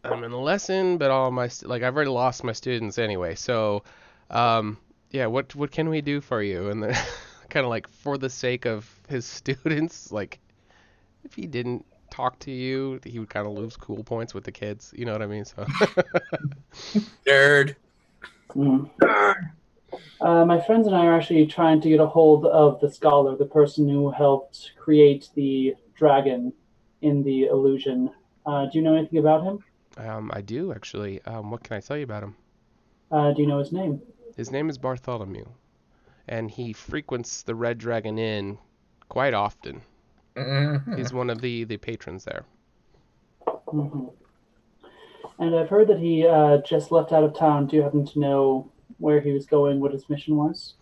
I'm in the lesson, but all my like I've already lost my students anyway. So, yeah, what can we do for you? And then kind of like for the sake of his students, like if he didn't talk to you, he would kind of lose cool points with the kids. You know what I mean? So. Nerd. My friends and I are actually trying to get a hold of the scholar, the person who helped create the dragon in the illusion. Do you know anything about him? I do actually. What can I tell you about him? Do you know his name? His name is Bartholomew, and he frequents the Red Dragon Inn quite often. He's one of the patrons there. And I've heard that he just left out of town. Do you happen to know where he was going, what his mission was?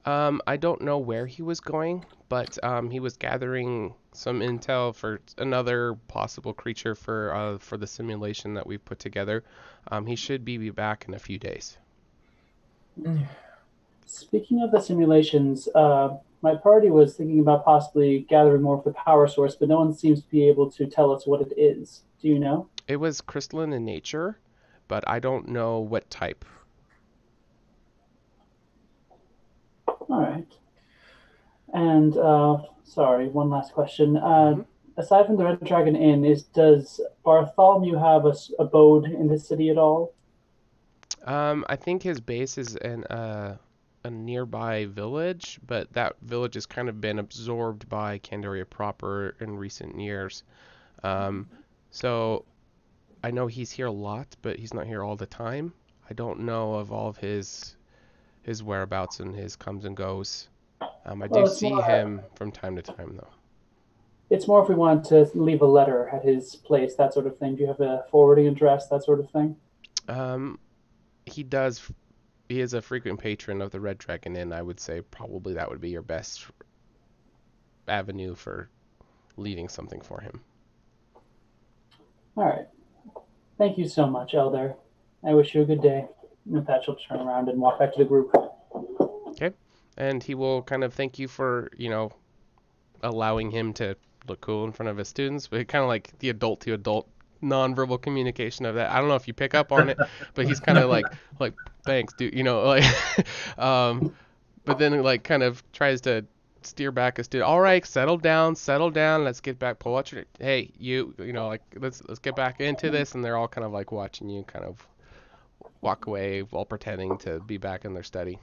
I don't know where he was going, but he was gathering some intel for another possible creature for the simulation that we've put together. He should be back in a few days. Speaking of the simulations, my party was thinking about possibly gathering more of the power source, but no one seems to be able to tell us what it is. Do you know? It was crystalline in nature, but I don't know what type. All right. And sorry, one last question. Aside from the Red Dragon Inn, does Bartholomew have a abode in the city at all? I think his base is in a nearby village, but that village has kind of been absorbed by Candoria proper in recent years. So I know he's here a lot, but he's not here all the time. I don't know of all of his whereabouts and his comes and goes. I do see him from time to time, though. It's more if we wanted to leave a letter at his place, that sort of thing. Do you have a forwarding address, that sort of thing? He does. He is a frequent patron of the Red Dragon Inn. I would say probably that would be your best avenue for leaving something for him. All right. Thank you so much, Elder. I wish you a good day. With that, she'll turn around and walk back to the group. Okay. And he will kind of thank you for, allowing him to look cool in front of his students, but kind of like the adult to adult nonverbal communication of that. I don't know if you pick up on it, but he's kind of like thanks, dude, but then like kind of tries to steer back a student. All right, settle down, let's get back, pull out your, hey, let's get back into this. And they're all kind of like watching you kind of walk away while pretending to be back in their study.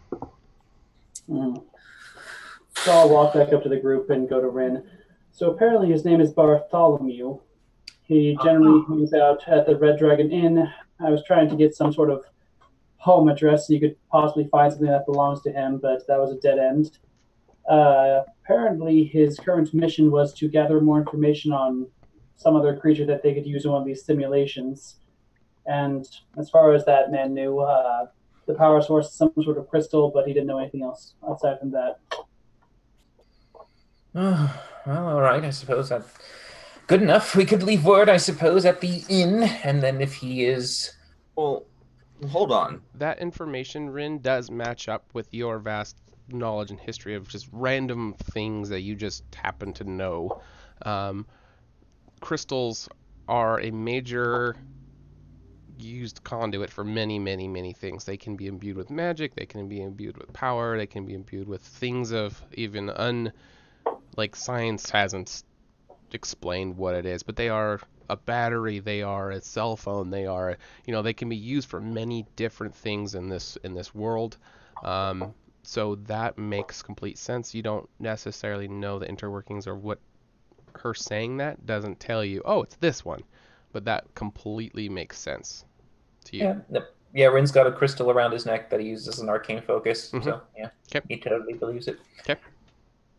So I'll walk back up to the group and go to Rin. So apparently his name is Bartholomew. He generally hangs out at the Red Dragon Inn. I was trying to get some sort of home address so you could possibly find something that belongs to him, but that was a dead end. Apparently his current mission was to gather more information on some other creature that they could use in one of these simulations. And as far as that man knew, the power source is some sort of crystal, but he didn't know anything else aside from that. Well, all right, I suppose that's good enough. We could leave word, I suppose, at the inn, and then if he is... Well, hold on. That information, Rin, does match up with your vast knowledge and history of just random things that you just happen to know. Crystals are a major used conduit for many, many, many things. They can be imbued with magic, they can be imbued with power, they can be imbued with things of even like science hasn't explained what it is, but they are a battery, they are a cell phone, they are, they can be used for many different things in this world. So that makes complete sense. You don't necessarily know the interworkings, or what her saying that doesn't tell you, oh, it's this one, but that completely makes sense to you. Yeah, Rin's got a crystal around his neck that he uses as an arcane focus, so yeah, he totally believes it. Okay.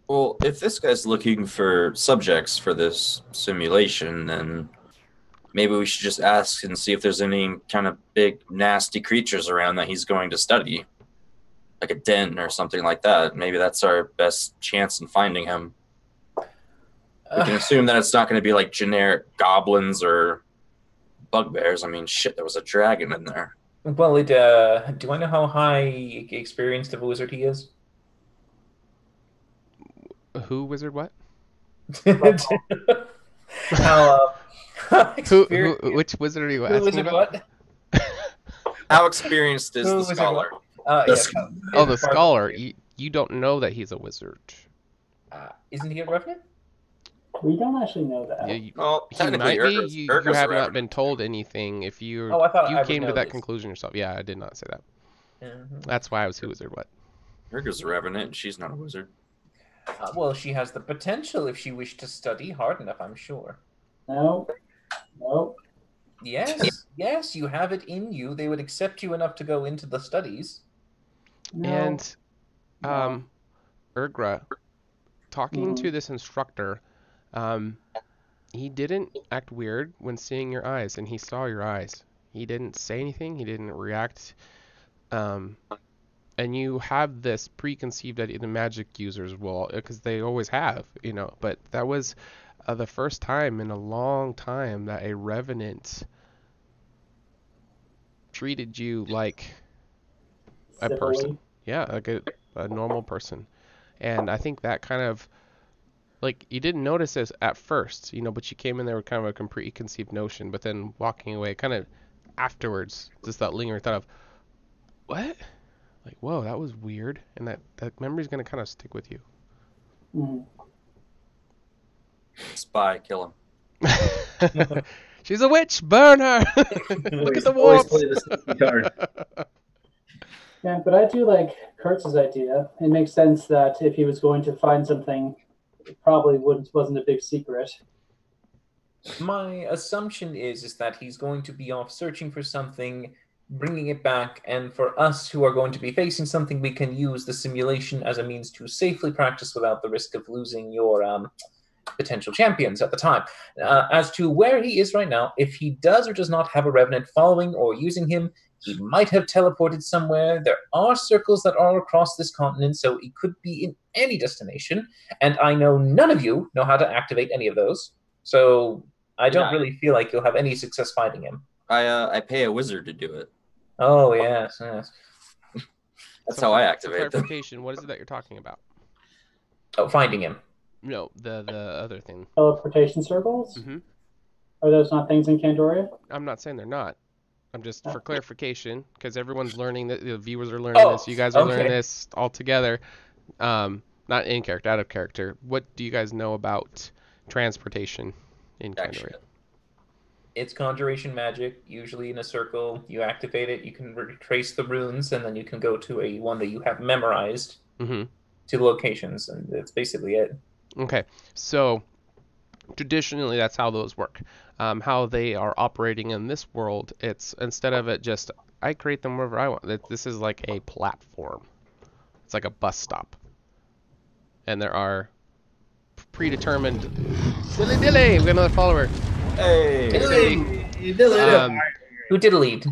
Well, if this guy's looking for subjects for this simulation, then maybe we should just ask and see if there's any kind of big, nasty creatures around that he's going to study. Like a den or something like that. Maybe that's our best chance in finding him. We can assume that it's not going to be like generic goblins or bugbears. I mean, shit, there was a dragon in there. Well, do I know how high experienced of a wizard he is? Who wizard what? How which wizard are you who asking wizard about? what? How experienced is Who the wizard scholar? what? The Oh, the scholar. You don't know that he's a wizard. Isn't he a revenant? We don't actually know that. Yeah, Well, he technically, might be. Urga's You a have not revenant. been told anything. If you Oh, I thought you I would came to know that this. conclusion yourself. Yeah, I did not say that. Mhm. That's why I was who wizard what. Urga's a revenant, and she's not a wizard. Well, she has the potential if she wished to study hard enough, I'm sure. No. Nope. Yes, yes, you have it in you. They would accept you enough to go into the studies. No. And No. Urgra, talking to this instructor, he didn't act weird when seeing your eyes, and he saw your eyes. He didn't say anything. He didn't react. And you have this preconceived idea the magic users will, because they always have, but that was the first time in a long time that a revenant treated you like a person. Yeah, like a normal person. And I think that kind of, like, you didn't notice this at first, but you came in there with kind of a preconceived notion, but then walking away kind of afterwards, just that lingering thought of, what? Like, whoa, that was weird. And that memory's going to kind of stick with you. Spy, kill him. She's a witch, burn her! Look at the Always warmth! play the sneaky card. Yeah, but I do like Kurtz's idea. It makes sense that if he was going to find something, it probably wasn't a big secret. My assumption is that he's going to be off searching for something, bringing it back, and for us who are going to be facing something, we can use the simulation as a means to safely practice without the risk of losing your potential champions at the time. As to where he is right now, if he does or does not have a revenant following or using him, he might have teleported somewhere. There are circles that are across this continent, so he could be in any destination, and I know none of you know how to activate any of those, so I don't really feel like you'll have any success finding him. I pay a wizard to do it. Oh, yes, yes. That's how I activate them. Clarification, what is it that you're talking about? Oh, finding him. No, the other thing. Teleportation circles? Mm-hmm. Are those not things in Candoria? I'm not saying they're not. I'm just, for clarification, because everyone's learning, the viewers are learning this, you guys are learning this all together. Not in character, out of character. What do you guys know about transportation in Candoria? It's conjuration magic, usually in a circle. You activate it, you can retrace the runes, and then you can go to a one that you have memorized to the locations, and that's basically it. Okay, so traditionally that's how those work. How they are operating in this world, it's instead of it just, I create them wherever I want. This is like a platform. It's like a bus stop. And there are predetermined... Dilly! We got another follower. Hey! Who did lead?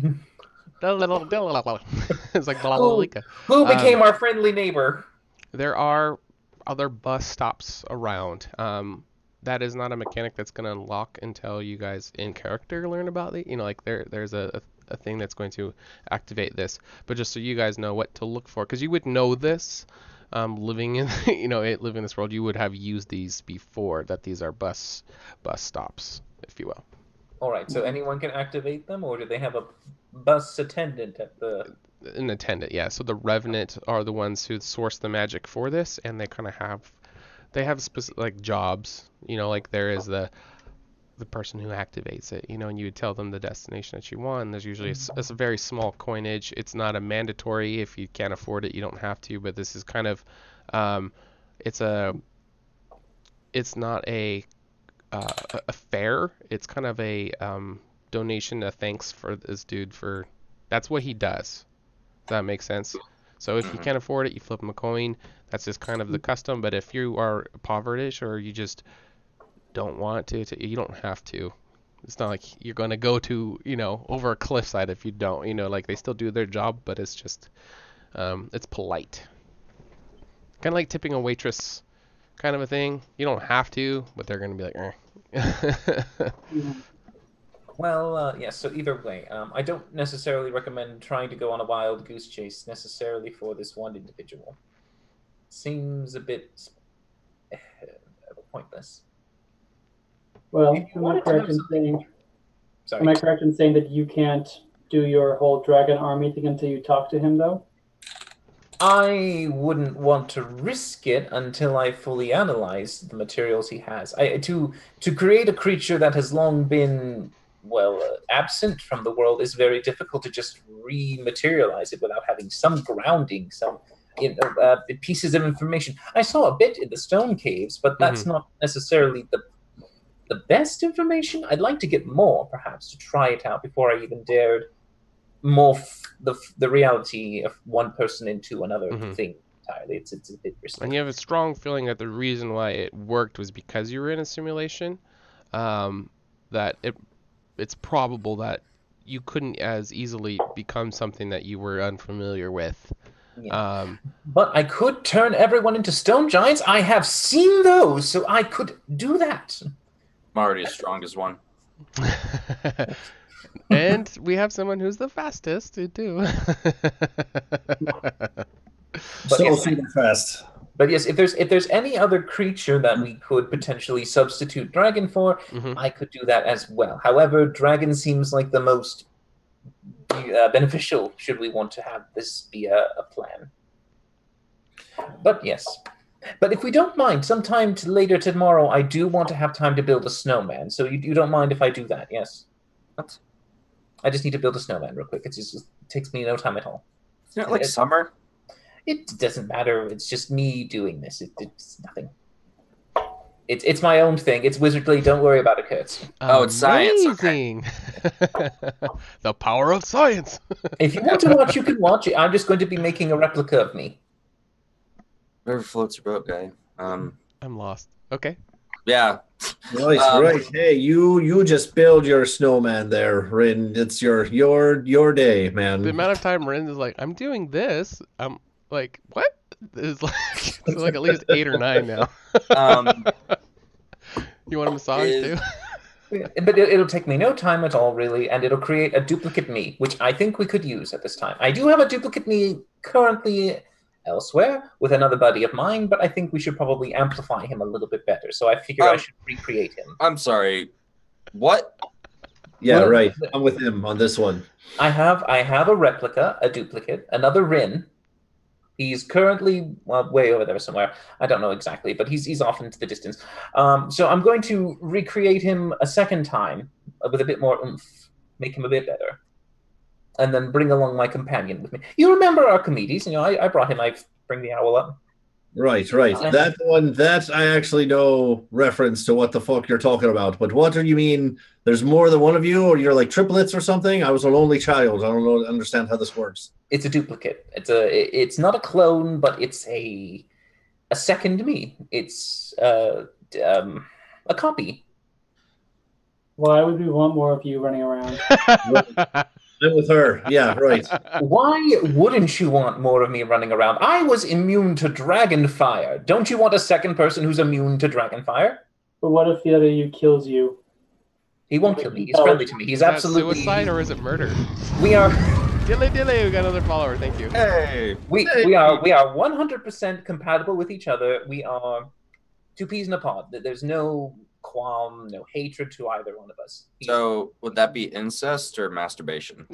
It's like Balalika. Who became our friendly neighbor? There are other bus stops around. That is not a mechanic that's going to unlock until you guys in character learn about it. Like there's a thing that's going to activate this. But just so you guys know what to look for, because you would know this, living in living in this world, you would have used these before. That these are bus stops, if you will. All right. So anyone can activate them, or do they have a bus attendant at the? An attendant, yeah. So the Revenant are the ones who source the magic for this, and they kind of have. They have specific like jobs, like there is the person who activates it, and you would tell them the destination that you want. And there's usually a very small coinage. It's not a mandatory. If you can't afford it, you don't have to. But this is kind of, it's not a fare. It's kind of a donation, a thanks for this dude for. That's what he does. Does that make sense? So if you can't afford it, you flip him a coin. That's just kind of the custom. But if you are povertish or you just don't want to, you don't have to. It's not like you're going to go to, over a cliffside if you don't. Like they still do their job, but it's just, it's polite. Kind of like tipping a waitress kind of a thing. You don't have to, but they're going to be like, eh. Well, yes, so either way, I don't necessarily recommend trying to go on a wild goose chase necessarily for this one individual. Seems a bit pointless. Well, If you am I wanted to correct have in something- saying? Sorry. Am I correct in saying that you can't do your whole dragon army thing until you talk to him, though? I wouldn't want to risk it until I fully analyze the materials he has. To create a creature that has long been, absent from the world is very difficult to just rematerialize it without having some grounding, some pieces of information. I saw a bit in the stone caves, but that's not necessarily the best information. I'd like to get more, perhaps, to try it out before I even dared morph the reality of one person into another thing entirely. It's a bit risky. And you have a strong feeling that the reason why it worked was because you were in a simulation. That it's probable that you couldn't as easily become something that you were unfamiliar with. Yeah. But I could turn everyone into stone giants. I have seen those, so I could do that. I'm already as strong as one. And we have someone who's the fastest to do. So super fast. But yes, if there's any other creature that we could potentially substitute dragon for, I could do that as well. However, dragon seems like the most beneficial should we want to have this be a plan. But yes. But if we don't mind, sometime later tomorrow, I do want to have time to build a snowman. So you don't mind if I do that, yes? What? I just need to build a snowman real quick. It takes me no time at all. Isn't it like summer? It doesn't matter. It's just me doing this. It's nothing. It's my own thing. It's wizardly. Don't worry about it, Kurtz. Oh, it's science. Amazing. The power of science. If you want to watch, you can watch it. I'm just going to be making a replica of me. Whatever floats your boat, guy. I'm lost. Okay. Yeah. Right. Hey, you just build your snowman there, Rin. It's your day, man. The amount of time Rin is like, I'm doing this. I'm like, what? It's like at least 8 or 9 now. You want a massage too? But it'll take me no time at all, really, and it'll create a duplicate me, which I think we could use at this time. I do have a duplicate me currently elsewhere with another buddy of mine, but I think we should probably amplify him a little bit better. So I figure I should recreate him. I'm sorry. What? Yeah, right. I'm with him on this one. I have a replica, a duplicate, another Rin. He's currently way over there somewhere. I don't know exactly, but he's off into the distance. So I'm going to recreate him a second time with a bit more oomph, make him a bit better, and then bring along my companion with me. You remember Archimedes? I brought him. I bring the owl up. Right. That one, that I actually know reference to what the fuck you're talking about. But what do you mean? There's more than one of you, or you're like triplets or something? I was an only child. I don't understand how this works. It's a duplicate. It's not a clone, but it's a second me. It's a copy. Why would we want more of you running around? I'm with her. Yeah, right. Why wouldn't you want more of me running around? I was immune to dragon fire. Don't you want a second person who's immune to dragon fire? But what if the other you kills you? He won't kill me. He's friendly to me. He's absolutely suicide, or is it murder? We are dilly. We got another follower. Thank you. Hey. We are 100% compatible with each other. We are two peas in a pod. There's no qualm, no hatred to either one of us. So would that be incest or masturbation?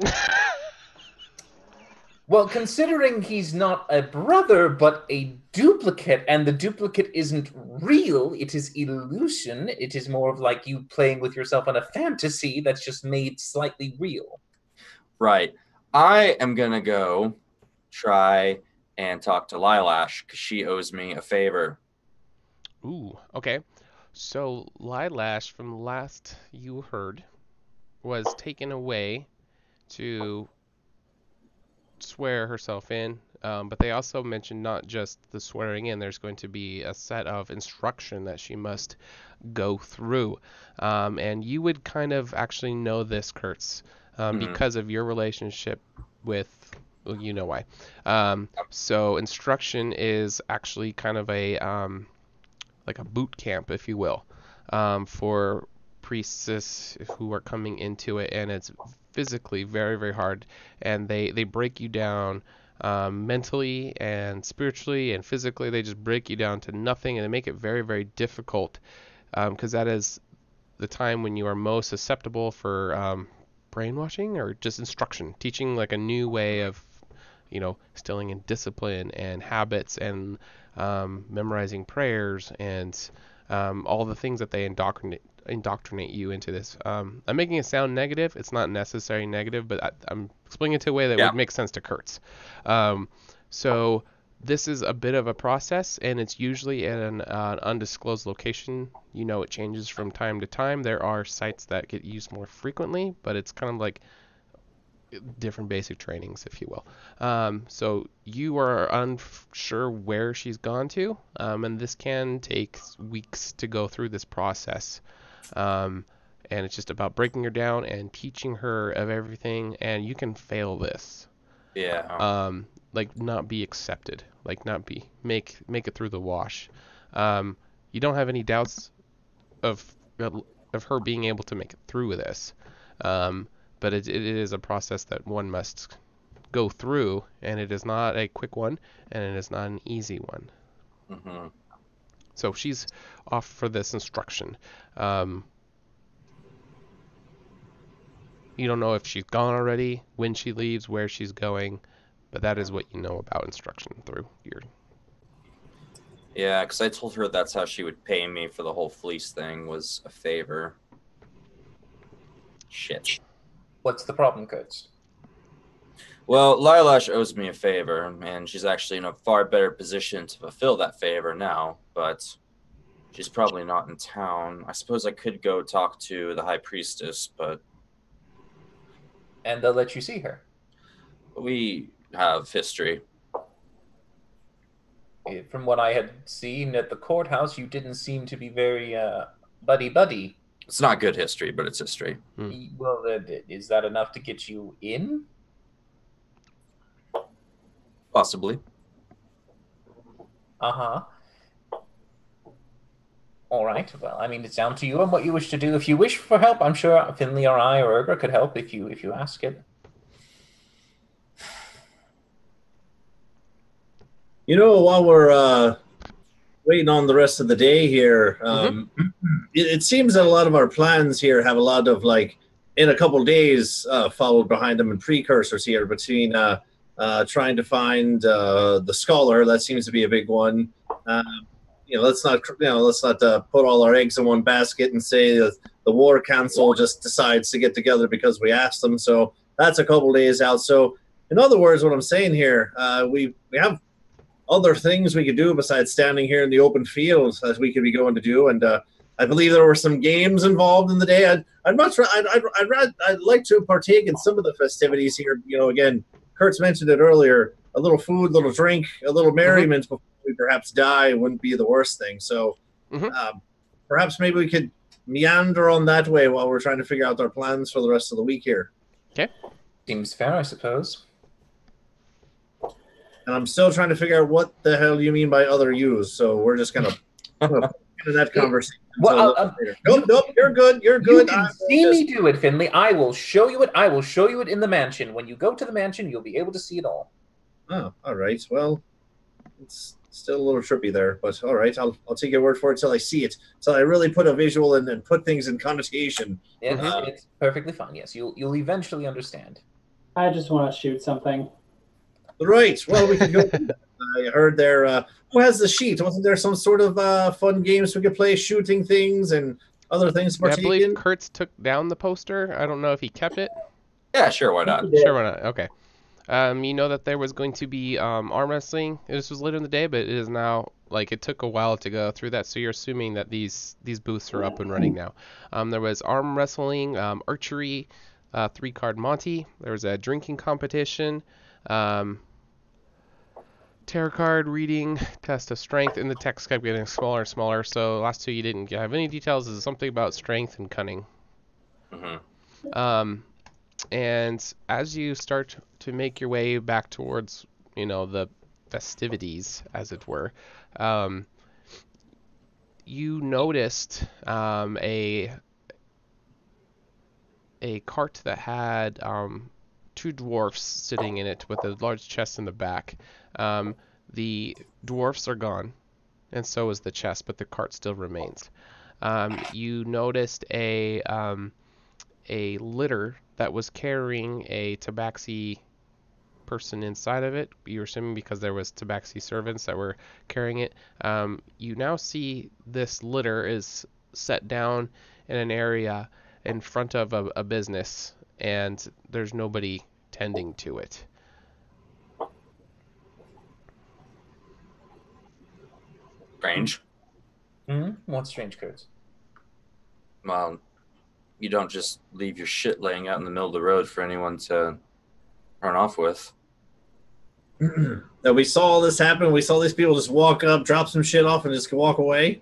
Well, considering he's not a brother, but a duplicate, and the duplicate isn't real, it is illusion, it is more of like you playing with yourself in a fantasy that's just made slightly real. Right. I am going to go try and talk to Lilash because she owes me a favor. Ooh, okay. So Lilash, from the last you heard, was taken away to swear herself in, but they also mentioned not just the swearing in. There's going to be a set of instruction that she must go through, and you would kind of actually know this, Kurtz, because of your relationship with, well, you know why. So instruction is actually kind of a a boot camp, if you will, for priestess who are coming into it, and it's physically very, very hard, and they break you down mentally and spiritually and physically. They just break you down to nothing, and they make it very, very difficult, because that is the time when you are most susceptible for brainwashing or just instruction, teaching like a new way of, instilling in discipline and habits and memorizing prayers and all the things that they indoctrinate you into this. I'm making it sound negative. It's not necessarily negative, but I'm explaining it to a way that would make sense to Kurtz. So this is a bit of a process, and it's usually at an undisclosed location. It changes from time to time. There are sites that get used more frequently, but it's kind of like different basic trainings, if you will. So you are unsure where she's gone to, and this can take weeks to go through this process. And it's just about breaking her down and teaching her of everything, and you can fail this. Yeah. Not be accepted, make it through the wash. You don't have any doubts of her being able to make it through this. But it is a process that one must go through, and it is not a quick one, and it is not an easy one. Mm-hmm. So she's off for this instruction. You don't know if she's gone already, when she leaves, where she's going, but that is what you know about instruction through your... Yeah, because I told her that's how she would pay me for the whole fleece thing, was a favor. Shit. What's the problem, Kurtz? Well, Lilash owes me a favor, and she's actually in a far better position to fulfill that favor now, but she's probably not in town. I suppose I could go talk to the High Priestess, but... And they'll let you see her? We have history. From what I had seen at the courthouse, you didn't seem to be very buddy-buddy. It's not good history, but it's history. Well, is that enough to get you in? Possibly. Uh-huh. All right. Well, I mean, it's down to you and what you wish to do. If you wish for help, I'm sure Finley or I or Ergra could help if you ask it. While we're waiting on the rest of the day here, it seems that a lot of our plans here have a lot of, in a couple days, followed behind them and precursors here between trying to find the scholar. That seems to be a big one. Let's not put all our eggs in one basket and say that the war council just decides to get together because we asked them. So that's a couple days out. So in other words, what I'm saying here, we have other things we could do besides standing here in the open field as we could be going to do. And I believe there were some games involved in the day. I'd like to partake in some of the festivities here. Again, Kurtz mentioned it earlier. A little food, a little drink, a little merriment before we perhaps die wouldn't be the worst thing. So perhaps maybe we could meander on that way while we're trying to figure out our plans for the rest of the week here. Okay. Seems fair, I suppose. And I'm still trying to figure out what the hell you mean by other yous. So we're just going to into that conversation. Well, nope, you're good. You're good. You can see me do it, Finley. I will show you it. I will show you it in the mansion. When you go to the mansion, you'll be able to see it all. Oh, all right. Well, it's still a little trippy there, but all right. I'll take your word for it till I see it. Till I really put a visual and put things in connotation. It's perfectly fine. Yes, you'll eventually understand. I just want to shoot something. Right. Well, we can go. I heard there. Who has the sheet? Wasn't there some sort of fun games we could play, shooting things and other things? I believe Kurtz took down the poster. I don't know if he kept it. Yeah, sure. Why not? Sure, why not? Okay. You know that there was going to be arm wrestling. This was later in the day, but it is now, it took a while to go through that, so you're assuming that these booths are up and running now. There was arm wrestling, archery, 3-card Monty. There was a drinking competition, tarot card reading, test of strength, and the text kept getting smaller and smaller, so the last two you didn't have any details. Is something about strength and cunning. And as you start to make your way back towards, the festivities, as it were, you noticed a cart that had two dwarfs sitting in it with a large chest in the back. The dwarfs are gone, and so is the chest, but the cart still remains. You noticed a litter that was carrying a tabaxi person inside of it. You're assuming because there was tabaxi servants that were carrying it. You now see this litter is set down in an area in front of a business, and there's nobody tending to it. Strange. What's strange, Kurtz? Well, you don't just leave your shit laying out in the middle of the road for anyone to run off with. Now, we saw all this happen. We saw these people just walk up, drop some shit off, and just walk away.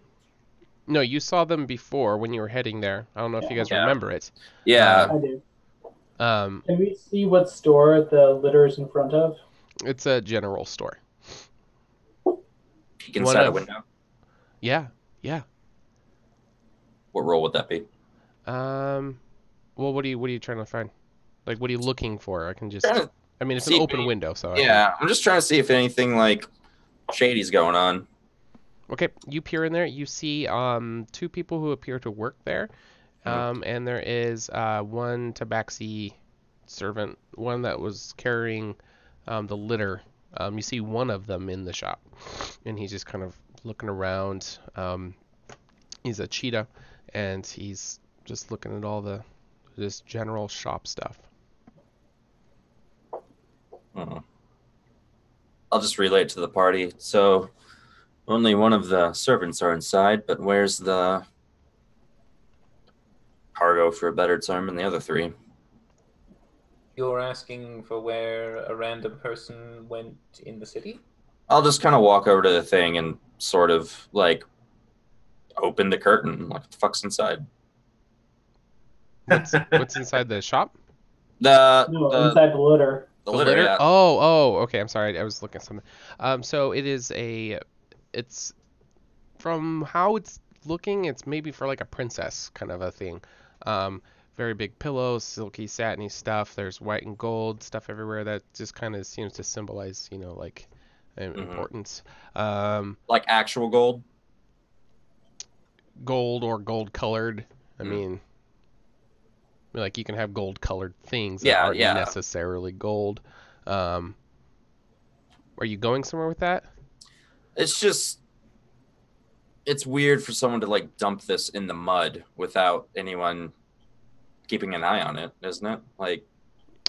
No, you saw them before when you were heading there. I don't know if you guys remember it. Yeah. I do. Can we see what store the litter is in front of? It's a general store. Peek inside a window? Yeah. What role would that be? Well, what are you trying to find? Like, what are you looking for? I can just... I mean, it's an open window, so... Yeah, I'm just trying to see if anything, like, shady's going on. Okay, you peer in there. You see two people who appear to work there. And there is one tabaxi servant, one that was carrying the litter. You see one of them in the shop, and he's just kind of looking around. He's a cheetah, and he's just looking at all this general shop stuff. I'll just relay it to the party. So, only one of the servants are inside, but where's the cargo, for a better term, and the other three? You're asking for where a random person went in the city? I'll just kind of walk over to the thing and sort of, like, open the curtain. Like, what the fuck's inside? What's inside the shop? Inside the litter. The litter, yeah. Oh, okay. I'm sorry. I was looking at something. So it is it's from how it's looking, it's maybe for like a princess kind of a thing. Very big pillows, silky, satiny stuff. There's white and gold stuff everywhere that just kind of seems to symbolize, like importance. Like actual gold? Gold or gold colored. I mean, like you can have gold colored things that aren't necessarily gold. Are you going somewhere with that? It's weird for someone to like dump this in the mud without anyone keeping an eye on it, isn't it? Like,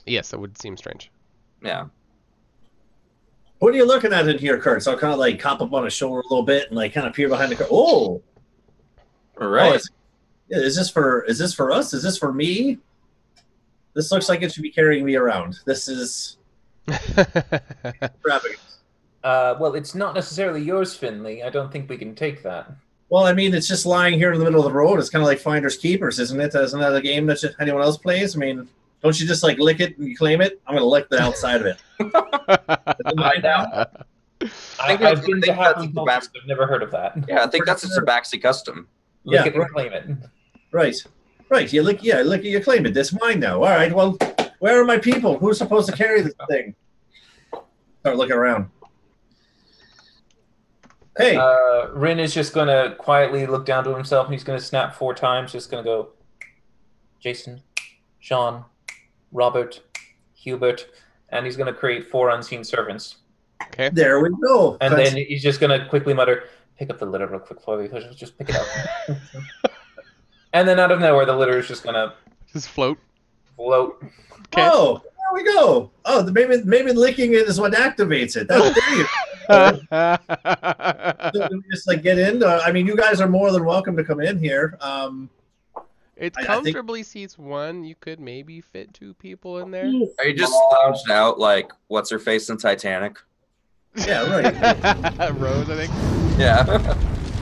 yes, that would seem strange. Yeah. What are you looking at in here, Kurt? So I'll kind of like cop up on his shoulder a little bit and like kind of peer behind the car. Oh, all right. Is this for us? Is this for me? This looks like it should be carrying me around. This is extravagant. Well, it's not necessarily yours, Finley. I don't think we can take that. Well, I mean, it's just lying here in the middle of the road. It's kind of like Finders Keepers, isn't it? Isn't that a game that anyone else plays? I mean, don't you just like lick it and you claim it? I'm going to lick the outside of it. I've been to Halfling cultures, I've never heard of that. Yeah, I think that's a Tabaxi custom. Lick it and claim it. Right. You lick it, you claim it. That's mine now. All right. Well, where are my people? Who's supposed to carry this thing? Start looking around. Hey. Rin is just going to quietly look down to himself, and he's going to snap 4 times. Just going to go, Jason, Sean, Robert, Hubert, and he's going to create 4 unseen servants. Okay. There we go. And then he's just going to quickly mutter, pick up the litter real quick for me. Just pick it up. And then out of nowhere, the litter is just going to... just float. Okay. Oh, there we go. Oh, maybe licking it is what activates it. That's there you go. Just like get in. I mean, you guys are more than welcome to come in here. It comfortably seats 1. You could maybe fit 2 people in there. Are you just slouched out like what's her face in Titanic? Yeah, right. Rose, I think. Yeah.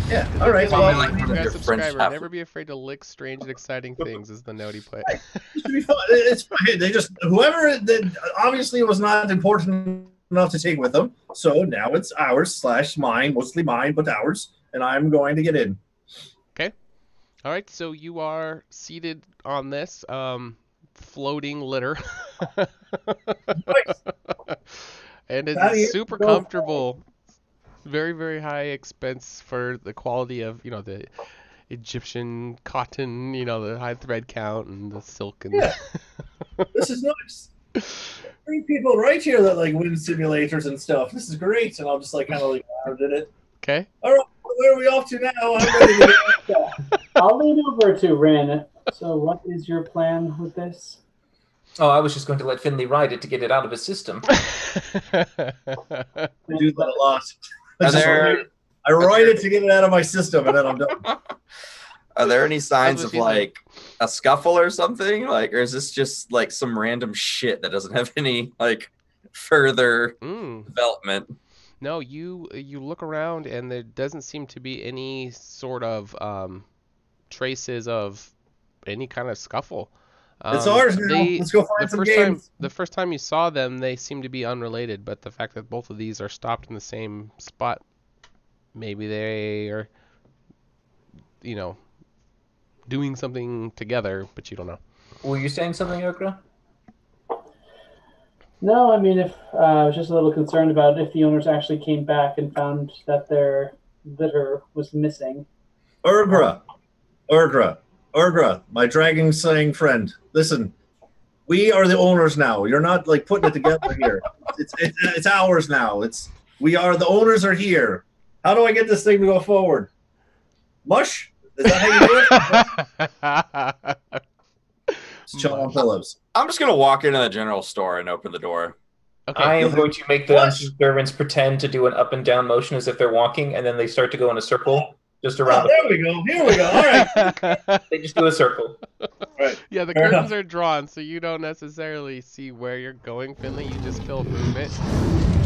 Yeah. All right. Well, subscriber. Never be afraid to lick strange and exciting things. Is the note he put. It should be fun. It's fine. They just whoever that obviously was not important enough to take with them. So now it's ours / mine, mostly mine, but ours, and I'm going to get in. All right, so you are seated on this floating litter. And it is super comfortable. Very, very high expense for the quality of, the Egyptian cotton, the high thread count and the silk and This is nice. Three people right here that like win simulators and stuff. This is great. And I'll just like kind of like did it. Okay. All right, where are we off to now? I'm ready to Yeah. I'll lean over to Rin. So what is your plan with this? Oh, I was just going to let Finley ride it to get it out of his system. I do that a lot. I Are ride there- it to get it out of my system, and then I'm done. Are there any signs of feeling. like a scuffle or something? Like, or is this just like some random shit that doesn't have any like further development? No, you look around and there doesn't seem to be any sort of traces of any kind of scuffle. It's ours now. Let's go find some games. The first time you saw them, they seem to be unrelated, but the fact that both of these are stopped in the same spot, maybe they are, doing something together, but you don't know. Were you saying something, Okra? No, I mean, if I was just a little concerned about if the owners actually came back and found that their litter was missing. Urgra, my dragon slaying friend. Listen, we are the owners now. You're not like putting it together here. It's ours now. The owners are here. How do I get this thing to go forward? Mush? Is that how you do it? It's chill on pillows. I'm just gonna walk into the general store and open the door. Okay. I am going to make the servants pretend to do an up and down motion as if they're walking, and then they start to go in a circle just around. There we go. Here we go. All right. They just do a circle. Right. Yeah, the Fair curtains enough. are drawn, so you don't necessarily see where you're going, Finley. You just feel movement.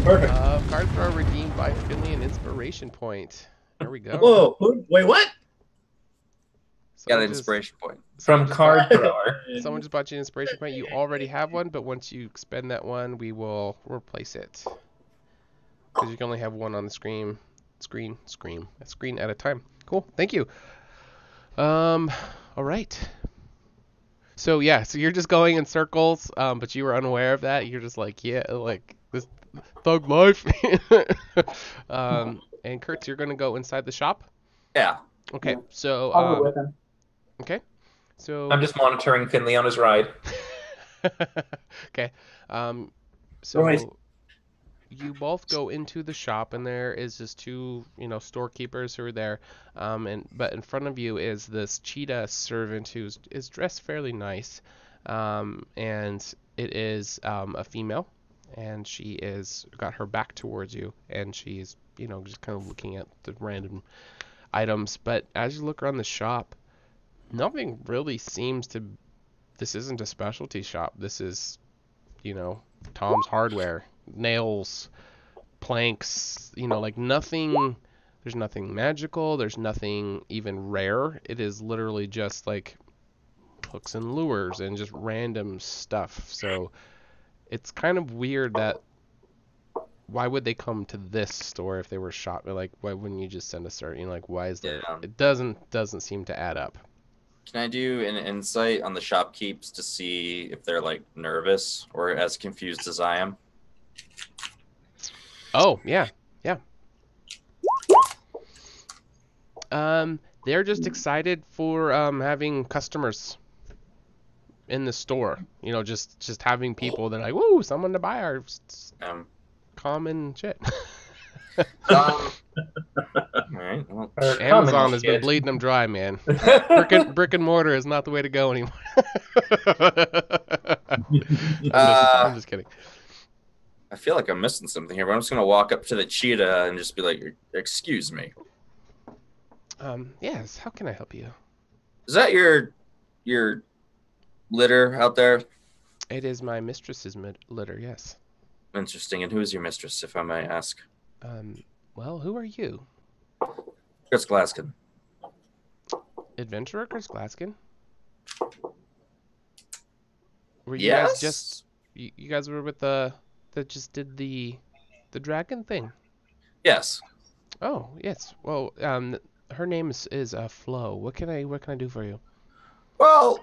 Perfect. Card throw redeemed by Finley, an inspiration point. There we go. Whoa. Wait, what? Got an inspiration point. From card thrower. Someone just bought you an inspiration point. You already have one, but once you spend that one, we will replace it. Because you can only have one on the screen at a time. Cool. Thank you. All right. So yeah, so you're just going in circles, but you were unaware of that. You're just like, yeah, like this thug life. And Kurtz, you're gonna go inside the shop. Yeah. Okay. So I'll go with him. okay. So I'm just monitoring Finley on his ride. okay. So Right. you both go into the shop, and there is just two, storekeepers who are there. But in front of you is this cheetah servant who is dressed fairly nice, and it is a female, and she is got her back towards you, and she's just kind of looking at the random items. But as you look around the shop, nothing really seems to. This isn't a specialty shop. This is, Tom's Hardware. Nails, planks, like nothing. There's nothing magical. There's nothing even rare. It is literally just like hooks and lures and just random stuff. So it's kind of weird that why would they come to this store if they were shop? Like, why wouldn't you just send a certain? Like, why is that? Yeah. It doesn't seem to add up. Can I do an insight on the shopkeepers to see if they're like nervous or as confused as I am? Oh, yeah. They're just excited for having customers in the store. Just having people that are like, woo, someone to buy our common shit. All right. Well, Amazon has been bleeding them dry, man. Brick and mortar is not the way to go anymore. I'm just kidding. I feel like I'm missing something here, but I'm just gonna walk up to the cheetah and just be like, "Excuse me." Yes. How can I help you? Is that your litter out there? It is my mistress's litter. Yes. Interesting. And who is your mistress, if I may ask? Well, who are you? Chris Glaskin. Adventurer Chris Glaskin? Were you Yes. guys just you guys were with that just did the dragon thing? Yes. Oh, yes. Well, her name is Flo. What can I do for you? Well,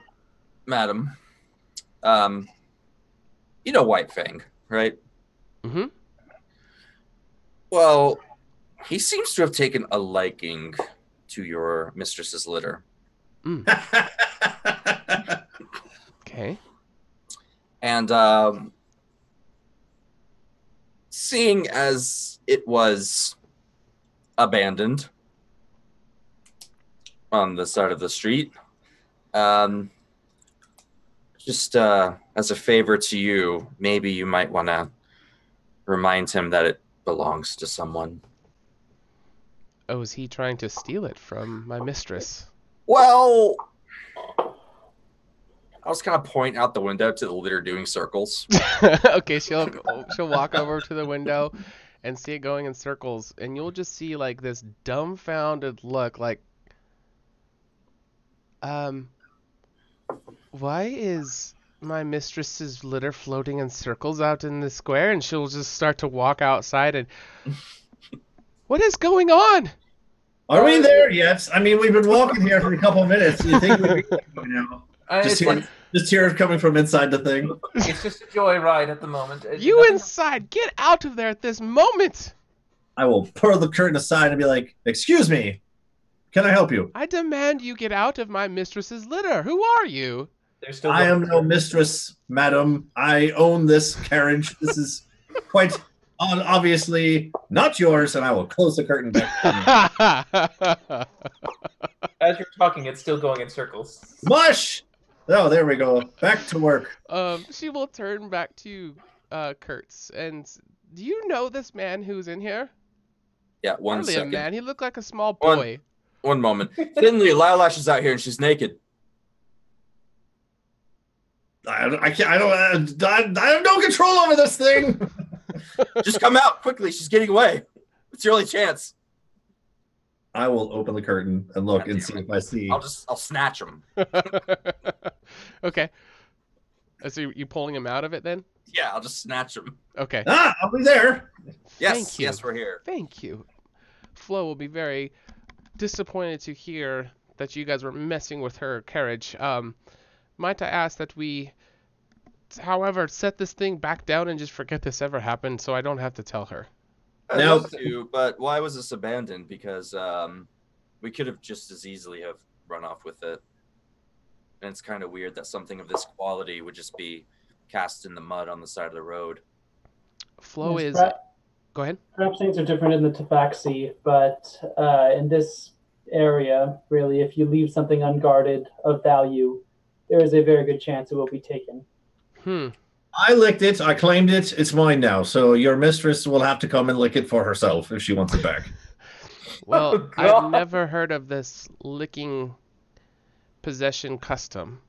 madam, you know White Fang, right? Mm-hmm. Well, he seems to have taken a liking to your mistress's litter. Okay. And seeing as it was abandoned on the side of the street, just as a favor to you, maybe you might want to remind him that it belongs to someone. Oh, is he trying to steal it from my mistress? Well, I was kind of pointing out the window to the litter doing circles. Okay, she'll walk over to the window and see it going in circles, and you'll just see like this dumbfounded look, like, why is my mistress's litter floating in circles out in the square? And she'll just start to walk outside and, what is going on? Are we there yet? I mean, we've been walking here for a couple of minutes. You think we'd be there by now? Just hear it coming from inside the thing. It's just a joyride at the moment. You inside! Get out of there at this moment! I will pull the curtain aside and be like, "Excuse me, can I help you?" I demand you get out of my mistress's litter. Who are you? I am no mistress, madam. I own this carriage. This is quite obviously not yours, and I will close the curtain back. As you're talking, it's still going in circles. Mush! Oh, there we go. Back to work. She will turn back to Kurtz. And do you know this man who's in here? Yeah, one Hardly second. a man. He looked like a small boy. One moment. Finley, Lilash is out here and she's naked. I can't. I have no control over this thing. Just come out quickly. She's getting away. It's your only chance. I will open the curtain and look and see if I see. I'll snatch him. Okay. So you pulling him out of it then? Yeah, I'll just snatch him. Okay. I'll be there. Yes, Thank you. yes, we're here. Thank you. Flo will be very disappointed to hear that you guys were messing with her carriage. Might I ask that we, however, set this thing back down and just forget this ever happened so I don't have to tell her? I'd love to, but why was this abandoned? Because we could have just as easily have run off with it. And it's kind of weird that something of this quality would just be cast in the mud on the side of the road. Flo is... Go ahead. Perhaps things are different in the Tabaxi, but in this area, really, if you leave something unguarded of value, there is a very good chance it will be taken. I licked it. I claimed it. It's mine now. So your mistress will have to come and lick it for herself if she wants it back. Well, I've never heard of this licking possession custom.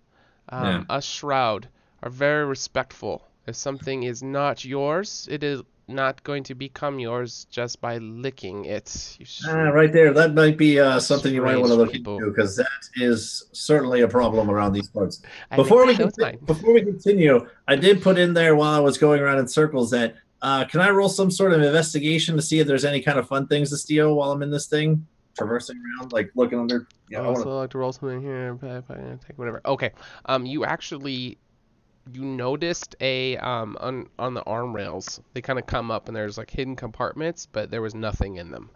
Us Shroud are very respectful. If something is not yours, it is not going to become yours just by licking it. Right there. That might be something you might want to look into, because that is certainly a problem around these parts. Before we continue, I did put in there while I was going around in circles that can I roll some sort of investigation to see if there's any kind of fun things to steal while I'm in this thing, traversing around, like looking under. Yeah, I also like to roll something here. Take whatever. Okay. You actually. You noticed a on the arm rails, they kind of come up and there's like hidden compartments, but there was nothing in them.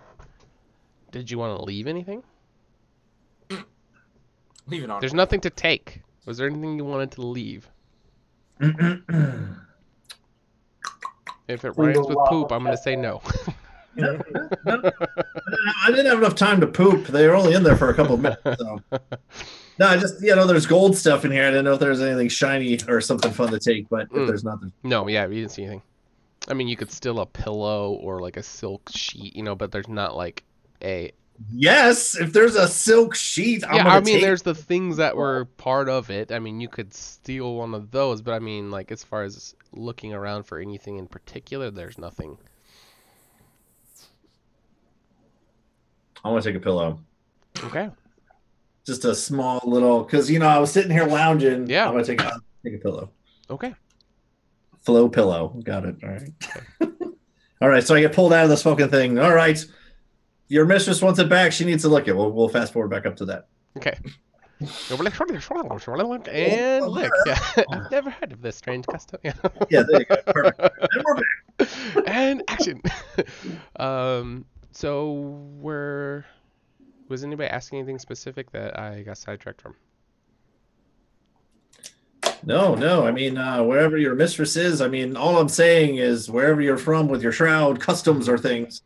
Did you want to leave anything? Leave it on. There's nothing to take. Was there anything you wanted to leave? If it rhymes with poop, I'm going to say no. I didn't have enough time to poop. They were only in there for a couple of minutes. So. No, I just, there's gold stuff in here. I didn't know if there was anything shiny or something fun to take, but if there's nothing. No, yeah, you didn't see anything. I mean, you could steal a pillow or like a silk sheet, but there's not like a... Yes, if there's a silk sheet, there's the things that were part of it. I mean, you could steal one of those, but I mean, like, as far as looking around for anything in particular, there's nothing. I want to take a pillow. Okay. Just a small little, because I was sitting here lounging. Yeah. I'm gonna take a pillow. Okay. Flow pillow. Got it. All right. All right. So I get pulled out of the smoking thing. All right. your mistress wants it back. She needs to look it. We'll fast forward back up to that. Okay. And lick. Yeah. I've never heard of this strange custom. Yeah. Yeah, there you go. Perfect. And we're back. And action. So was anybody asking anything specific that I got sidetracked from? No. I mean, wherever your mistress is, I mean, all I'm saying is wherever you're from with your shroud, customs or things,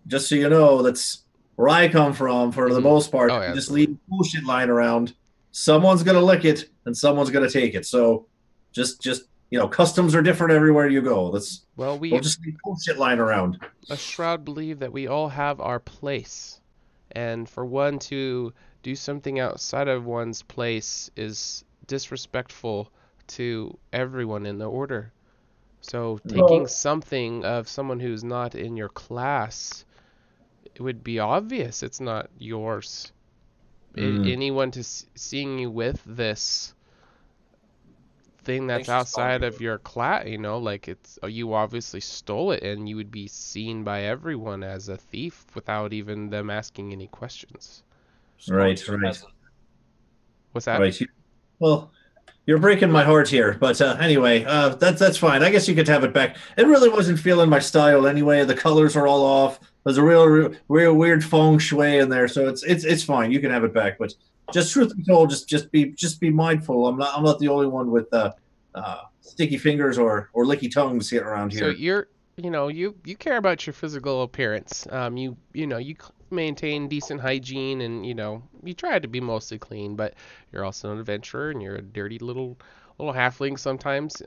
just so you know, that's where I come from for the most part. Oh, yeah, just leave bullshit lying around. Someone's going to lick it and someone's going to take it. So just customs are different everywhere you go. We'll just leave bullshit lying around. A shroud believe that we all have our place. And for one to do something outside of one's place is disrespectful to everyone in the order. So taking something of someone who's not in your class, it would be obvious it's not yours. Anyone seeing you with this thing that's outside of your class, like you obviously stole it, and you would be seen by everyone as a thief without even them asking any questions. Right. What's that? Right. Well, you're breaking my heart here, but anyway, that's fine. I guess you could have it back. It really wasn't feeling my style anyway. The colors are all off. There's a real weird feng shui in there, so it's fine. You can have it back, but just truth be told, just be mindful. I'm not the only one with sticky fingers or licky tongues here around here. So you care about your physical appearance. You maintain decent hygiene, and you try to be mostly clean, but you're also an adventurer and you're a dirty little halfling sometimes.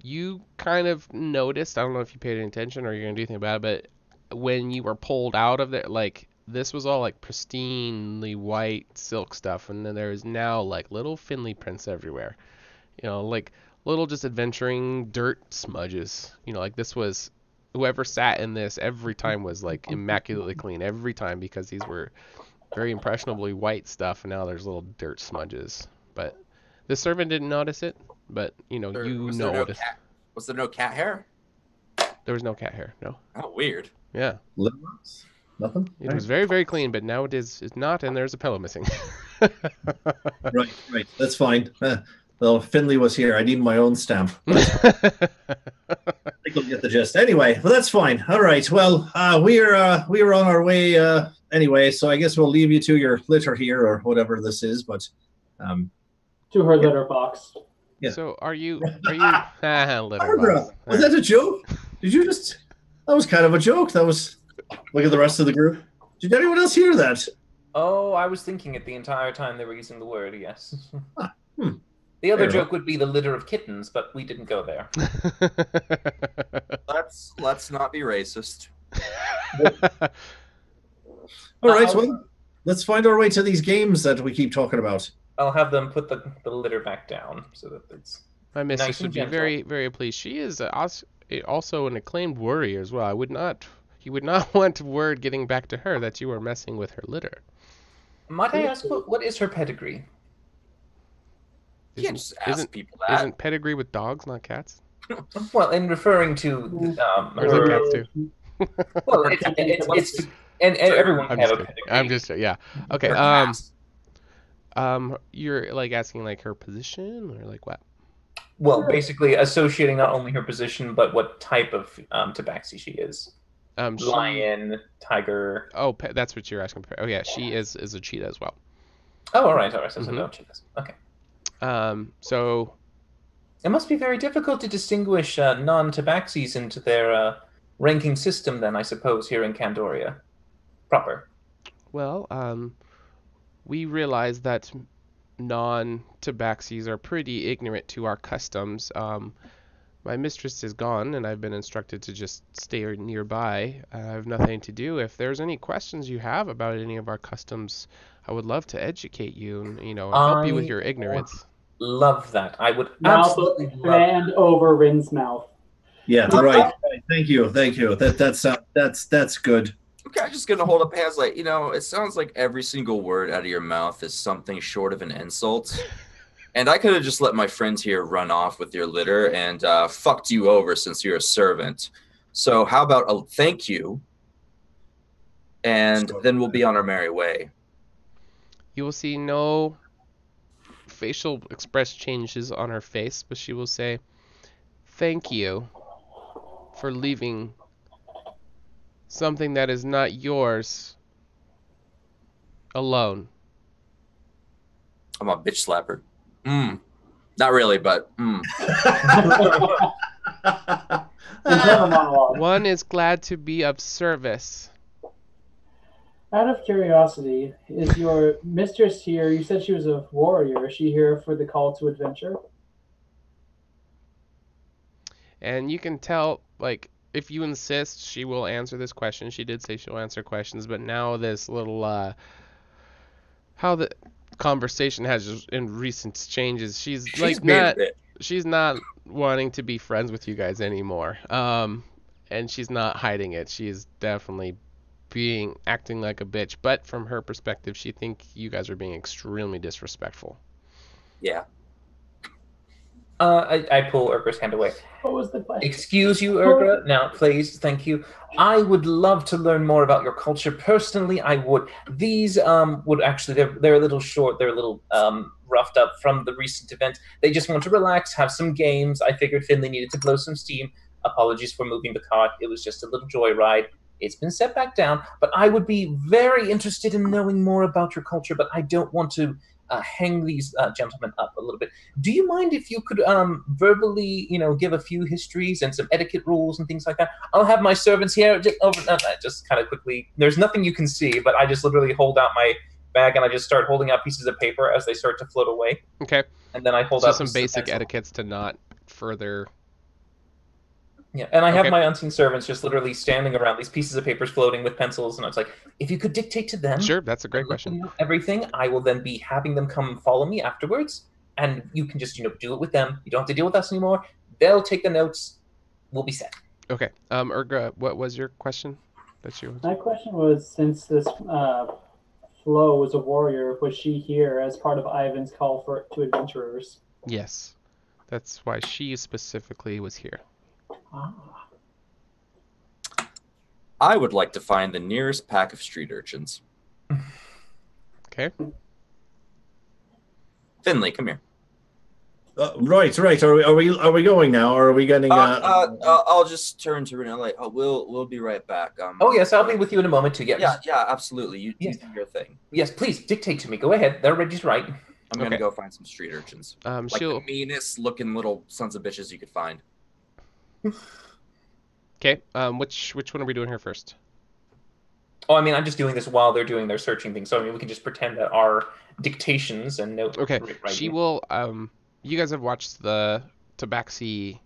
You kind of noticed, I don't know if you paid any attention or you're gonna do anything about it, but when you were pulled out of there, like this was all like pristinely white silk stuff, and then there's now like little Finley prints everywhere, like little just adventuring dirt smudges. Like this was, whoever sat in this every time was like immaculately clean every time, because these were very impressionably white stuff, and now there's little dirt smudges. But the servant didn't notice it, but noticed. Was there no cat hair? There was no cat hair, no. Oh, weird. Yeah. Nothing? It was very, very clean, but now it's not, and there's a pillow missing. Right. That's fine. Well, Finley was here. I need my own stamp. I think we'll get the gist. Anyway, well, that's fine. All right. Well, we are on our way anyway, so I guess we'll leave you to your litter here or whatever this is. But to her litter box. Yeah. So are you litter Barbara, box? Was that a joke? Did you just? That was kind of a joke. That was. Look at the rest of the group. Did anyone else hear that? Oh, I was thinking it the entire time they were using the word. Yes. The Fair other joke would be the litter of kittens, but we didn't go there. Let's not be racist. All right, well, let's find our way to these games that we keep talking about. I'll have them put the litter back down so that it's My mistress nice and would be gentle. very, very pleased. She is also an acclaimed warrior as well. He would not want word getting back to her that you were messing with her litter. Might I ask what is her pedigree? You can't just ask people that. Isn't pedigree with dogs, not cats? Well, in referring to Or is it cats too? Well, it's and everyone can have a pedigree. Yeah. Okay. You're like asking like her position or like what? Well, basically associating not only her position but what type of tabaxi she is. Lion, tiger. Oh, that's what you're asking. Oh yeah, she is a cheetah as well. Oh, all right. So no cheetahs. Okay. So it must be very difficult to distinguish non-tabaxis into their ranking system, then, I suppose, here in Candoria proper. Well, we realize that non-tabaxis are pretty ignorant to our customs. My mistress is gone, and I've been instructed to just stay nearby. I have nothing to do. If there's any questions you have about any of our customs, I would love to educate you and help you with your ignorance. Love that. I would Mouth absolutely hand over Rin's mouth. Yeah, right. Thank you. That's good. Okay, I'm just gonna hold up hands like, it sounds like every single word out of your mouth is something short of an insult. And I could have just let my friends here run off with your litter and fucked you over since you're a servant. So how about a thank you and then we'll be on our merry way. You will see no facial express changes on her face, but she will say, "Thank you for leaving something that is not yours alone." I'm a bitch slapper. Not really, but One is glad to be of service. Out of curiosity, is your mistress here? You said she was a warrior. Is she here for the call to adventure? And you can tell, like, if you insist, she will answer this question. She did say she'll answer questions, but now this little, how the conversation has in recent changes, she's not wanting to be friends with you guys anymore. And she's not hiding it. She's definitely acting like a bitch, but from her perspective, she thinks you guys are being extremely disrespectful. Yeah. I pull Urgra's hand away. What was the question? Excuse you, Urgra. Now, please, thank you. I would love to learn more about your culture. Personally, I would. These would actually, they're a little short. They're a little roughed up from the recent event. They just want to relax, have some games. I figured Finley needed to blow some steam. Apologies for moving the cart. It was just a little joyride. It's been set back down, but I would be very interested in knowing more about your culture, but I don't want to hang these gentlemen up a little bit. Do you mind if you could verbally, give a few histories and some etiquette rules and things like that? I'll have my servants here just kind of quickly. There's nothing you can see, but I just literally hold out my bag and I just start holding out pieces of paper as they start to float away. Okay. And then I hold out some basic etiquettes to not further. Yeah, and I have my unseen servants just literally standing around these pieces of papers floating with pencils, and I was like, if you could dictate to them... Sure, that's a great question. ...everything, I will then be having them come follow me afterwards, and you can just, do it with them. You don't have to deal with us anymore. They'll take the notes. We'll be set. Okay. Urgra, what was your question? My question was, since this Flo was a warrior, was she here as part of Ivan's call to adventurers? Yes. That's why she specifically was here. I would like to find the nearest pack of street urchins. Okay. Finley, come here. Right. Are we going now, or are we getting? I'll just turn to Renee. Like, we'll be right back. Oh yes, I'll be with you in a moment too. Yeah, absolutely. You do your thing. Yes, please dictate to me. Go ahead. They're ready to write. I'm gonna go find some street urchins. Like the meanest looking little sons of bitches you could find. Okay. Which one are we doing here first? Oh, I mean, I'm just doing this while they're doing their searching thing. So I mean, we can just pretend that our dictations and note. Okay. She will. You guys have watched the Tabaxi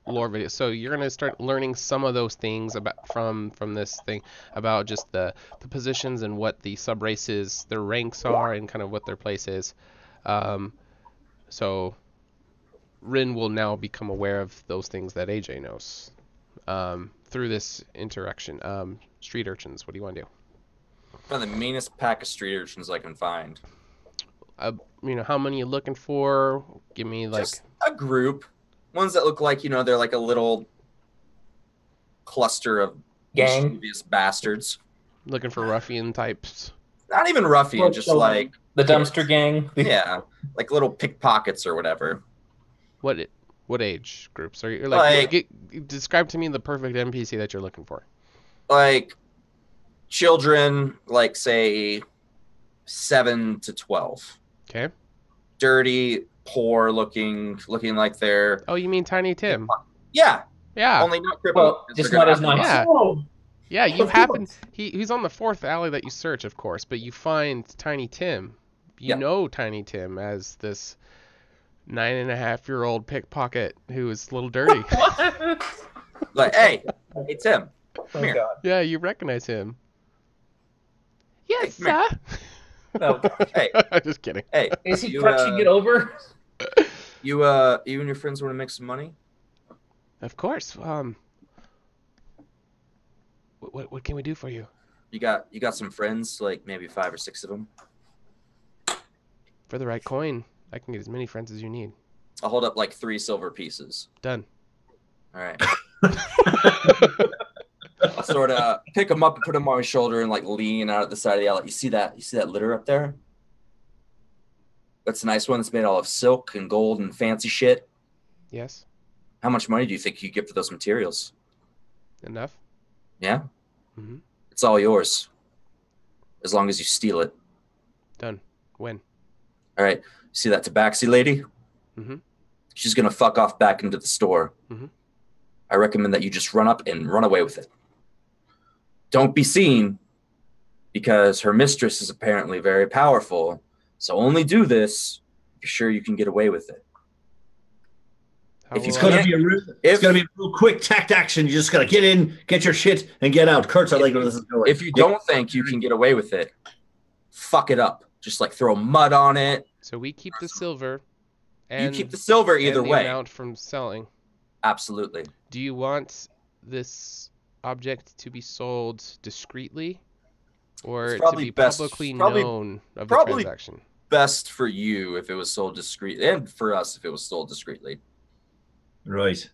lore video, so you're gonna start learning some of those things about from this thing about just the positions and what the sub races, their ranks are, and kind of what their place is. So Rin will now become aware of those things that AJ knows through this interaction. Street urchins, what do you want to do? Find the meanest pack of street urchins I can find. How many you looking for? Give me just a group. Ones that look like, they're like a little cluster of mischievous bastards. Looking for ruffian types. Not even ruffian, just like the dumpster gang. Yeah, like little pickpockets or whatever. What age groups are you like? Describe to me the perfect NPC that you're looking for. Like children, like say 7 to 12. Okay. Dirty, poor looking like they're. Oh, you mean Tiny Tim? Yeah. Yeah. Only not crippled. Well, just not as nice. Yeah. Yeah, you happen. He's on the 4th alley that you search, of course, but you find Tiny Tim. You know Tiny Tim as this 9.5-year-old pickpocket who is a little dirty. Like, hey, Tim. Come here. God. Yeah, you recognize him. Yes, sir. No. Hey. Just kidding. Hey. Is he punching it over? You and your friends want to make some money? Of course. What can we do for you? You got some friends, like maybe 5 or 6 of them? For the right coin, I can get as many friends as you need. I'll hold up like 3 silver pieces. Done. All right. I'll sort of pick him up and put him on my shoulder and like lean out at the side of the alley. You see that litter up there? That's a nice one. It's made all of silk and gold and fancy shit. Yes. How much money do you think you get for those materials? Enough. Yeah? Mm-hmm. It's all yours. As long as you steal it. Done. When? All right. See that tabaxi lady? Mm-hmm. She's going to fuck off back into the store. Mm-hmm. I recommend that you just run up and run away with it. Don't be seen, because her mistress is apparently very powerful. So only do this if you're sure you can get away with it. It's going to be a real quick tact action. You just got to get in, get your shit, and get out. Kurtz, I like where this is going. If you don't think you can get away with it, fuck it up. Just like throw mud on it. So we keep the silver. And you keep the silver either and the way. Amount from selling. Absolutely. Do you want this object to be sold discreetly, or to be publicly known of the transaction? Best for you if it was sold discreetly, and for us if it was sold discreetly. Right.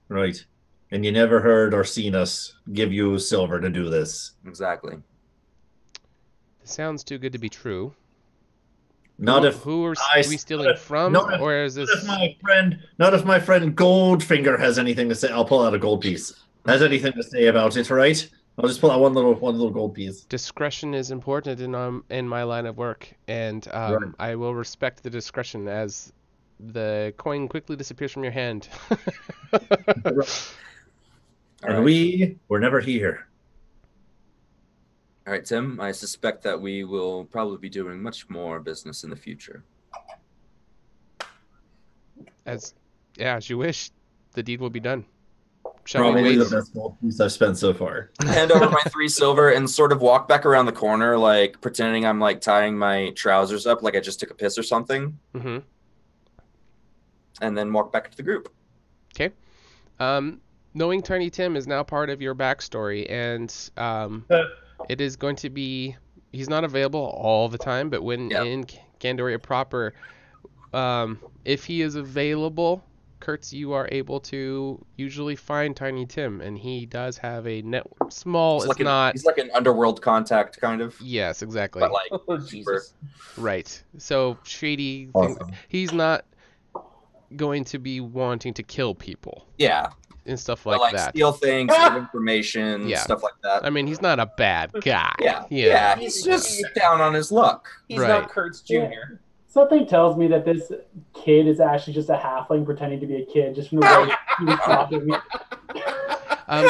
And you never heard or seen us give you silver to do this. Exactly. It sounds too good to be true. Who are we stealing from, or is this? Not if my friend Goldfinger has anything to say. I'll pull out a gold piece. Has anything to say about it, right? I'll just pull out one little gold piece. Discretion is important in my line of work, and Right. I will respect the discretion as the coin quickly disappears from your hand. And we were never here. All right, Tim, I suspect that we will probably be doing much more business in the future. As you wish, the deed will be done. Shall Probably we the wait? best gold piece I've spent so far. Hand over my 3 silver and sort of walk back around the corner, like pretending I'm like tying my trousers up, like I just took a piss or something. Mm-hmm. And then walk back to the group. Okay. Knowing Tiny Tim is now part of your backstory, and it is going to be. He's not available all the time, but when in Candoria proper, if he is available, Kurtz, you are able to usually find Tiny Tim, and he does have a network. Small, He's it's like not. He's like an underworld contact, kind of. Yes, exactly. But like, Jesus. Right. So shady. Awesome. He's not going to be wanting to kill people. Yeah. And stuff But, like that. Steal things, steal information, Yeah. stuff like that. I mean, he's not a bad guy. Yeah. He's just down on his luck. He's Right. not Kurtz Jr. Something tells me that this kid is actually just a halfling pretending to be a kid, just from the way he was talking.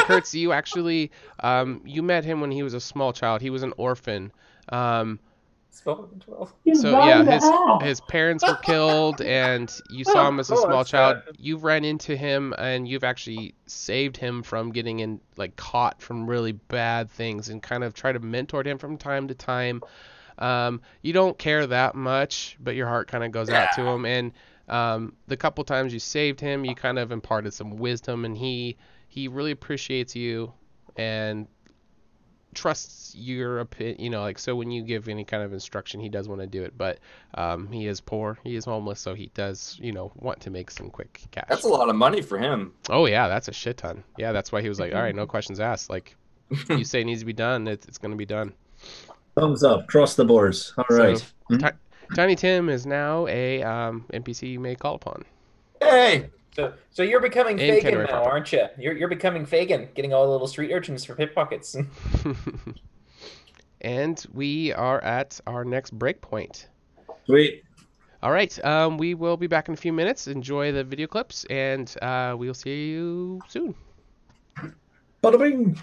Kurtz, you actually, you met him when he was a small child. He was an orphan. So yeah, his parents were killed, and you saw him as a small child. You've ran into him, and you've actually saved him from getting caught from really bad things, and kind of try to mentor him from time to time. You don't care that much, but your heart kind of goes out to him, and the couple times you saved him, you kind of imparted some wisdom, and he really appreciates you and trusts your opinion, so when you give any kind of instruction, he does want to do it, but he is poor, he is homeless, so he does want to make some quick cash. That's a lot of money for him. Oh yeah, that's a shit ton. Yeah, that's why he was like, all right, no questions asked, you say it needs to be done, it's going to be done. Thumbs up, cross the boards. All right. So, Tiny Tim is now a NPC you may call upon. Hey! So you're becoming In Fagin Candoria now, proper. aren't you? You're becoming Fagin, getting all the little street urchins for pickpockets. And we are at our next break point. Sweet. All right, we will be back in a few minutes. Enjoy the video clips, and we'll see you soon. Bada bing.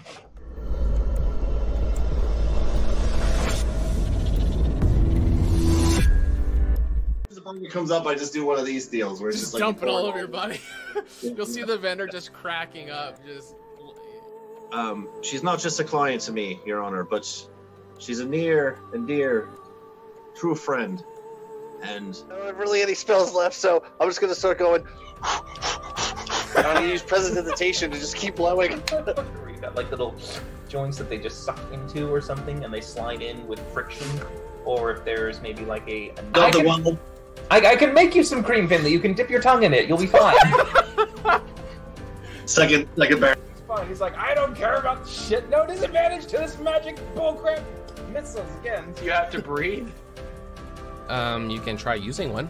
It comes up, I just do one of these deals where it's just like dumping all over your body. You'll see the vendor just cracking up. She's not just a client to me, Your Honor, but she's a near and dear, true friend. And I don't have really any spells left, so I'm just gonna start going. I'm gonna use prestidigitation to just keep blowing. You've got like little joints that they just suck into or something, and they slide in with friction. Or if there's maybe like I can make you some cream, Finley. You can dip your tongue in it. You'll be fine. Second bear. It's fine. and he's like, I don't care about shit. No disadvantage to this magic bullcrap. Missiles again. You have to breathe. You can try using one.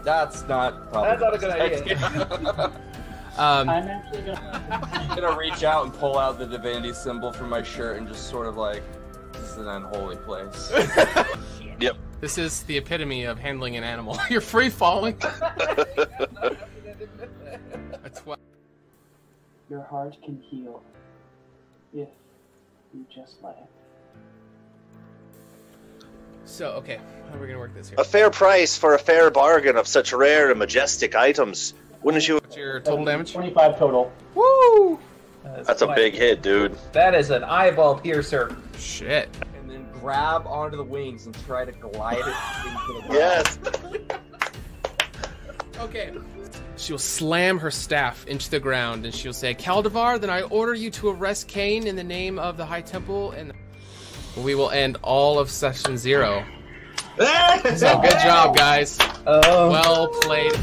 That's not probably That's not a good idea. I'm actually gonna reach out and pull out the divinity symbol from my shirt and just sort of like, this is an unholy place. Yep. This is the epitome of handling an animal. You're free falling. Your heart can heal if you just let it. So, okay, how are we gonna work this here? A fair price for a fair bargain of such rare and majestic items. Wouldn't you? What's your total damage? 25 total. Woo! That's a big hit, dude. That is an eyeball piercer. Shit. And then grab onto the wings and try to glide it into the ground. Yes. Okay. She'll slam her staff into the ground and she'll say, Caldivar, then I order you to arrest Cain in the name of the High Temple, and we will end all of session 0. So good job, guys. Well played.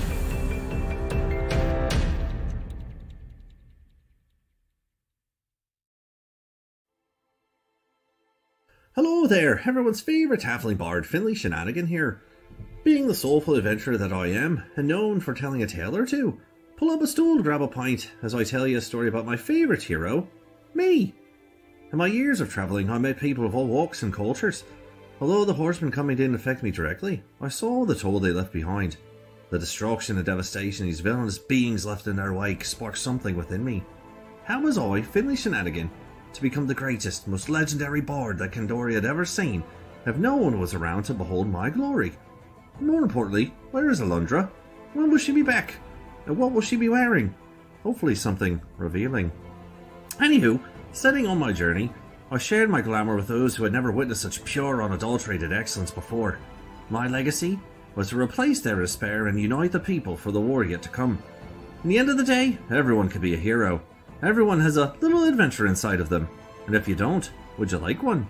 Hello there, everyone's favourite halfling bard, Finley Shenanigan here. Being the soulful adventurer that I am, and known for telling a tale or two, pull up a stool to grab a pint as I tell you a story about my favourite hero, me. In my years of travelling, I met people of all walks and cultures. Although the Horsemen coming didn't affect me directly, I saw the toll they left behind. The destruction and devastation these villainous beings left in their wake sparked something within me. How was I, Finley Shenanigan, to become the greatest, most legendary bard that Candoria had ever seen, if no one was around to behold my glory? More importantly, where is Alundra? When will she be back? And what will she be wearing? Hopefully something revealing. Anywho, setting on my journey, I shared my glamour with those who had never witnessed such pure, unadulterated excellence before. My legacy was to replace their despair and unite the people for the war yet to come. In the end of the day, everyone could be a hero. Everyone has a little adventure inside of them. And if you don't, would you like one?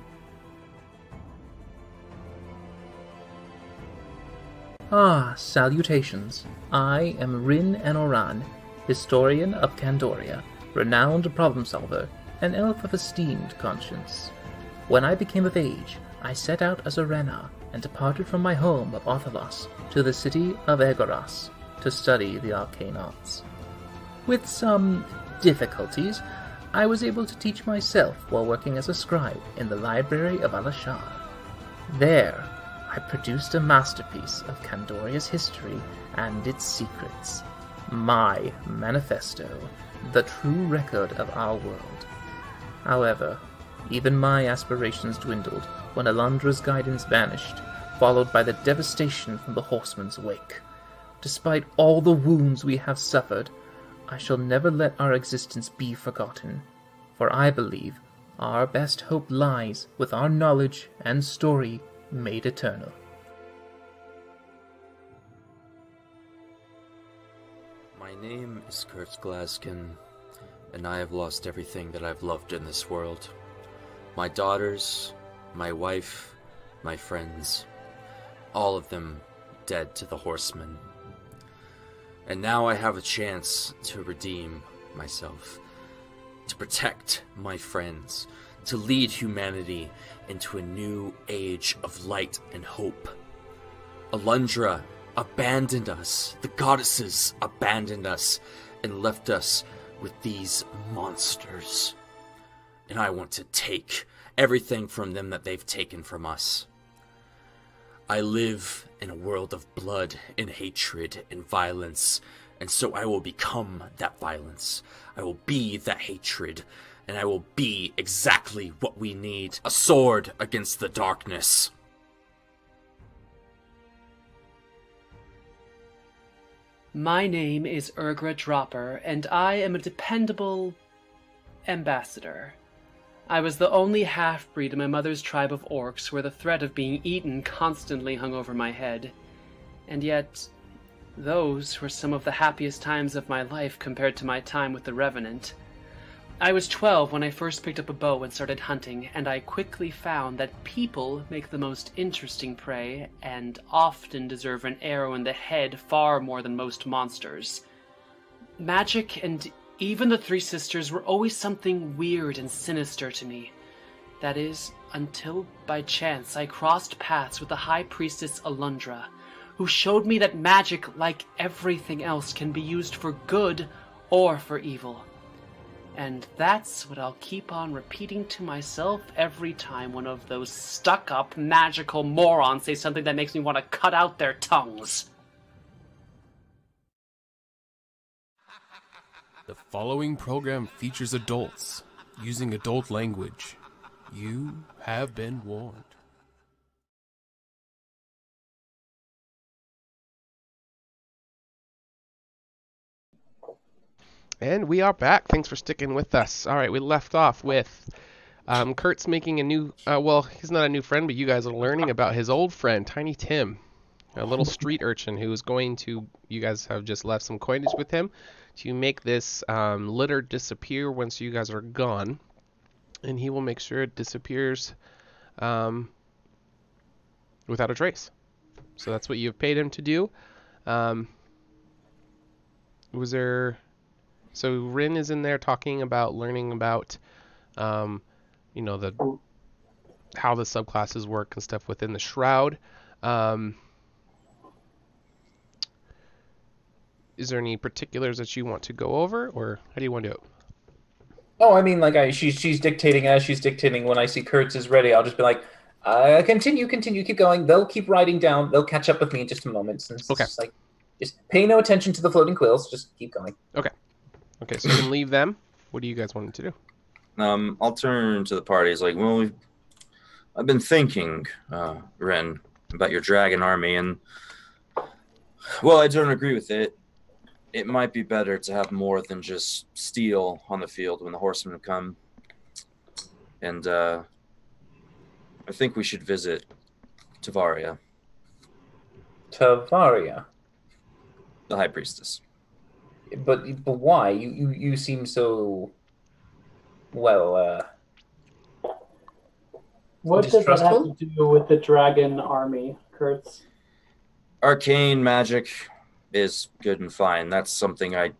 Ah, salutations. I am Rin Enoran, historian of Candoria, renowned problem solver, an elf of esteemed conscience. When I became of age, I set out as a Rena and departed from my home of Orthalos to the city of Egoras to study the arcane arts. With some difficulties, I was able to teach myself while working as a scribe in the library of Alashar. There, I produced a masterpiece of Candoria's history and its secrets. My manifesto, the true record of our world. However, even my aspirations dwindled when Alundra's guidance vanished, followed by the devastation from the Horsemen's wake. Despite all the wounds we have suffered, I shall never let our existence be forgotten, for I believe our best hope lies with our knowledge and story made eternal. My name is Kurt Glaskin, and I have lost everything that I've loved in this world. My daughters, my wife, my friends, all of them dead to the Horsemen. And now I have a chance to redeem myself, to protect my friends, to lead humanity into a new age of light and hope. Alundra abandoned us, the goddesses abandoned us, and left us with these monsters. And I want to take everything from them that they've taken from us. I live in a world of blood and hatred and violence, and so I will become that violence. I will be that hatred, and I will be exactly what we need. A sword against the darkness. My name is Urgra Dropper, and I am a dependable ambassador. I was the only half-breed in my mother's tribe of orcs where the threat of being eaten constantly hung over my head. And yet, those were some of the happiest times of my life compared to my time with the Revenant. I was 12 when I first picked up a bow and started hunting, and I quickly found that people make the most interesting prey and often deserve an arrow in the head far more than most monsters. Magic and Even the three sisters were always something weird and sinister to me. That is, until by chance I crossed paths with the High Priestess Alundra, who showed me that magic, like everything else, can be used for good or for evil. And that's what I'll keep on repeating to myself every time one of those stuck-up magical morons say something that makes me want to cut out their tongues. The following program features adults using adult language. You have been warned. And we are back. Thanks for sticking with us. All right, we left off with Kurt's making a new, well, he's not a new friend, but you guys are learning about his old friend, Tiny Tim, a little street urchin who is going to, you guys have just left some coinage with him to make this litter disappear once you guys are gone. And he will make sure it disappears without a trace. So that's what you've paid him to do. Was there... So Rin is in there talking about learning about, you know, how the subclasses work and stuff within the Shroud. Is there any particulars that you want to go over, or how do you want to do it? Oh, I mean, like she's dictating as she's dictating. When I see Kurtz is ready, I'll just be like, continue, keep going. They'll keep writing down. They'll catch up with me in just a moment. Since okay. It's like, just pay no attention to the floating quills. Just keep going. Okay. Okay, so you can leave them. What do you guys want to do? I'll turn to the party. It's like, well, I've been thinking, Ren, about your dragon army, and, well, I don't agree with it. It might be better to have more than just steel on the field when the horsemen come. And I think we should visit Tavaria. Tavaria? The High Priestess. But why? You seem so, well, what does that have to do with the dragon army, Kurtz? Arcane magic is good and fine. That's something I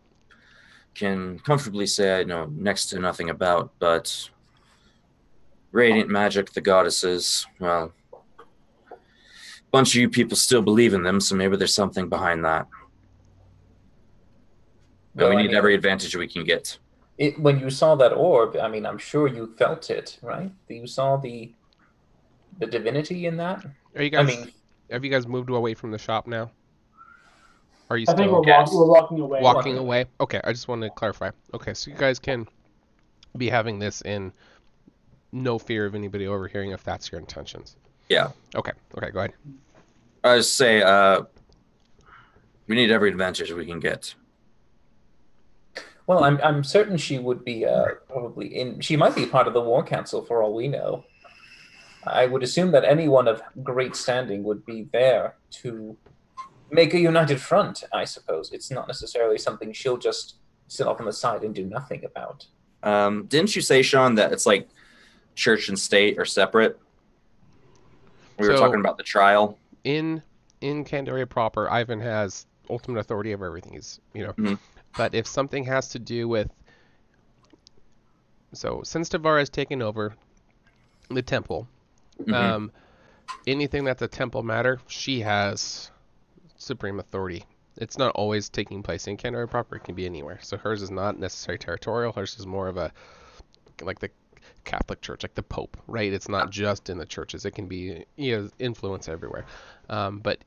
can comfortably say I know next to nothing about, but radiant magic, the goddesses, well, a bunch of you people still believe in them, so maybe there's something behind that. But we need every advantage we can get. When you saw that orb, I mean, I'm sure you felt it, right? You saw the divinity in that? Are you guys, have you guys moved away from the shop now? Are you I still? think we're walking away. Walking away? Okay, I just wanted to clarify. Okay, so you guys can be having this in no fear of anybody overhearing if that's your intentions. Yeah. Okay, go ahead. I just say, we need every advantage we can get. Well, I'm certain she would be probably in. She might be part of the War Council for all we know. I would assume that anyone of great standing would be there to make a united front. I suppose it's not necessarily something she'll just sit off on the side and do nothing about. Didn't you say, Sean, that it's like church and state are separate? We were talking about the trial. In Candoria proper, Ivan has ultimate authority over everything. He's, you know. Mm-hmm. But if something has to do with... So, since Tavaria has taken over the temple, mm-hmm. Anything that's a temple matter, she has supreme authority. It's not always taking place in Candoria proper. It can be anywhere. So hers is not necessarily territorial. Hers is more of a... like the Catholic Church, like the Pope, right? It's not just in the churches. It can be, you know, influence everywhere. But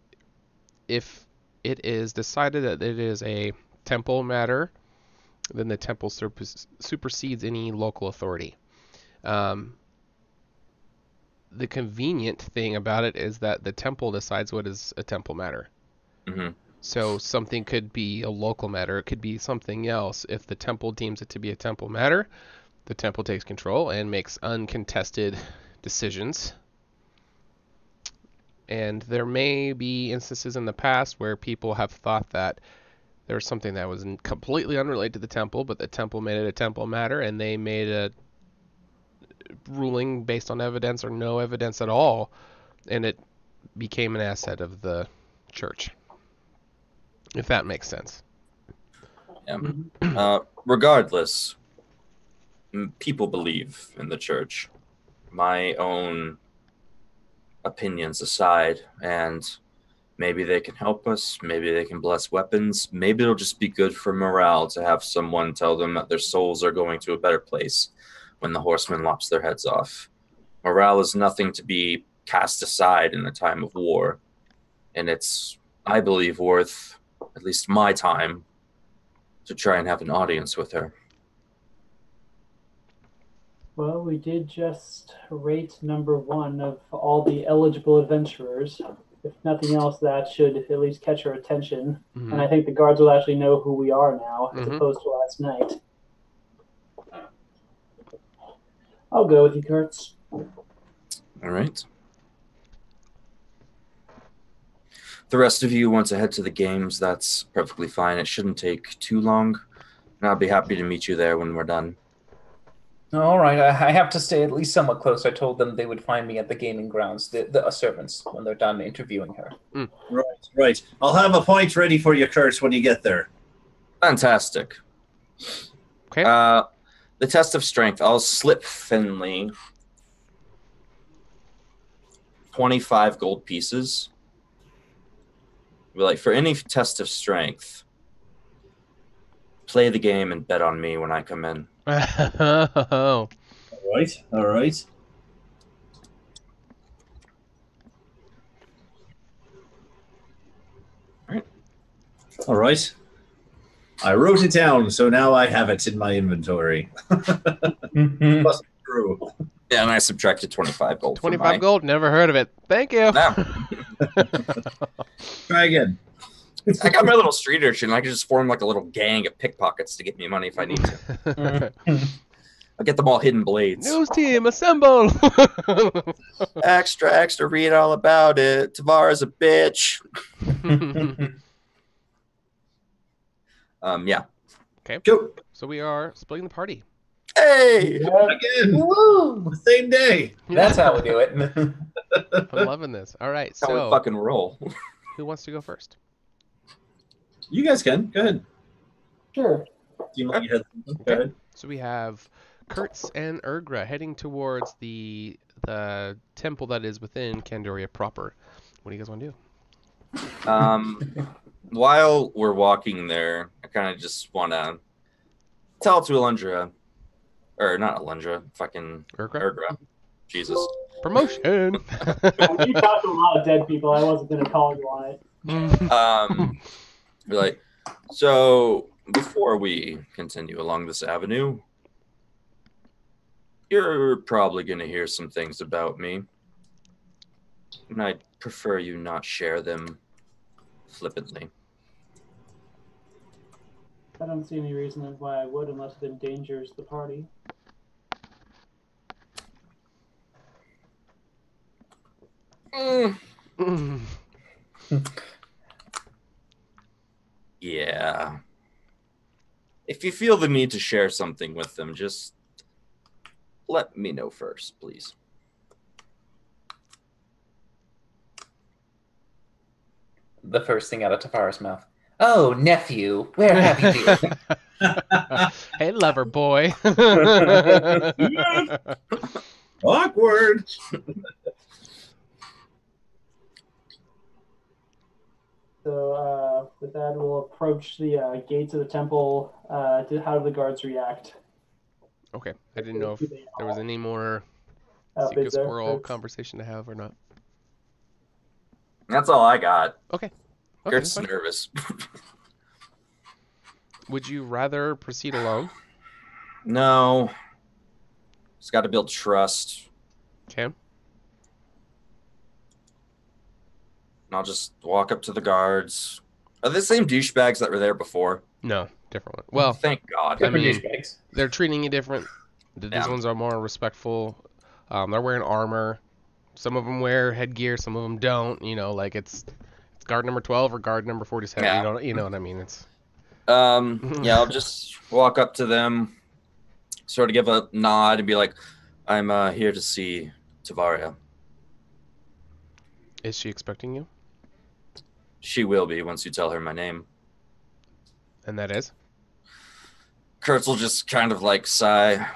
if it is decided that it is a temple matter, then the temple supersedes any local authority. The convenient thing about it is that the temple decides what is a temple matter. Mm-hmm. So something could be a local matter. It could be something else. If the temple deems it to be a temple matter, the temple takes control and makes uncontested decisions. And there may be instances in the past where people have thought that there was something that was completely unrelated to the temple, but the temple made it a temple matter, and they made a ruling based on evidence or no evidence at all, and it became an asset of the church. If that makes sense. Regardless, people believe in the church. My own opinions aside, and maybe they can help us, maybe they can bless weapons, maybe it'll just be good for morale to have someone tell them that their souls are going to a better place when the horsemen lops their heads off. Morale is nothing to be cast aside in a time of war, and it's, I believe, worth at least my time to try and have an audience with her. Well, we did just rate number 1 of all the eligible adventurers. If nothing else, that should at least catch our attention. Mhm. And I think the guards will actually know who we are now, as Mhm. opposed to last night. I'll go with you, Kurtz. All right. The rest of you want to head to the games, that's perfectly fine. It shouldn't take too long, and I'll be happy to meet you there when we're done. All right, I have to stay at least somewhat close. I told them they would find me at the gaming grounds, the servants, when they're done interviewing her. Right. I'll have a point ready for you, Kurtz, when you get there. Fantastic. Okay. The test of strength, I'll slip Finley 25 gold pieces. Be like, for any test of strength, play the game and bet on me when I come in. Oh. All right. All right. I wrote it down, so now I have it in my inventory. Must be true. Yeah, and I subtracted 25 gold. 25 gold, never heard of it. Thank you. Try again. I got my little street urchin. I can just form like a little gang of pickpockets to get me money if I need to. I'll get them all hidden blades. News team, assemble! Extra, read all about it. Tavara's a bitch. Yeah. Okay. Go. So we are splitting the party. Hey! Again. Woo! The same day. That's how we do it. I'm loving this. All right, That's how we so fucking roll. who wants to go first? You guys can. Go ahead. Sure. Do you want your head? Go ahead. So we have Kurtz and Urgra heading towards the temple that is within Candoria proper. What do you guys want to do? While we're walking there, I kind of just want to tell to Alundra, or not Alundra, fucking Urgra. Jesus. Promotion. You talked to a lot of dead people. I wasn't going to call you on it. Be like, so before we continue along this avenue, you're probably going to hear some things about me, and I'd prefer you not share them flippantly. I don't see any reason why I would unless it endangers the party. Yeah. If you feel the need to share something with them, just let me know first, please. The first thing out of Tafara's mouth. Oh, nephew, where have you been? Hey, lover boy. Awkward. So with that, we'll approach the gates of the temple. How do the guards react? Okay, I didn't know if there was any more Up secret is there, squirrel Kurtz? conversation to have or not. That's all I got. Okay. Kurt's that's fine. nervous. Would you rather proceed alone? No. It's got to build trust. Okay. And I'll just walk up to the guards. Are they the same douchebags that were there before? No, different one. Well, thank God. I mean, they're treating you different. These Yeah. ones are more respectful. They're wearing armor. Some of them wear headgear. Some of them don't. You know, like it's guard number 12 or guard number 47. Yeah. You know what I mean? It's yeah, I'll just walk up to them, sort of give a nod and be like, I'm here to see Tavaria. Is she expecting you? She will be once you tell her my name. And that is? Kurtz will just kind of like sigh.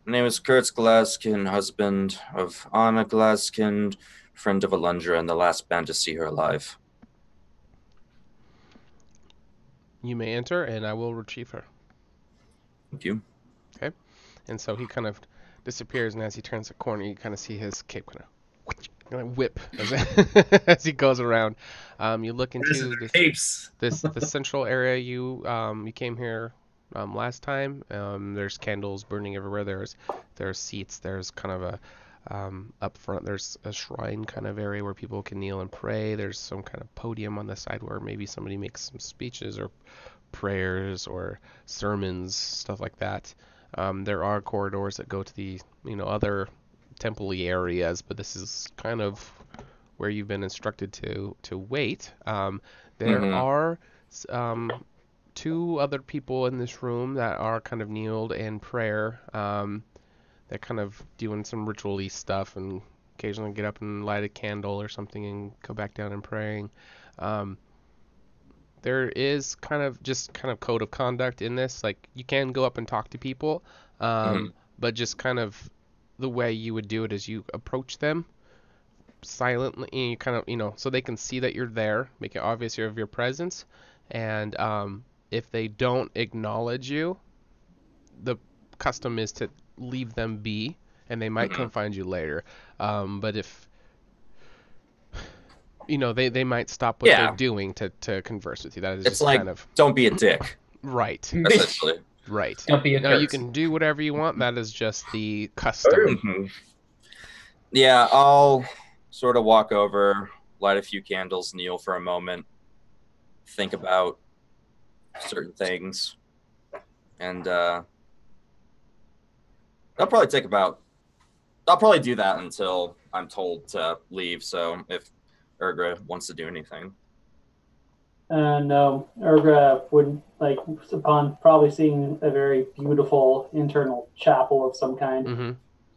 My name is Kurtz Glaskin, husband of Anna Glaskin, friend of Alundra, and the last band to see her alive. You may enter, and I will retrieve her. Thank you. Okay. And so he kind of disappears, and as he turns the corner, you kind of see his cape kind of whip as he goes around. You look into the central area. You came here last time. There's candles burning everywhere. There's seats. There's kind of a up front. There's a shrine kind of area where people can kneel and pray. There's some kind of podium on the side where maybe somebody makes some speeches or prayers or sermons, stuff like that. There are corridors that go to the other temple-y areas, but this is kind of where you've been instructed to wait. There are two other people in this room that are kind of kneeled in prayer. They're kind of doing some ritual-y stuff and occasionally get up and light a candle or something and go back down and praying. There is kind of code of conduct in this. Like, you can go up and talk to people, but just kind of the way you would do it is you approach them silently, and you kind of, so they can see that you're there, make it obvious of your presence, and if they don't acknowledge you, the custom is to leave them be, and they might come find you later. But if they might stop what they're doing to converse with you. That is it's just like, kind of don't be a dick. Right. Essentially. Right. Don't be a now, you curse. can do whatever you want. That is just the custom. Yeah, I'll sort of walk over, light a few candles, kneel for a moment, think about certain things, and I'll probably do that until I'm told to leave. So if Urgra wants to do anything. No, Urgra would, upon probably seeing a very beautiful internal chapel of some kind,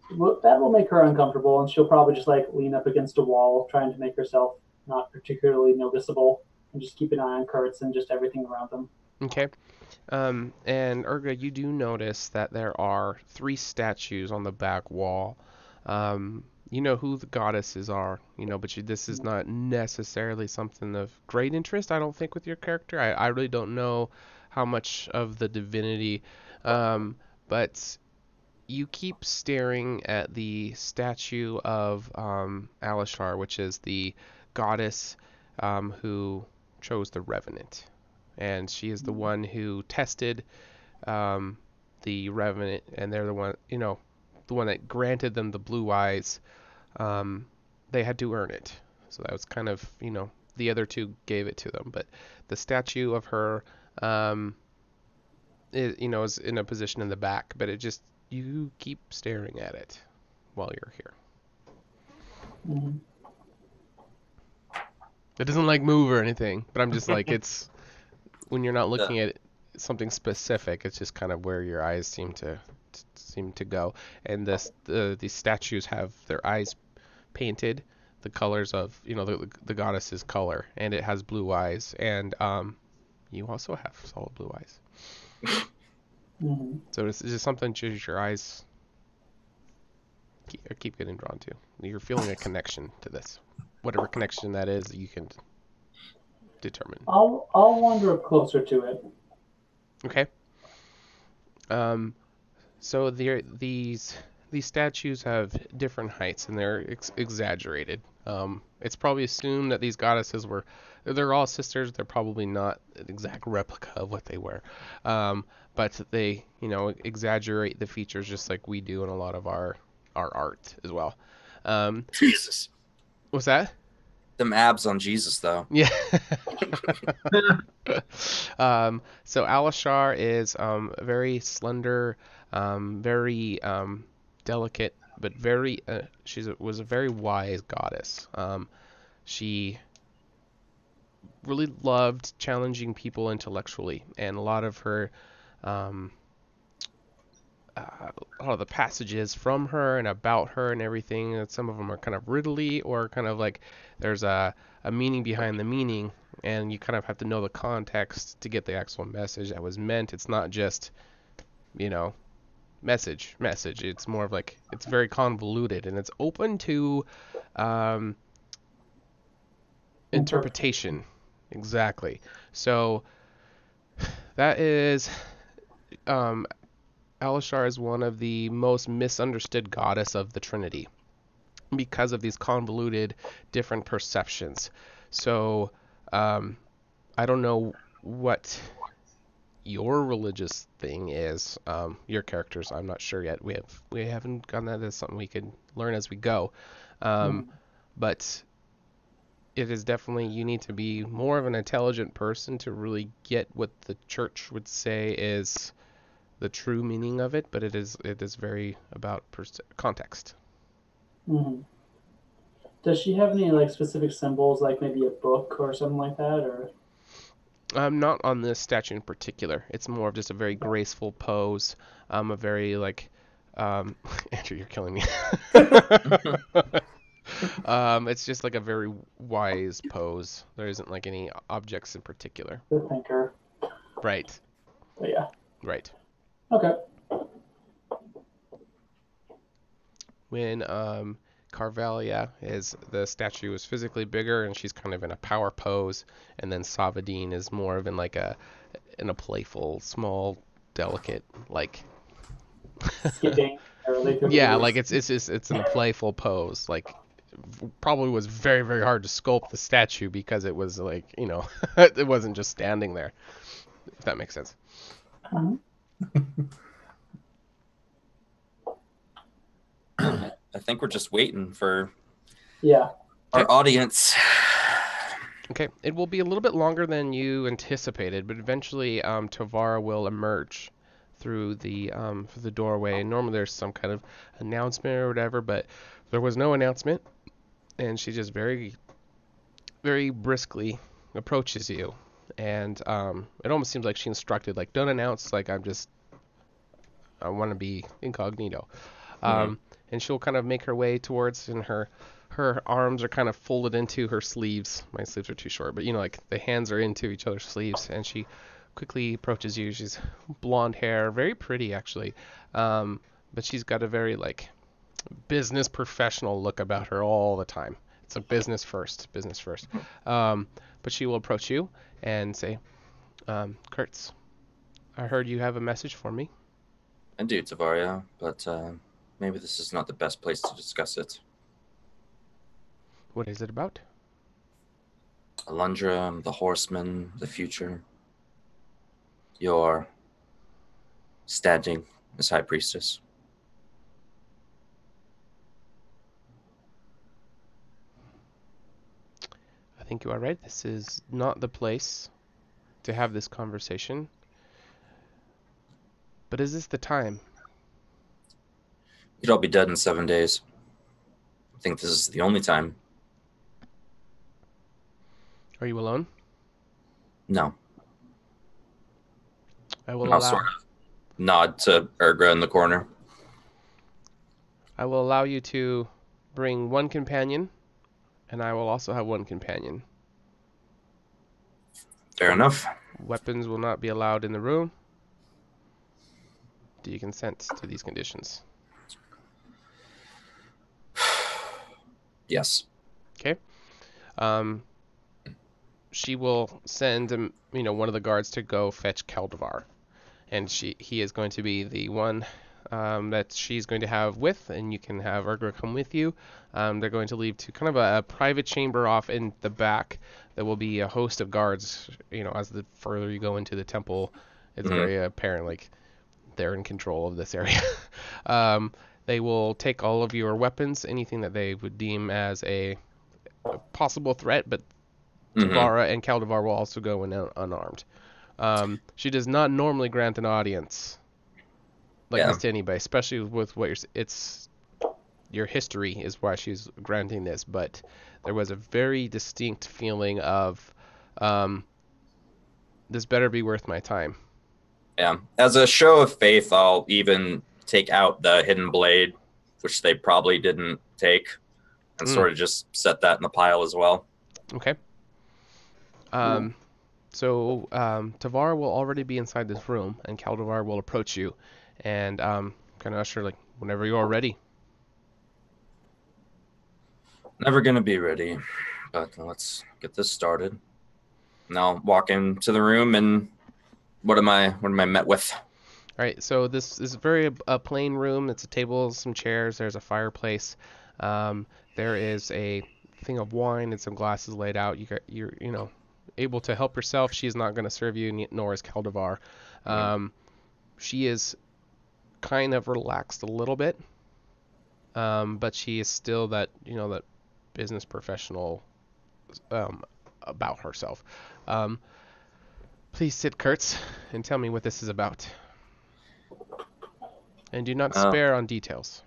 that will make her uncomfortable, and she'll probably just lean up against a wall, trying to make herself not particularly noticeable, and just keep an eye on Kurtz and just everything around them. Okay. And Urga, you do notice that there are 3 statues on the back wall. You know who the goddesses are, but this is not necessarily something of great interest, I don't think, with your character. I really don't know how much of the divinity, but you keep staring at the statue of Alishar, which is the goddess who chose the Revenant. And she is the one who tested the Revenant, and they're the one, the one that granted them the blue eyes. They had to earn it. So that was kind of, the other 2 gave it to them. But the statue of her, is in a position in the back. But you keep staring at it while you're here. It doesn't move or anything, but I'm just it's when you're not looking at something specific, it's just kind of where your eyes seem to go. And the statues have their eyes painted the colors of the goddess's color, and it has blue eyes, and you also have solid blue eyes. So it's just something that your eyes keep getting drawn to. You're feeling a connection to this, whatever connection that is, you can determine. I'll wander up closer to it. Okay. So these statues have different heights, and they're exaggerated. It's probably assumed that these goddesses they're all sisters. They're probably not an exact replica of what they were. But they, exaggerate the features just like we do in a lot of our art as well. Jesus. What's that? Them abs on Jesus, though. Yeah. So Alishar is very slender, very delicate, but very was a very wise goddess. She really loved challenging people intellectually, and a lot of her a lot of the passages from her and about her and everything, some of them are kind of riddly, or kind of there's a meaning behind the meaning, and you kind of have to know the context to get the actual message that was meant. It's not just, message. It's more of like, it's very convoluted, and it's open to interpretation. Exactly. So that is, Alishar is one of the most misunderstood goddess of the Trinity because of these convoluted different perceptions. So I don't know what your religious thing is, your characters. I'm not sure yet. We haven't gotten that. As something we could learn as we go. But it is definitely, you need to be more of an intelligent person to really get what the church would say is the true meaning of it. But it is very about context. Mm-hmm. Does she have any like specific symbols, like maybe a book or something like that, or? Not on this statue in particular. It's more of just a very graceful pose. A very like, Andrew, you're killing me. It's just like a very wise pose. There isn't like any objects in particular. The thinker. Right. But yeah. Right. Okay. When Carvelia the statue is physically bigger and she's kind of in a power pose, and then Savadine is more of in a playful, small, delicate, like skipping. Yeah, like it's in a playful pose. Like, probably was very, very hard to sculpt the statue because it was like, it wasn't just standing there. If that makes sense. I think we're just waiting for our audience. Okay, it will be a little bit longer than you anticipated, but eventually Tavara will emerge through the doorway. Normally there's some kind of announcement or whatever, but there was no announcement, and she just very, very briskly approaches you, and it almost seems like she instructed, like, don't announce, like, I want to be incognito. And she'll kind of make her way towards, and her arms are kind of folded into her sleeves. My sleeves are too short, but like the hands are into each other's sleeves, and she quickly approaches you. She's blonde hair, very pretty actually, but she's got a very like business professional look about her all the time. It's a business first. But she will approach you and say, Kurtz, I heard you have a message for me. I do, Tavaria, but maybe this is not the best place to discuss it. What is it about? Alundra, the Horsemen, the future. Your standing as High Priestess. I think you are right. This is not the place to have this conversation. But is this the time? You'd all be dead in 7 days. I think this is the only time. Are you alone? No. I'll sort of nod to Ergra in the corner. I will allow you to bring one companion, and I will also have one companion. Fair enough. Weapons will not be allowed in the room. Do you consent to these conditions? Yes. Okay. She will send one of the guards to go fetch Keldavar, and he is going to be the one that she's going to have with, and you can have Ergra come with you. They're going to leave to kind of a private chamber off in the back. There will be a host of guards. As the further you go into the temple, it's very apparent like they're in control of this area. They will take all of your weapons, anything that they would deem as a possible threat, but Tavara and Keldavar will also go in unarmed. She does not normally grant an audience like this to anybody, especially with what your history is why she's granting this, but there was a very distinct feeling of this better be worth my time. Yeah. As a show of faith, I'll even take out the hidden blade, which they probably didn't take, and sort of just set that in the pile as well. Okay. Tavar will already be inside this room, and Caldevar will approach you, and kind of usher like whenever you are ready. Never gonna be ready, but let's get this started. And I'll walk into the room, and what am I met with? All right, so this is very a plain room. It's a table, some chairs. There's a fireplace. There is a thing of wine and some glasses laid out. You're able to help yourself. She's not going to serve you, nor is Caldevar. She is kind of relaxed a little bit, but she is still that business professional about herself. Please sit, Kurtz, and tell me what this is about. And do not spare on details.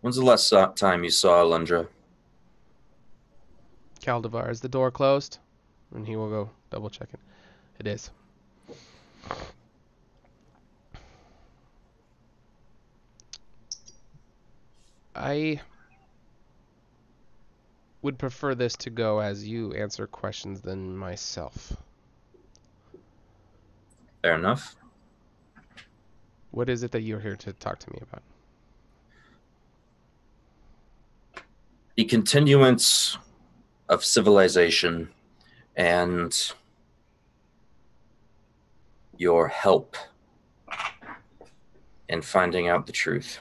When's the last time you saw Alundra? Caldevar, is the door closed? And he will go double check it. It is. I would prefer this to go as you answer questions than myself. Fair enough. What is it that you're here to talk to me about? The continuance of civilization and your help in finding out the truth.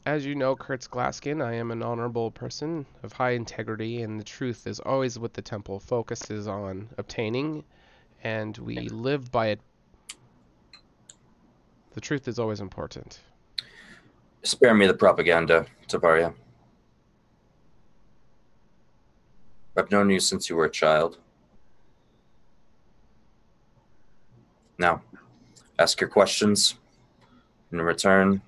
As you know, Kurtz Glaskin, I am an honorable person of high integrity, and the truth is always what the temple focuses on obtaining, and we live by it. The truth is always important. Spare me the propaganda, Tavaria. I've known you since you were a child. Now, ask your questions. In return,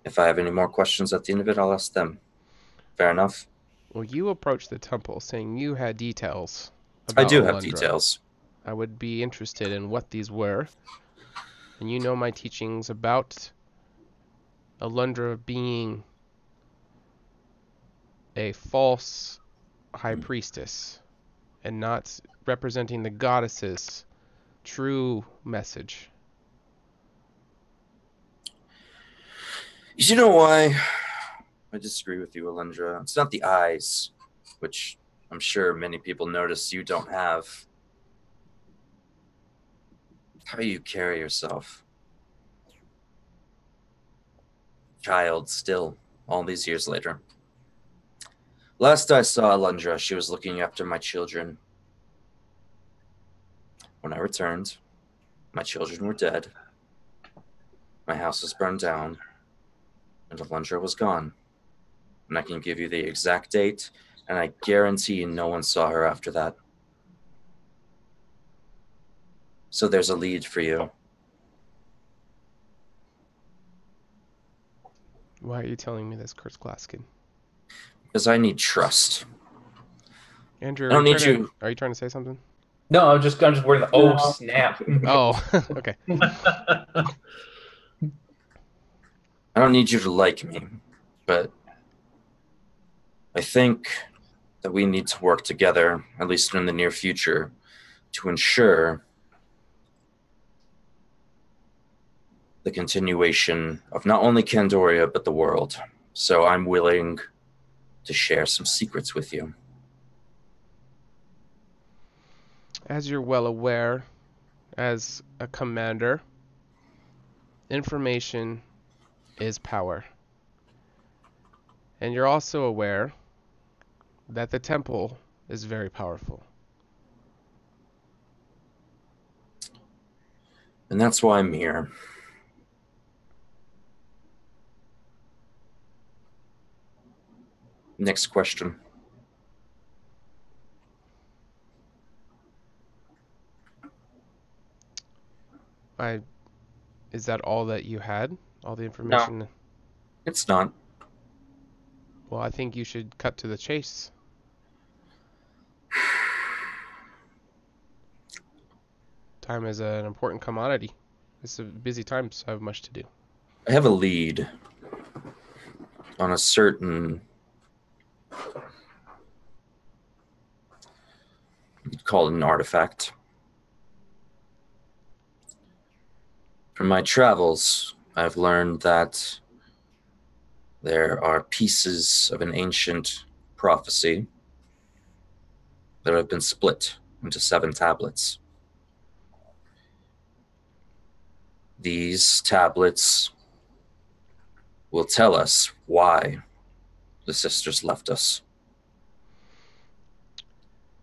if I have any more questions at the end of it, I'll ask them. Fair enough? Well, you approached the temple saying you had details about I do have Alundra. details. I would be interested in what these were. And you know my teachings about Alundra being a false high priestess and not representing the goddess's true message. You know why I disagree with you, Alundra? It's not the eyes, which I'm sure many people notice you don't have. How you carry yourself. Child still, all these years later. Last I saw Alundra, she was looking after my children. When I returned, my children were dead. My house was burned down. And Alundra was gone. And I can give you the exact date, and I guarantee no one saw her after that. So there's a lead for you. Why are you telling me this, Kurtz Glaskin? Because I need trust. Andrew, I don't need Are you. you trying to say something? No, I'm just worried. Oh, snap. Oh, okay. I don't need you to like me, but I think that we need to work together, at least in the near future, to ensure the continuation of not only Candoria, but the world. So I'm willing to share some secrets with you. As you're well aware, as a commander, information is power. And you're also aware that the temple is very powerful. And that's why I'm here. Next question. Is that all that you had? All the information? No, it's not. Well, I think you should cut to the chase. Time is an important commodity. It's a busy time, so I have much to do. I have a lead on a certain You'd call it an artifact. From my travels, I've learned that there are pieces of an ancient prophecy that have been split into 7 tablets. These tablets will tell us why the sisters left us.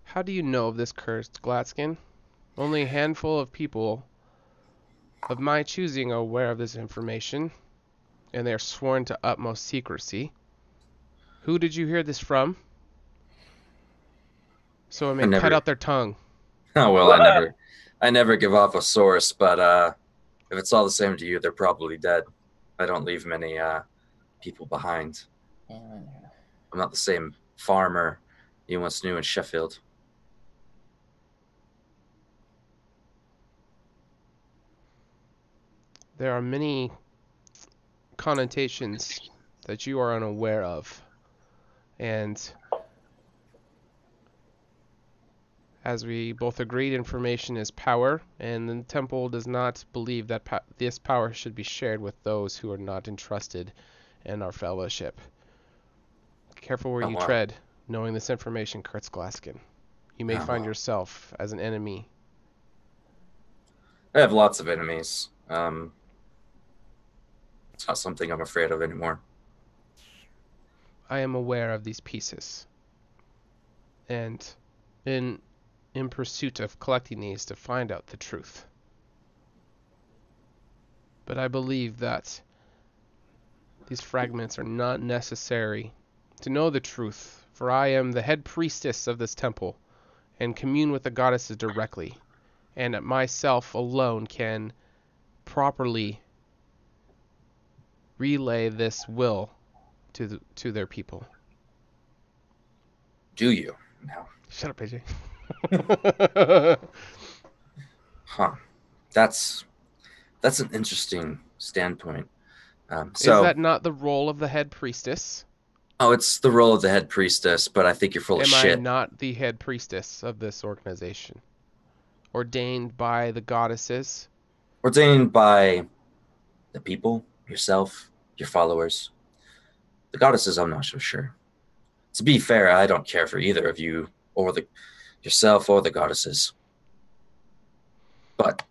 How do you know of this cursed Gladskin? Only a handful of people of my choosing are aware of this information, and they are sworn to utmost secrecy. Who did you hear this from? So I may cut out their tongue. Oh well, I never give off a source, but if it's all the same to you, they're probably dead. I don't leave many people behind. I'm not the same farmer you once knew in Sheffield. There are many connotations that you are unaware of, and as we both agreed, information is power, and the temple does not believe that this power should be shared with those who are not entrusted in our fellowship. Careful where you tread, knowing this information, Kurtz Glaskin. You may find yourself as an enemy. I have lots of enemies. It's not something I'm afraid of anymore. I am aware of these pieces, and in pursuit of collecting these to find out the truth. But I believe that these fragments are not necessary to know the truth, for I am the head priestess of this temple and commune with the goddesses directly, and myself alone can properly relay this will to their people. Do you? No. Shut up, AJ. Huh. That's an interesting standpoint. Is that not the role of the head priestess? Oh, it's the role of the head priestess, but I think you're full of shit. Am I not the head priestess of this organization? Ordained by the goddesses? Ordained by the people, yourself, your followers. The goddesses, I'm not so sure. To be fair, I don't care for either of you, or yourself or the goddesses. But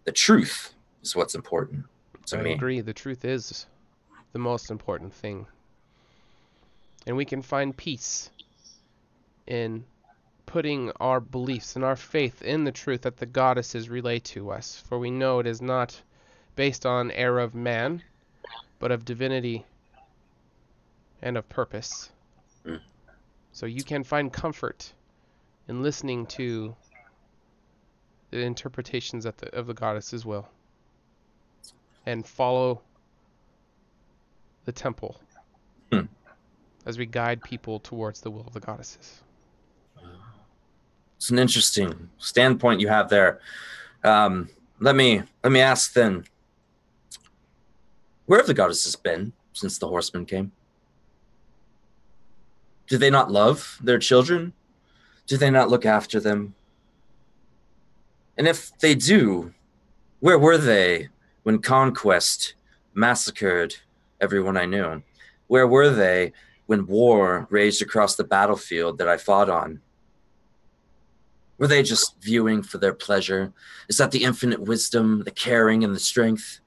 the truth is what's important to me. I agree, the truth is the most important thing. And we can find peace in putting our beliefs and our faith in the truth that the goddesses relay to us, for we know it is not based on error of man, but of divinity and of purpose. So you can find comfort in listening to the interpretations of the goddess's will and follow the temple as we guide people towards the will of the goddesses. It's an interesting standpoint you have there. Let me ask then, where have the goddesses been since the Horsemen came? Do they not love their children? Do they not look after them? And if they do, where were they when Conquest massacred everyone I knew? Where were they when war raged across the battlefield that I fought on? Were they just viewing for their pleasure? Is that the infinite wisdom, the caring, and the strength?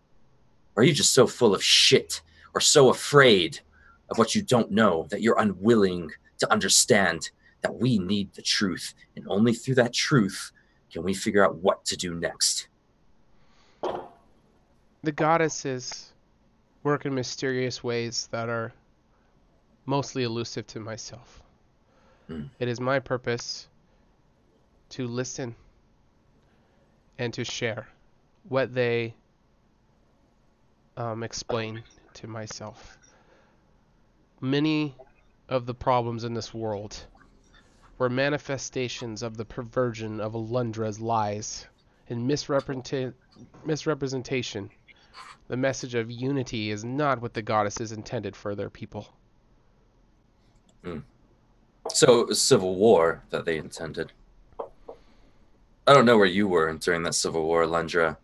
Or are you just so full of shit or so afraid of what you don't know that you're unwilling to understand that we need the truth, and only through that truth can we figure out what to do next? The goddesses work in mysterious ways that are mostly elusive to myself. It is my purpose to listen and to share what they explain to myself. Many of the problems in this world were manifestations of the perversion of Alundra's lies and misrepresentation. The message of unity is not what the goddesses intended for their people. So it was civil war that they intended. I don't know where you were during that civil war, Lundra,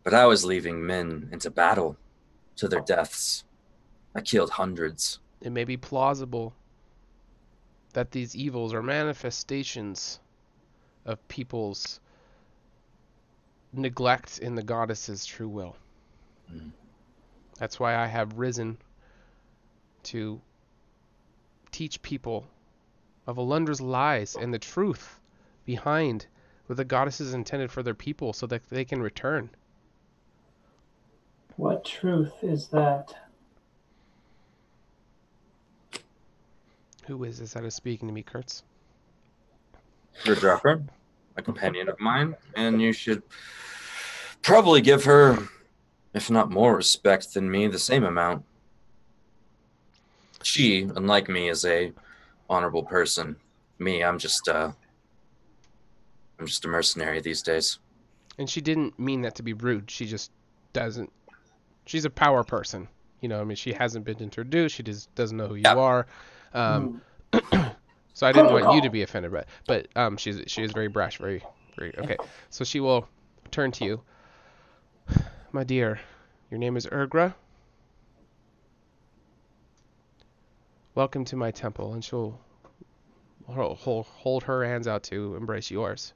but I was leaving men into battle to their deaths. I killed hundreds. It may be plausible that these evils are manifestations of people's neglect in the goddess's true will. That's why I have risen to teach people of Alundra's lies and the truth behind what the goddesses intended for their people so that they can return. What truth is that? Who is this that is speaking to me, Kurtz? Your dropper, a companion of mine, and you should probably give her, if not more respect than me, the same amount. She, unlike me, is a honorable person. Me, I'm just a mercenary these days. And she didn't mean that to be rude. She just doesn't. She's a power person. You know, I mean, she hasn't been introduced. She just doesn't know who you are. So I didn't want you to be offended, but she is very brash, very okay. So she will turn to you, my dear. Your name is Urgra. Welcome to my temple, and she'll hold her hands out to embrace yours.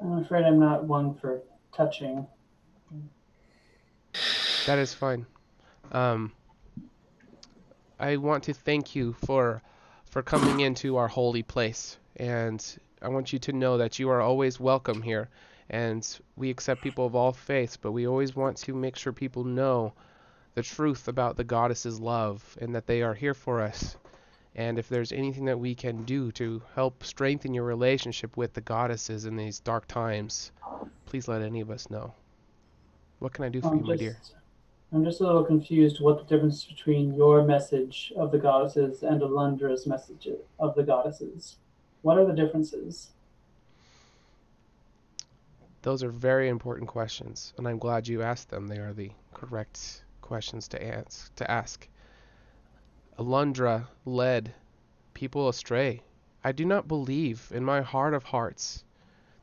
I'm afraid I'm not one for touching. That is fine. I want to thank you for coming into our holy place, and I want you to know that you are always welcome here. And we accept people of all faiths, but we always want to make sure people know the truth about the goddess's love and that they are here for us. And if there's anything that we can do to help strengthen your relationship with the goddesses in these dark times, please let any of us know. What can I do for you, my dear? I'm just a little confused what the difference between your message of the goddesses and Alundra's message of the goddesses. What are the differences? Those are very important questions, and I'm glad you asked them. They are the correct questions to ask. Alundra led people astray. I do not believe in my heart of hearts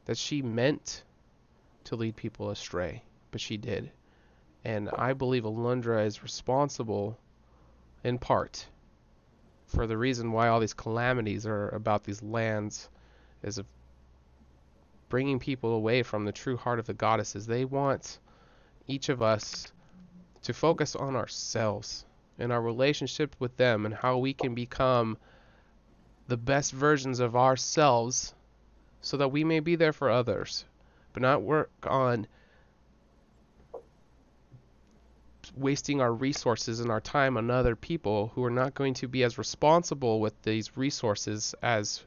that she meant to lead people astray, but she did. And I believe Alundra is responsible, in part, for the reason why all these calamities are about these lands, is of bringing people away from the true heart of the goddesses. They want each of us to focus on ourselves and our relationship with them and how we can become the best versions of ourselves so that we may be there for others, but not work on wasting our resources and our time on other people who are not going to be as responsible with these resources as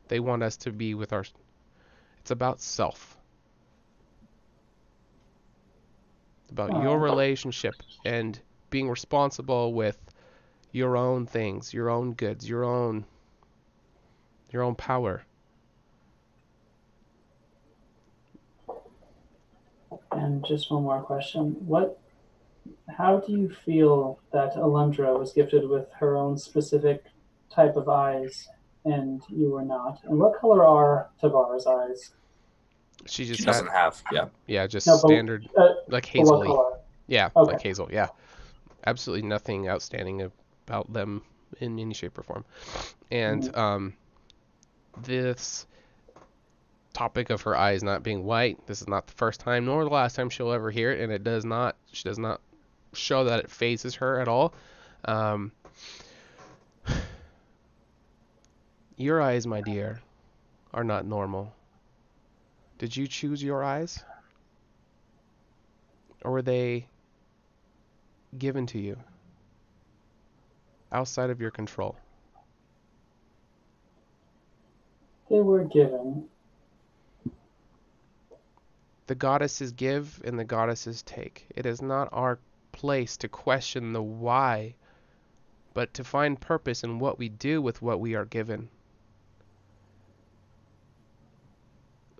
they want us to be with our. It's about self. It's about your relationship and being responsible with your own things, your own goods, your own power. And just one more question. How do you feel that Alundra was gifted with her own specific type of eyes and you were not? And what color are Tavar's eyes? She doesn't have, just No, standard, like hazily. What color? Yeah, Okay. like hazel, yeah. Absolutely nothing outstanding about them in any shape or form. And this topic of her eyes not being white, this is not the first time nor the last time she'll ever hear it, and she does not show that it phases her at all. Your eyes, my dear, are not normal. Did you choose your eyes? Or were they given to you outside of your control? They were given. The goddesses give and the goddesses take. It is not our place to question the why, but to find purpose in what we do with what we are given.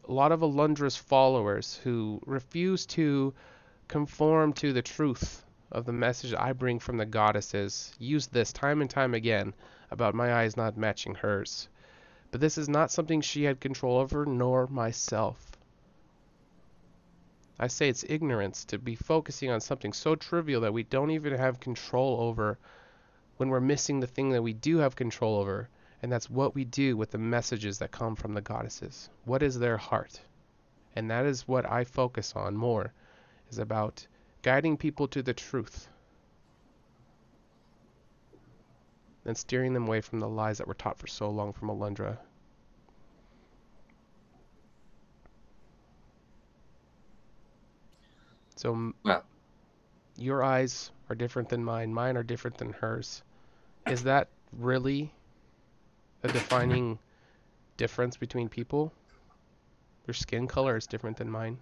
A lot of Alundra's followers who refuse to conform to the truth of the message I bring from the goddesses used this time and time again about my eyes not matching hers. But this is not something she had control over, nor myself. I say it's ignorance to be focusing on something so trivial that we don't even have control over when we're missing the thing that we do have control over, and that's what we do with the messages that come from the goddesses. What is their heart? And that is what I focus on more, is about guiding people to the truth and steering them away from the lies that were taught for so long from Alundra. So, your eyes are different than mine. Mine are different than hers. Is that really a defining difference between people? Your skin color is different than mine.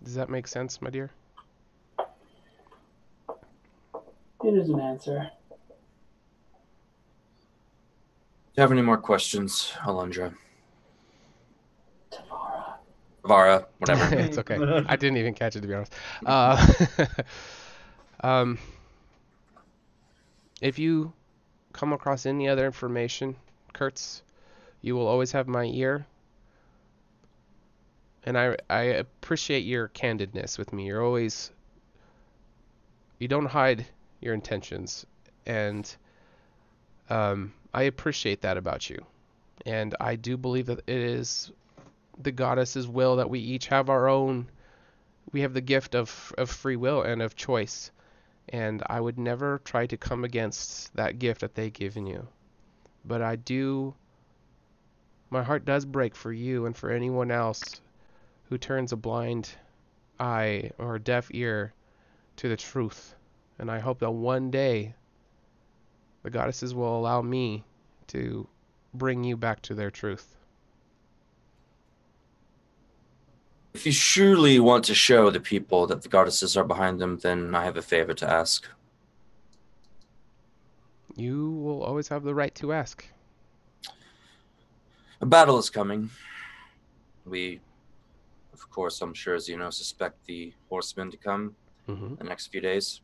Does that make sense, my dear? It is an answer. Do you have any more questions, Alundra? Tavara, whatever. It's okay. I didn't even catch it, to be honest. If you come across any other information, Kurtz, you will always have my ear. And I appreciate your candidness with me. You don't hide your intentions. And I appreciate that about you. And I do believe that it is the goddess's will that we each have we have the gift of free will and of choice. And I would never try to come against that gift that they've given you. But my heart does break for you and for anyone else who turns a blind eye or a deaf ear to the truth. And I hope that one day the goddesses will allow me to bring you back to their truth. If you truly want to show the people that the goddesses are behind them, then I have a favor to ask. You will always have the right to ask. A battle is coming. We, of course, I'm sure, as you know, suspect the Horsemen to come the next few days.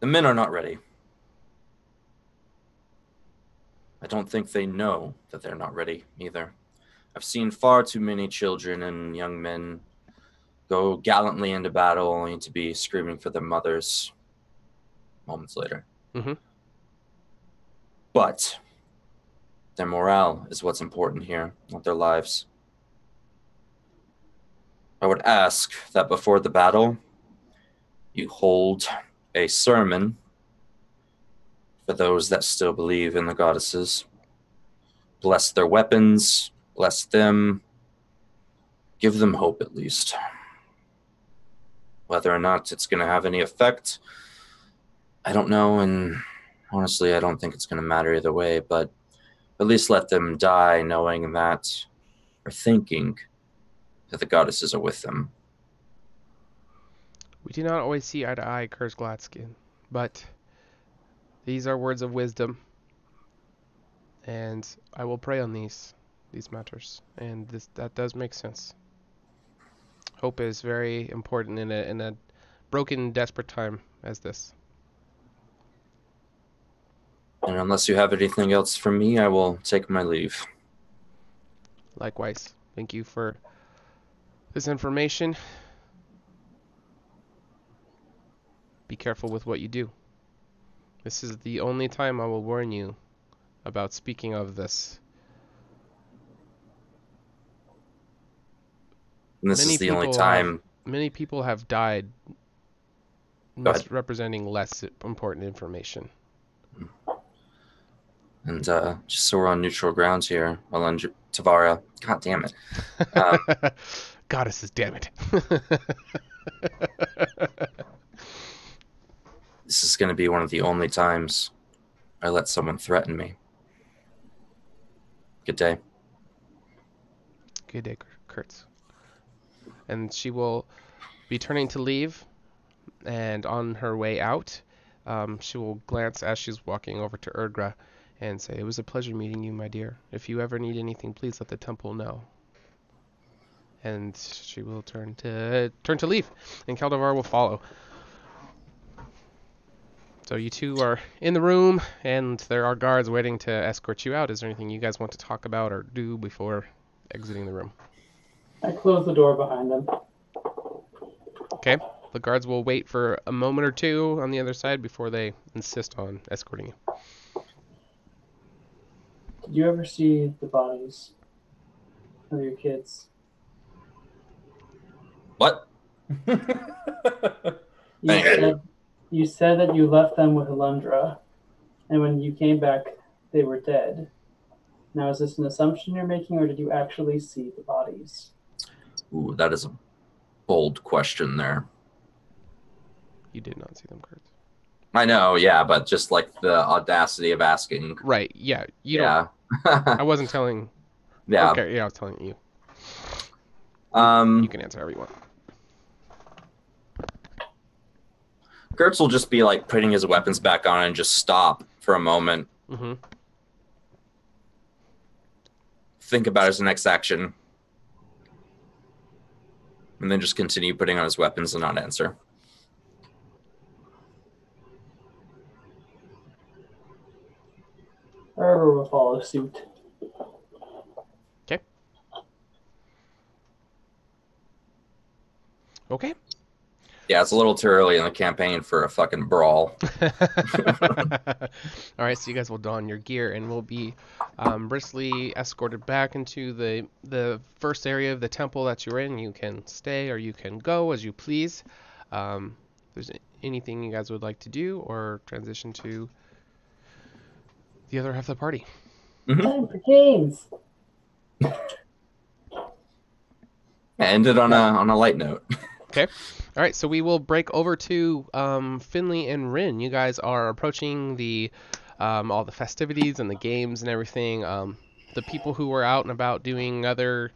The men are not ready. I don't think they know that they're not ready either. I've seen far too many children and young men go gallantly into battle only to be screaming for their mothers moments later. But their morale is what's important here, not their lives. I would ask that before the battle, you hold a sermon for those that still believe in the goddesses. Bless their weapons, bless them, give them hope at least. Whether or not it's going to have any effect, I don't know, and honestly, I don't think it's going to matter either way, but at least let them die knowing that, or thinking that the goddesses are with them. We do not always see eye to eye, Kurz Gladskin, but these are words of wisdom, and I will pray on these matters, and that does make sense. Hope is very important in a broken, desperate time as this. And unless you have anything else from me, I will take my leave. Likewise. Thank you for this information. Be careful with what you do. This is the only time I will warn you about speaking of this. And this is the only time. Many people have died misrepresenting less important information. And just so we're on neutral grounds here, Alundra, Tavara, god damn it. Goddesses, damn it. This is going to be one of the only times I let someone threaten me. Good day. Good day, Kurtz. And she will be turning to leave, and on her way out, she will glance as she's walking over to Erdgra and say, "It was a pleasure meeting you, my dear. If you ever need anything, please let the temple know." and she will turn to leave, and Keldavar will follow. So you two are in the room, and there are guards waiting to escort you out. Is there anything you guys want to talk about or do before exiting the room? I close the door behind them. Okay. The guards will wait for a moment or two on the other side before they insist on escorting you. Did you ever see the bodies of your kids? What? You said that you left them with Alundra, and when you came back, they were dead. Now, is this an assumption you're making, or did you actually see the bodies? Ooh, that is a bold question there. You did not see them, Kurt. I know, yeah, but just like the audacity of asking. Right, yeah. Don't. I wasn't telling. Yeah. Okay, yeah, I was telling you. You can answer however you want. Gertz will just be like putting his weapons back on and just stop for a moment. Mm-hmm. Think about his next action. And then just continue putting on his weapons and not answer. Or will follow suit. Okay. Okay. Yeah, it's a little too early in the campaign for a fucking brawl. All right, so you guys will don your gear and will be briskly escorted back into the first area of the temple that you're in. You can stay or you can go as you please. If there's anything you guys would like to do or transition to the other half of the party. Mm-hmm. Time for games. Ended on a light note. Okay. All right, so we will break over to Finley and Rin. You guys are approaching the all the festivities and the games and everything. The people who were out and about doing other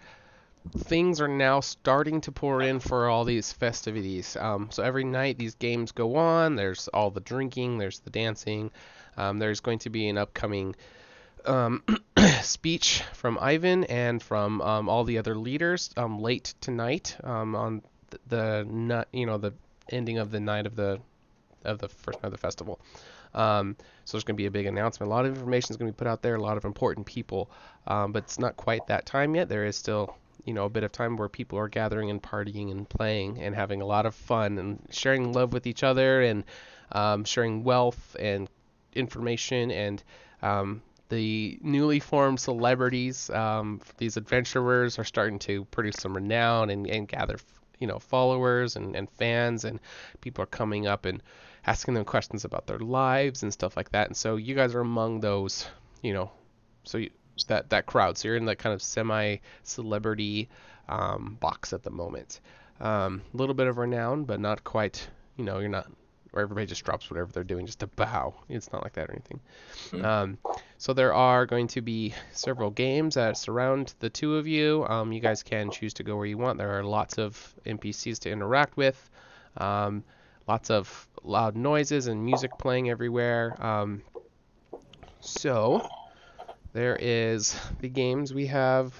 things are now starting to pour in for all these festivities. So every night these games go on. There's all the drinking. There's the dancing. There's going to be an upcoming speech from Ivan and from all the other leaders late tonight on the ending of the night of the first night of the festival. So there's going to be a big announcement. A lot of information is going to be put out there. A lot of important people, but it's not quite that time yet. There is still a bit of time where people are gathering and partying and playing and having a lot of fun and sharing love with each other and sharing wealth and information and the newly formed celebrities. These adventurers are starting to produce some renown and gather followers and fans, and people are coming up and asking them questions about their lives and stuff like that. And so you guys are among those, that crowd. So you're in that kind of semi-celebrity box at the moment. A little bit of renown, but not quite, you're not where everybody just drops whatever they're doing just to bow. It's not like that or anything. Mm-hmm. So there are going to be several games that surround the two of you. You guys can choose to go where you want. There are lots of NPCs to interact with. Lots of loud noises and music playing everywhere. So there is the games we have.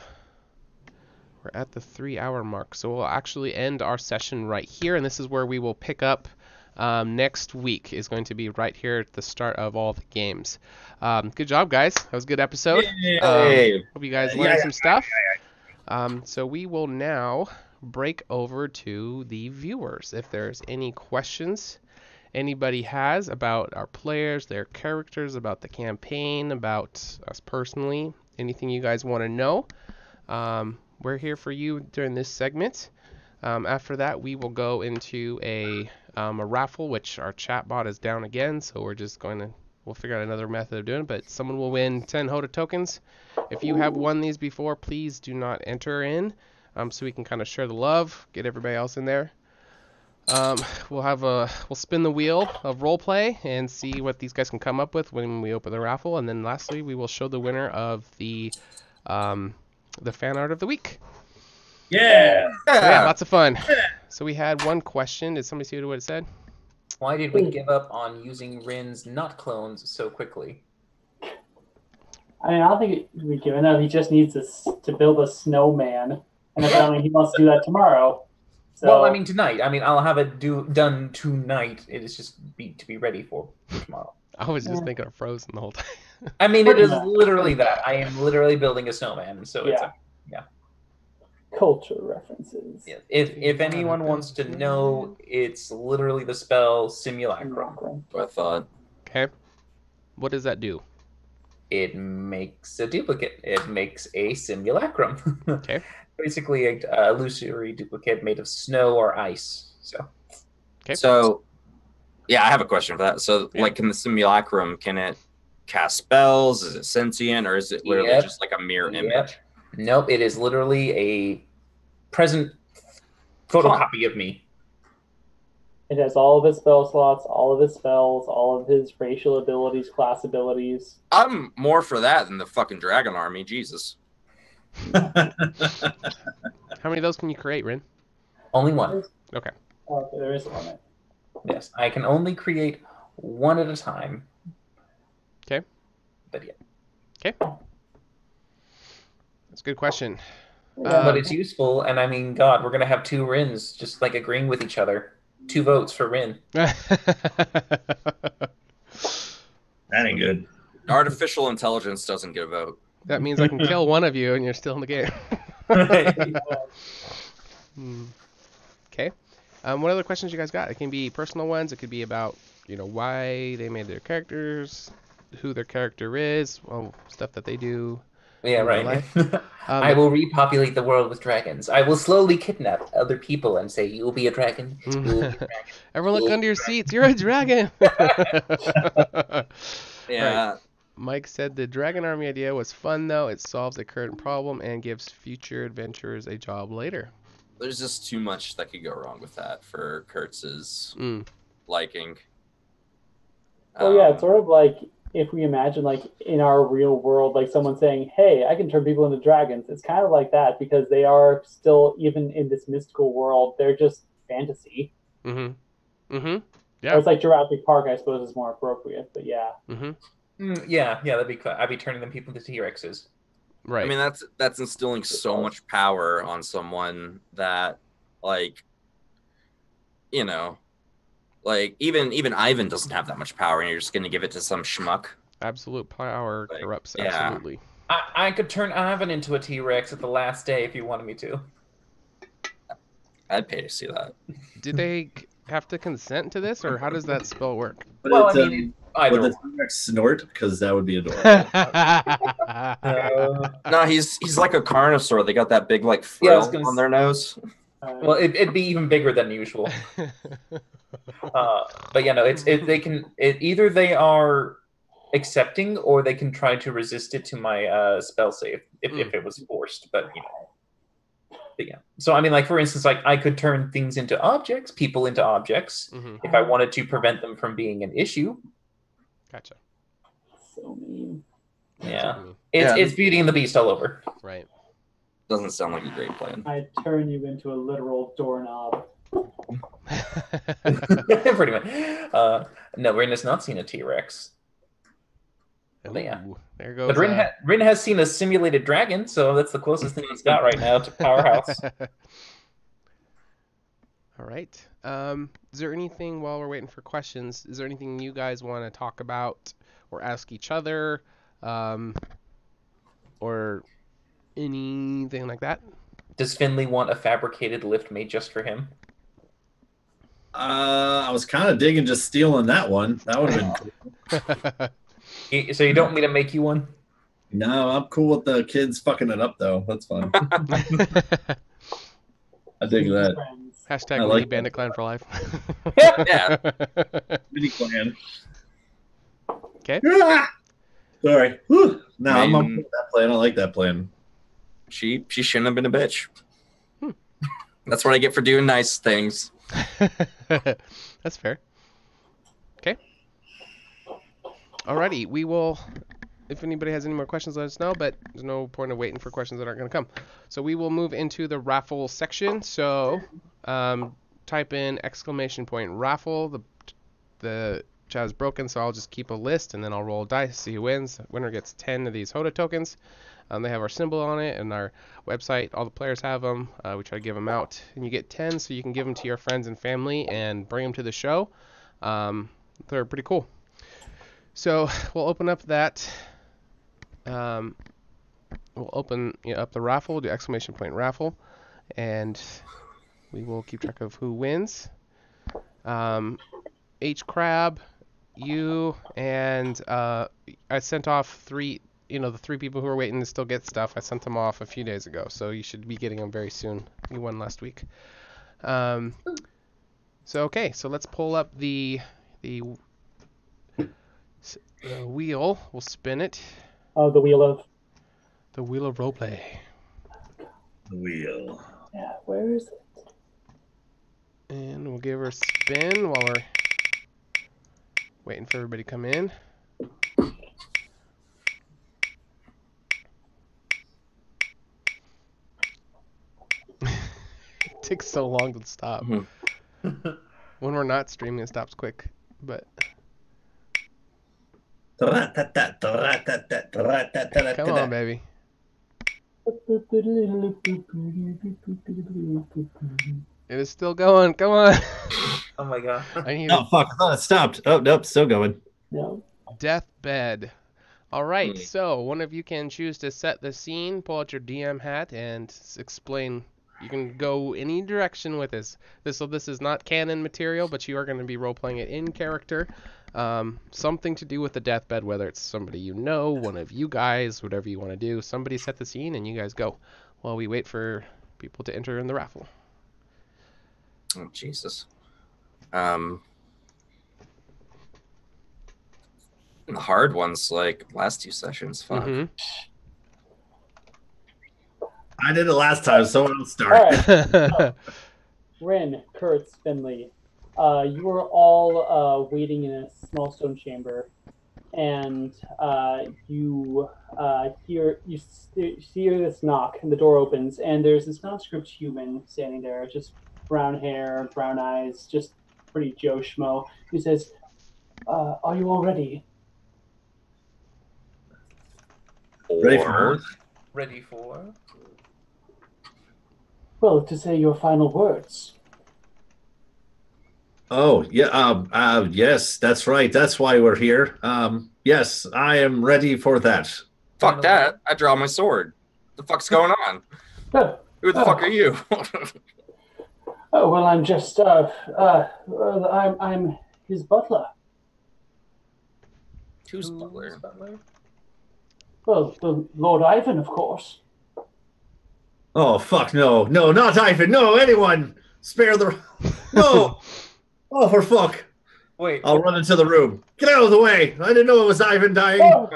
We're at the 3-hour mark. So we'll actually end our session right here. And this is where we will pick up. Next week is going to be right here at the start of all the games. Good job, guys. That was a good episode. Hope you guys learned some stuff. So we will now break over to the viewers. If there's any questions anybody has about our players, their characters, about the campaign, about us personally, anything you guys want to know, we're here for you during this segment. After that, we will go into a raffle, which our chat bot is down again, so we'll figure out another method of doing it, but someone will win 10 HotA tokens. If you have won these before, please do not enter in, so we can kind of share the love, get everybody else in there. We'll spin the wheel of roleplay and see what these guys can come up with when we open the raffle, and then lastly, we will show the winner of the fan art of the week. Yeah. So yeah, lots of fun. So we had one question. Did somebody see what it said? Why did we give up on using Rin's nut clones so quickly? I mean, I don't think we've given up. He just needs to build a snowman. And apparently he wants to do that tomorrow. So, well, I mean tonight. I mean I'll have it done tonight. It is just to be ready for tomorrow. I was just thinking of Frozen the whole time. I mean, it is literally that. I am literally building a snowman, so it's culture references. Yeah. If anyone wants to know, it's literally the spell simulacrum. I thought. Okay. What does that do? It makes a duplicate. It makes a simulacrum. Okay. Basically, a illusory duplicate made of snow or ice. So. Okay. So, yeah, I have a question for that. So, like, in the simulacrum, can it cast spells? Is it sentient, or is it literally just like a mirror image? Nope. It is literally a present photocopy of me. It has all of his spell slots, all of his spells, all of his racial abilities, class abilities. I'm more for that than the fucking dragon army. Jesus. How many of those can you create, Rin? Only one. Okay. Oh, okay, there is a limit. Yes, I can only create one at a time. Okay. But yeah. Okay. That's a good question. But it's useful, and I mean, God, we're going to have 2 Rins just like agreeing with each other. 2 votes for Rin. That ain't good. Artificial intelligence doesn't get a vote. That means I can kill one of you and you're still in the game. Okay. What other questions you guys got? It can be personal ones. It could be about, why they made their characters, who their character is, well, stuff that they do. Yeah, right. I will repopulate the world with dragons. I will slowly kidnap other people and say, "You will be a dragon." You will be a dragon. Everyone, look under your seats. You're a dragon. Yeah. Right. Mike said the dragon army idea was fun, though. It solves a current problem and gives future adventurers a job later. There's just too much that could go wrong with that for Kurtz's liking. Well, yeah, it's sort of like if we imagine, like, in our real world, like someone saying, hey, I can turn people into dragons. It's kind of like that because they are still, even in this mystical world, they're just fantasy. Mm-hmm. Mm-hmm. Yeah. Or it's like Jurassic Park, I suppose, is more appropriate, but yeah. Mm-hmm. Yeah, that'd be cool. I'd be turning them people into T-Rexes. Right. I mean, that's instilling so much power on someone that, like, like even Ivan doesn't have that much power, and you're just gonna give it to some schmuck. Absolute power corrupts. Yeah. Absolutely. I could turn Ivan into a T-Rex at the last day if you wanted me to. I'd pay to see that. Did they have to consent to this, or how does that spell work? But Well, it's, I mean, either. would the T-Rex snort? Because that would be adorable. No, he's like a carnosaur. They got that big like frill on their nose. Well, it'd be even bigger than usual. But yeah, no, either they are accepting or they can try to resist it to my spell save if it was forced. But yeah. So I mean, like for instance, like I could turn things into objects, people into objects, if I wanted to prevent them from being an issue. Gotcha. So mean. Yeah, it's Beauty and the Beast all over. Right. Doesn't sound like a great plan. I turn you into a literal doorknob. Pretty much. No, Rin has not seen a T-Rex. But yeah. There goes. But Rin has seen a simulated dragon, so that's the closest thing he's got right now to Powerhouse. All right. Is there anything, while we're waiting for questions, is there anything you guys want to talk about or ask each other, or anything like that? Does Finley want a fabricated lift made just for him? I was kind of digging just stealing that one. That would have been cool. So you don't want me to make you one? No, I'm cool with the kids fucking it up, though. That's fun. I dig that. Hashtag like Bandit Clan for life. Yeah. Mini clan. Okay. Sorry. Whew. No, I'm up with that plan. I like that plan. She shouldn't have been a bitch. That's what I get for doing nice things. That's fair. Okay. Alrighty, we will. If anybody has any more questions, let us know. But there's no point of waiting for questions that aren't going to come. So we will move into the raffle section. So type in !raffle. The Chaz broken, so I'll just keep a list and then I'll roll dice, see who wins. Winner gets 10 of these HotA tokens. They have our symbol on it and our website. All the players have them. We try to give them out. And you get 10 so you can give them to your friends and family and bring them to the show. They're pretty cool. So we'll open up that. We'll open up the raffle, the exclamation point raffle, and we will keep track of who wins. H Crab, you, and I sent off the 3 people who are waiting to still get stuff. I sent them off a few days ago, so you should be getting them very soon. You won last week. Okay, so let's pull up the wheel. We'll spin it. Oh, the wheel of roleplay. The wheel. Yeah, where is it? And we'll give her a spin while we're waiting for everybody to come in. It takes so long to stop. When we're not streaming, it stops quick. But come on, baby. It is still going. Come on. Oh my god. Oh fuck! I thought it stopped. Oh nope, still going. No. Deathbed. All right. So one of you can choose to set the scene. Pull out your DM hat and explain. You can go any direction with this. This is not canon material, but you are going to be role playing it in character. Something to do with the deathbed, whether it's somebody you know, one of you guys, whatever you want to do. Somebody set the scene, and you guys go while we wait for people to enter in the raffle. Oh Jesus. The hard ones, like last 2 sessions. Fuck. I did it last time. Someone else start. All right. Rin, Kurtz, Finley, you are all waiting in a small stone chamber, and you hear this knock, and the door opens, and there's this nondescript human standing there, just brown hair, brown eyes, just pretty Joe Schmo. He says, "Are you all ready?" Ready for? Ready for? Well, to say your final words. Oh yeah. Yes, that's right. That's why we're here. Yes, I am ready for that. Fuck that! I draw my sword. The fuck's going on? Who the fuck are you? Oh well, I'm just I'm his butler. Who's butler? Well, the Lord Ivan, of course. Oh fuck no, not Ivan, no, anyone! Spare the no! Oh for fuck! Wait. I'll run into the room. Get out of the way! I didn't know it was Ivan dying. Oh!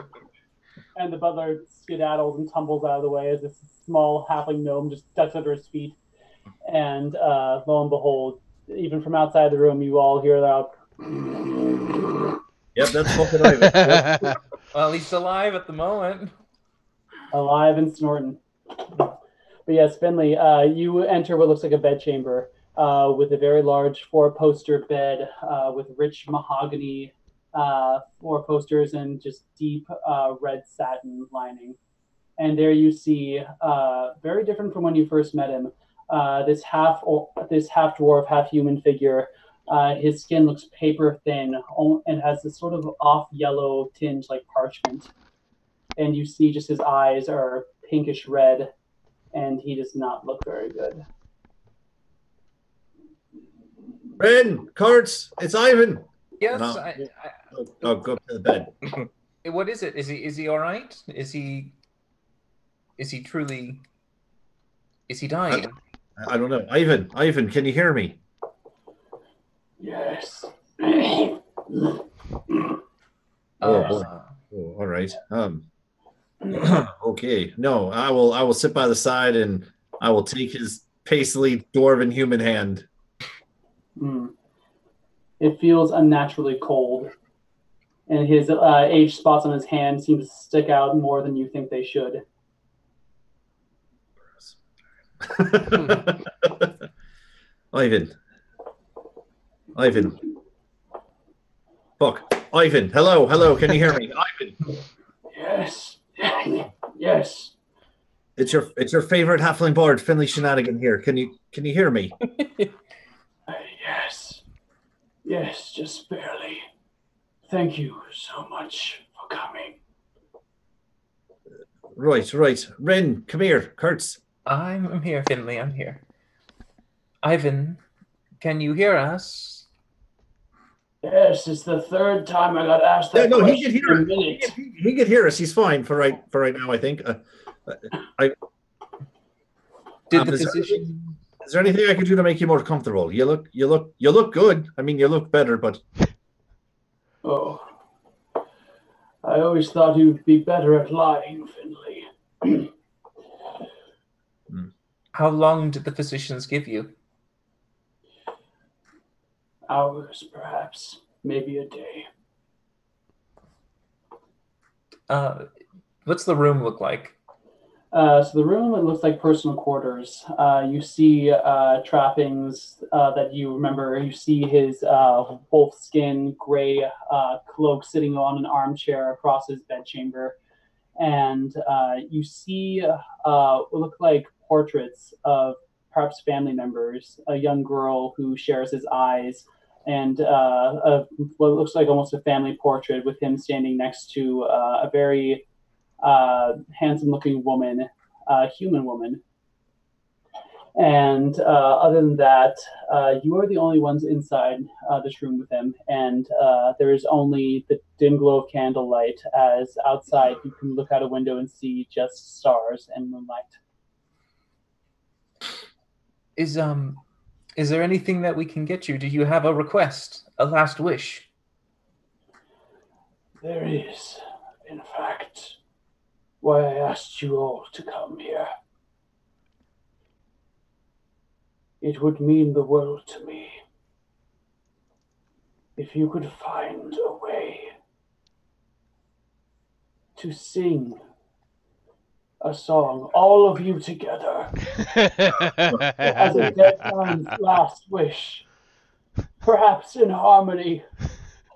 And the butler skedaddles and tumbles out of the way as this small halfling gnome just ducks under his feet. And lo and behold, even from outside the room, you all hear that. Yep, that's fucking Ivan. Yep. Well, he's alive at the moment. Alive and snorting. But yes, Finley, you enter what looks like a bedchamber with a very large 4-poster bed with rich mahogany 4 posters and just deep red satin lining. And there you see, very different from when you first met him, this half dwarf, half human figure. His skin looks paper thin and has this sort of off yellow tinge like parchment. And you see just his eyes are pinkish red, and he does not look very good. Ren, Kurtz, it's Ivan. Yes, I'll go up to the bed. What is it? Is he all right? Is he truly? Is he dying? I don't know. Ivan, can you hear me? Yes. Oh boy. Oh, all right. Okay. No, I will sit by the side and I will take his paisley dwarven human hand. It feels unnaturally cold, and his age spots on his hand seem to stick out more than you think they should. Ivan. Fuck. Ivan, hello, can you hear me? Ivan. Yes. Yes. It's your favorite halfling bard, Finley Shenanigan here. Can you hear me? Yes. Yes, just barely. Thank you so much for coming. Right. Rin, come here. Kurtz. I'm here, Finley. I'm here. Ivan, can you hear us? Yes, it's the third time I got asked that No, question he can hear in a us. minute. He can hear us. He's fine for right now, I think. Is there anything I can do to make you more comfortable? You look good. I mean, you look better, but Oh, I always thought you'd be better at lying, Finley. How long did the physicians give you? Hours, perhaps. Maybe a day. What's the room look like? So the room, it looks like personal quarters. You see trappings that you remember. You see his wolfskin gray cloak sitting on an armchair across his bedchamber. And you see what look like portraits of perhaps family members, a young girl who shares his eyes, and what looks like almost a family portrait with him standing next to a very handsome-looking woman, human woman. And other than that, you are the only ones inside this room with him, and there is only the dim glow of candlelight, as outside you can look out a window and see just stars and moonlight. Is there anything that we can get you? Do you have a request, a last wish? There is, in fact, why I asked you all to come here. It would mean the world to me if you could find a way to sing a song, all of you together, as a dead man's last wish, perhaps in harmony.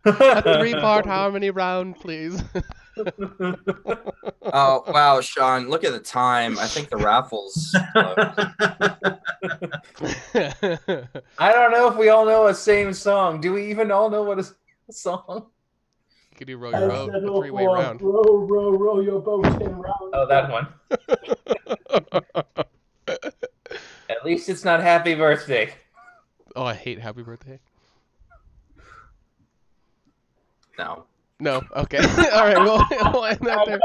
A 3-part harmony round, please. Oh, wow, Sean, look at the time. I think the raffle's I don't know if we all know a same song. Do we even all know what a song? Could you row your boat? A 3-way round. Row your boat in round. Oh, that one. At least it's not Happy Birthday. Oh, I hate Happy Birthday. No. No. Okay. All right. We'll end that there.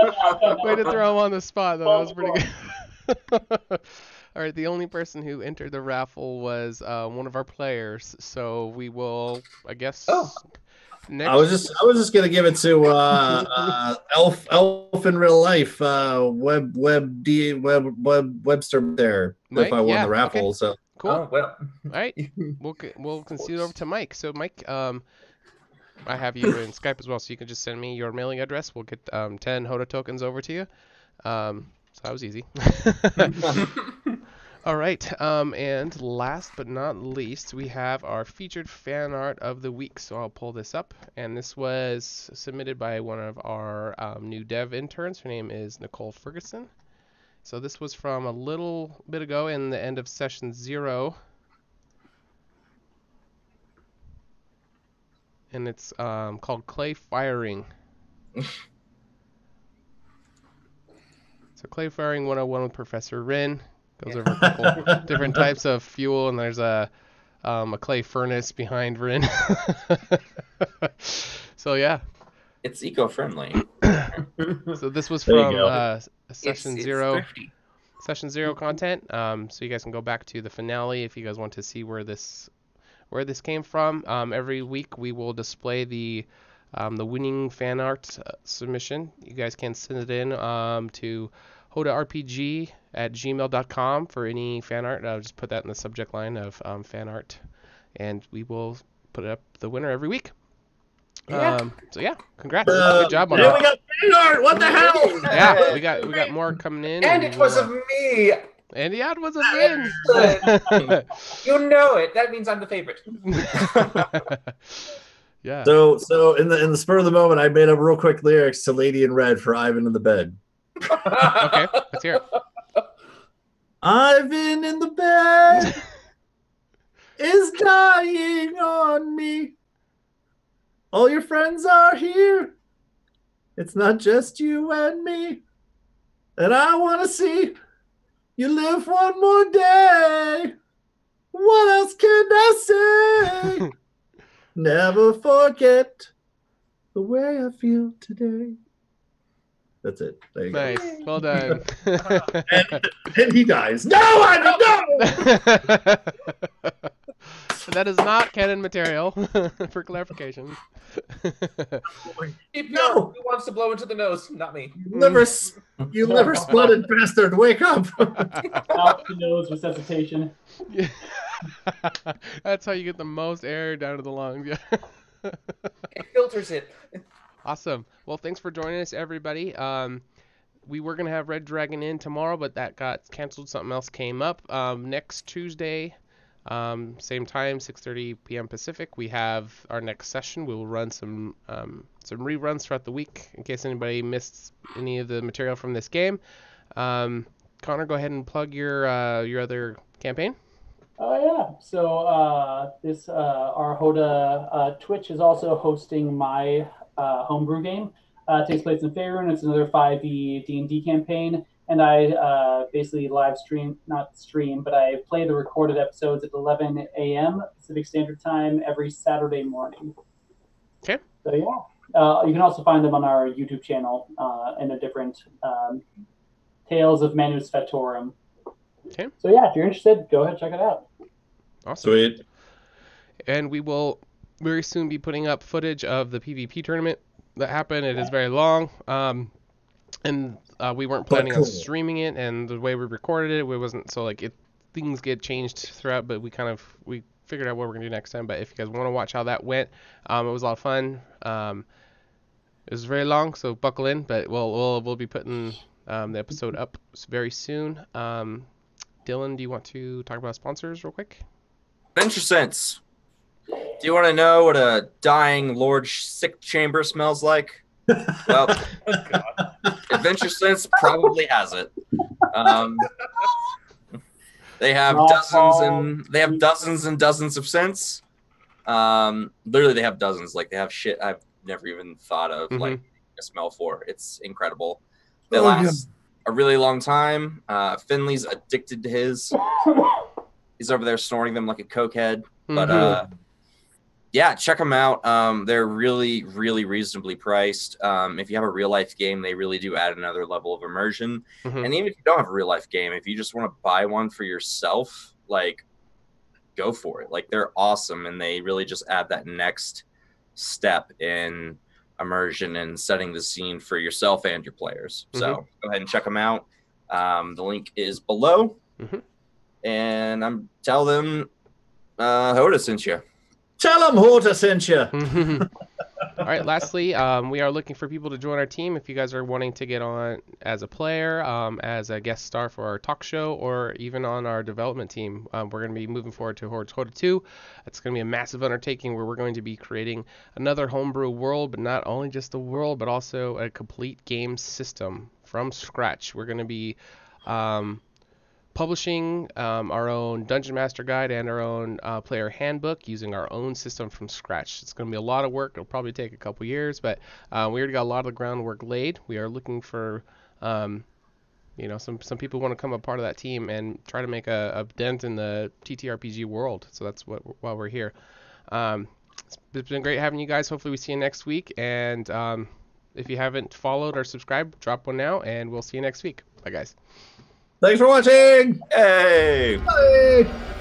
Way to throw him on the spot, though. That was pretty good. All right. The only person who entered the raffle was one of our players. So we will, I guess. Oh. Next. I was just gonna give it to Elf in real life, Webster there. Mike? If I won Yeah, the raffle, okay. so Cool. Oh, well. All right. We'll concede over to Mike. So Mike, I have you in Skype as well, so you can just send me your mailing address. We'll get 10 HotA tokens over to you. So that was easy. All right. And last but not least, we have our featured fan art of the week. So I'll pull this up. And this was submitted by one of our new dev interns. Her name is Nicole Ferguson. So this was from a little bit ago in the end of session 0. And it's called Clay Firing. So Clay Firing 101 with Professor Rin. Goes over a couple different types of fuel, and there's a clay furnace behind Rin. So yeah. It's eco-friendly. So this was There you from go. session It's 0. thrifty. Session 0 content. So you guys can go back to the finale if you guys want to see where this came from. Every week we will display the winning fan art submission. You guys can send it in to hotarpg@gmail.com for any fan art. I'll just put that in the subject line of fan art, and we will put up the winner every week. Yeah. So yeah, congrats. Good job on yeah, that. we got fan art. What the hell? Yeah, we got more coming in. And it was of me. And the ad was a win. You know it. That means I'm the favorite. Yeah. So in the spur of the moment, I made up real quick lyrics to Lady in Red for Ivan in the Bed. Okay, let's hear it. Ivan in the bed is dying on me. All your friends are here. It's not just you and me. And I want to see you live one more day. What else can I say? Never forget the way I feel today. That's it. There you Nice. go. Well done. and he dies. No, Ivan, no! That is not canon material, for clarification. No! Who wants to blow into the nose? Not me. You liver spotted bastard, wake up! Out the nose resuscitation. Yeah. That's how you get the most air down to the lungs. Yeah. It filters it. Awesome. Well, thanks for joining us, everybody. We were going to have Red Dragon in tomorrow, but that got canceled. Something else came up. Next Tuesday, same time, 6:30 p.m. Pacific, we have our next session. We will run some reruns throughout the week in case anybody missed any of the material from this game. Connor, go ahead and plug your other campaign. Oh yeah. So this our HotA Twitch is also hosting my homebrew game. It takes place in Faerun. It's another 5e D&D campaign, and I basically not stream, but I play the recorded episodes at 11 a.m. Pacific Standard Time every Saturday morning. Okay. So yeah, you can also find them on our YouTube channel in a different Tales of Manus Fatorum. Okay. So yeah, if you're interested, go ahead and check it out. Awesome. Sweet. And we will very soon be putting up footage of the PvP tournament that happened. It is very long, and we weren't planning on streaming it, and the way we recorded it, wasn't so like things get changed throughout, but we figured out what we're gonna do next time. But if you guys want to watch how that went, it was a lot of fun. It was very long, so buckle in, but we'll be putting the episode up very soon. Dylan, do you want to talk about sponsors real quick? Adventure Sense. Do you want to know what a dying Lord sick chamber smells like? Well, Adventure Sense probably has it. They have dozens and dozens of scents. Literally, they have dozens. Like, they have shit I've never even thought of like a smell for. It's incredible. They last a really long time. Finley's addicted to his. He's over there snorting them like a cokehead. But yeah, check them out. They're really, really reasonably priced. If you have a real life game, they really do add another level of immersion. And even if you don't have a real life game, if you just want to buy one for yourself, like, go for it. Like, they're awesome, and they really just add that next step in immersion and setting the scene for yourself and your players. So go ahead and check them out. The link is below. And tell them HotA sent you. Tell them HotA sent you. All right, lastly, we are looking for people to join our team. If you guys are wanting to get on as a player, as a guest star for our talk show, or even on our development team, we're going to be moving forward towards HotA 2. It's going to be a massive undertaking where we're going to be creating another homebrew world, but not only just a world, but also a complete game system from scratch. We're going to be publishing our own Dungeon Master Guide and our own player handbook using our own system from scratch. It's going to be a lot of work. It'll probably take a couple years, but we already got a lot of the groundwork laid. We are looking for, some people want to come a part of that team and try to make a dent in the TTRPG world. So that's why we're here. It's been great having you guys. Hopefully we see you next week. And if you haven't followed or subscribed, drop one now, and we'll see you next week. Bye, guys. Thanks for watching. Hey. Bye.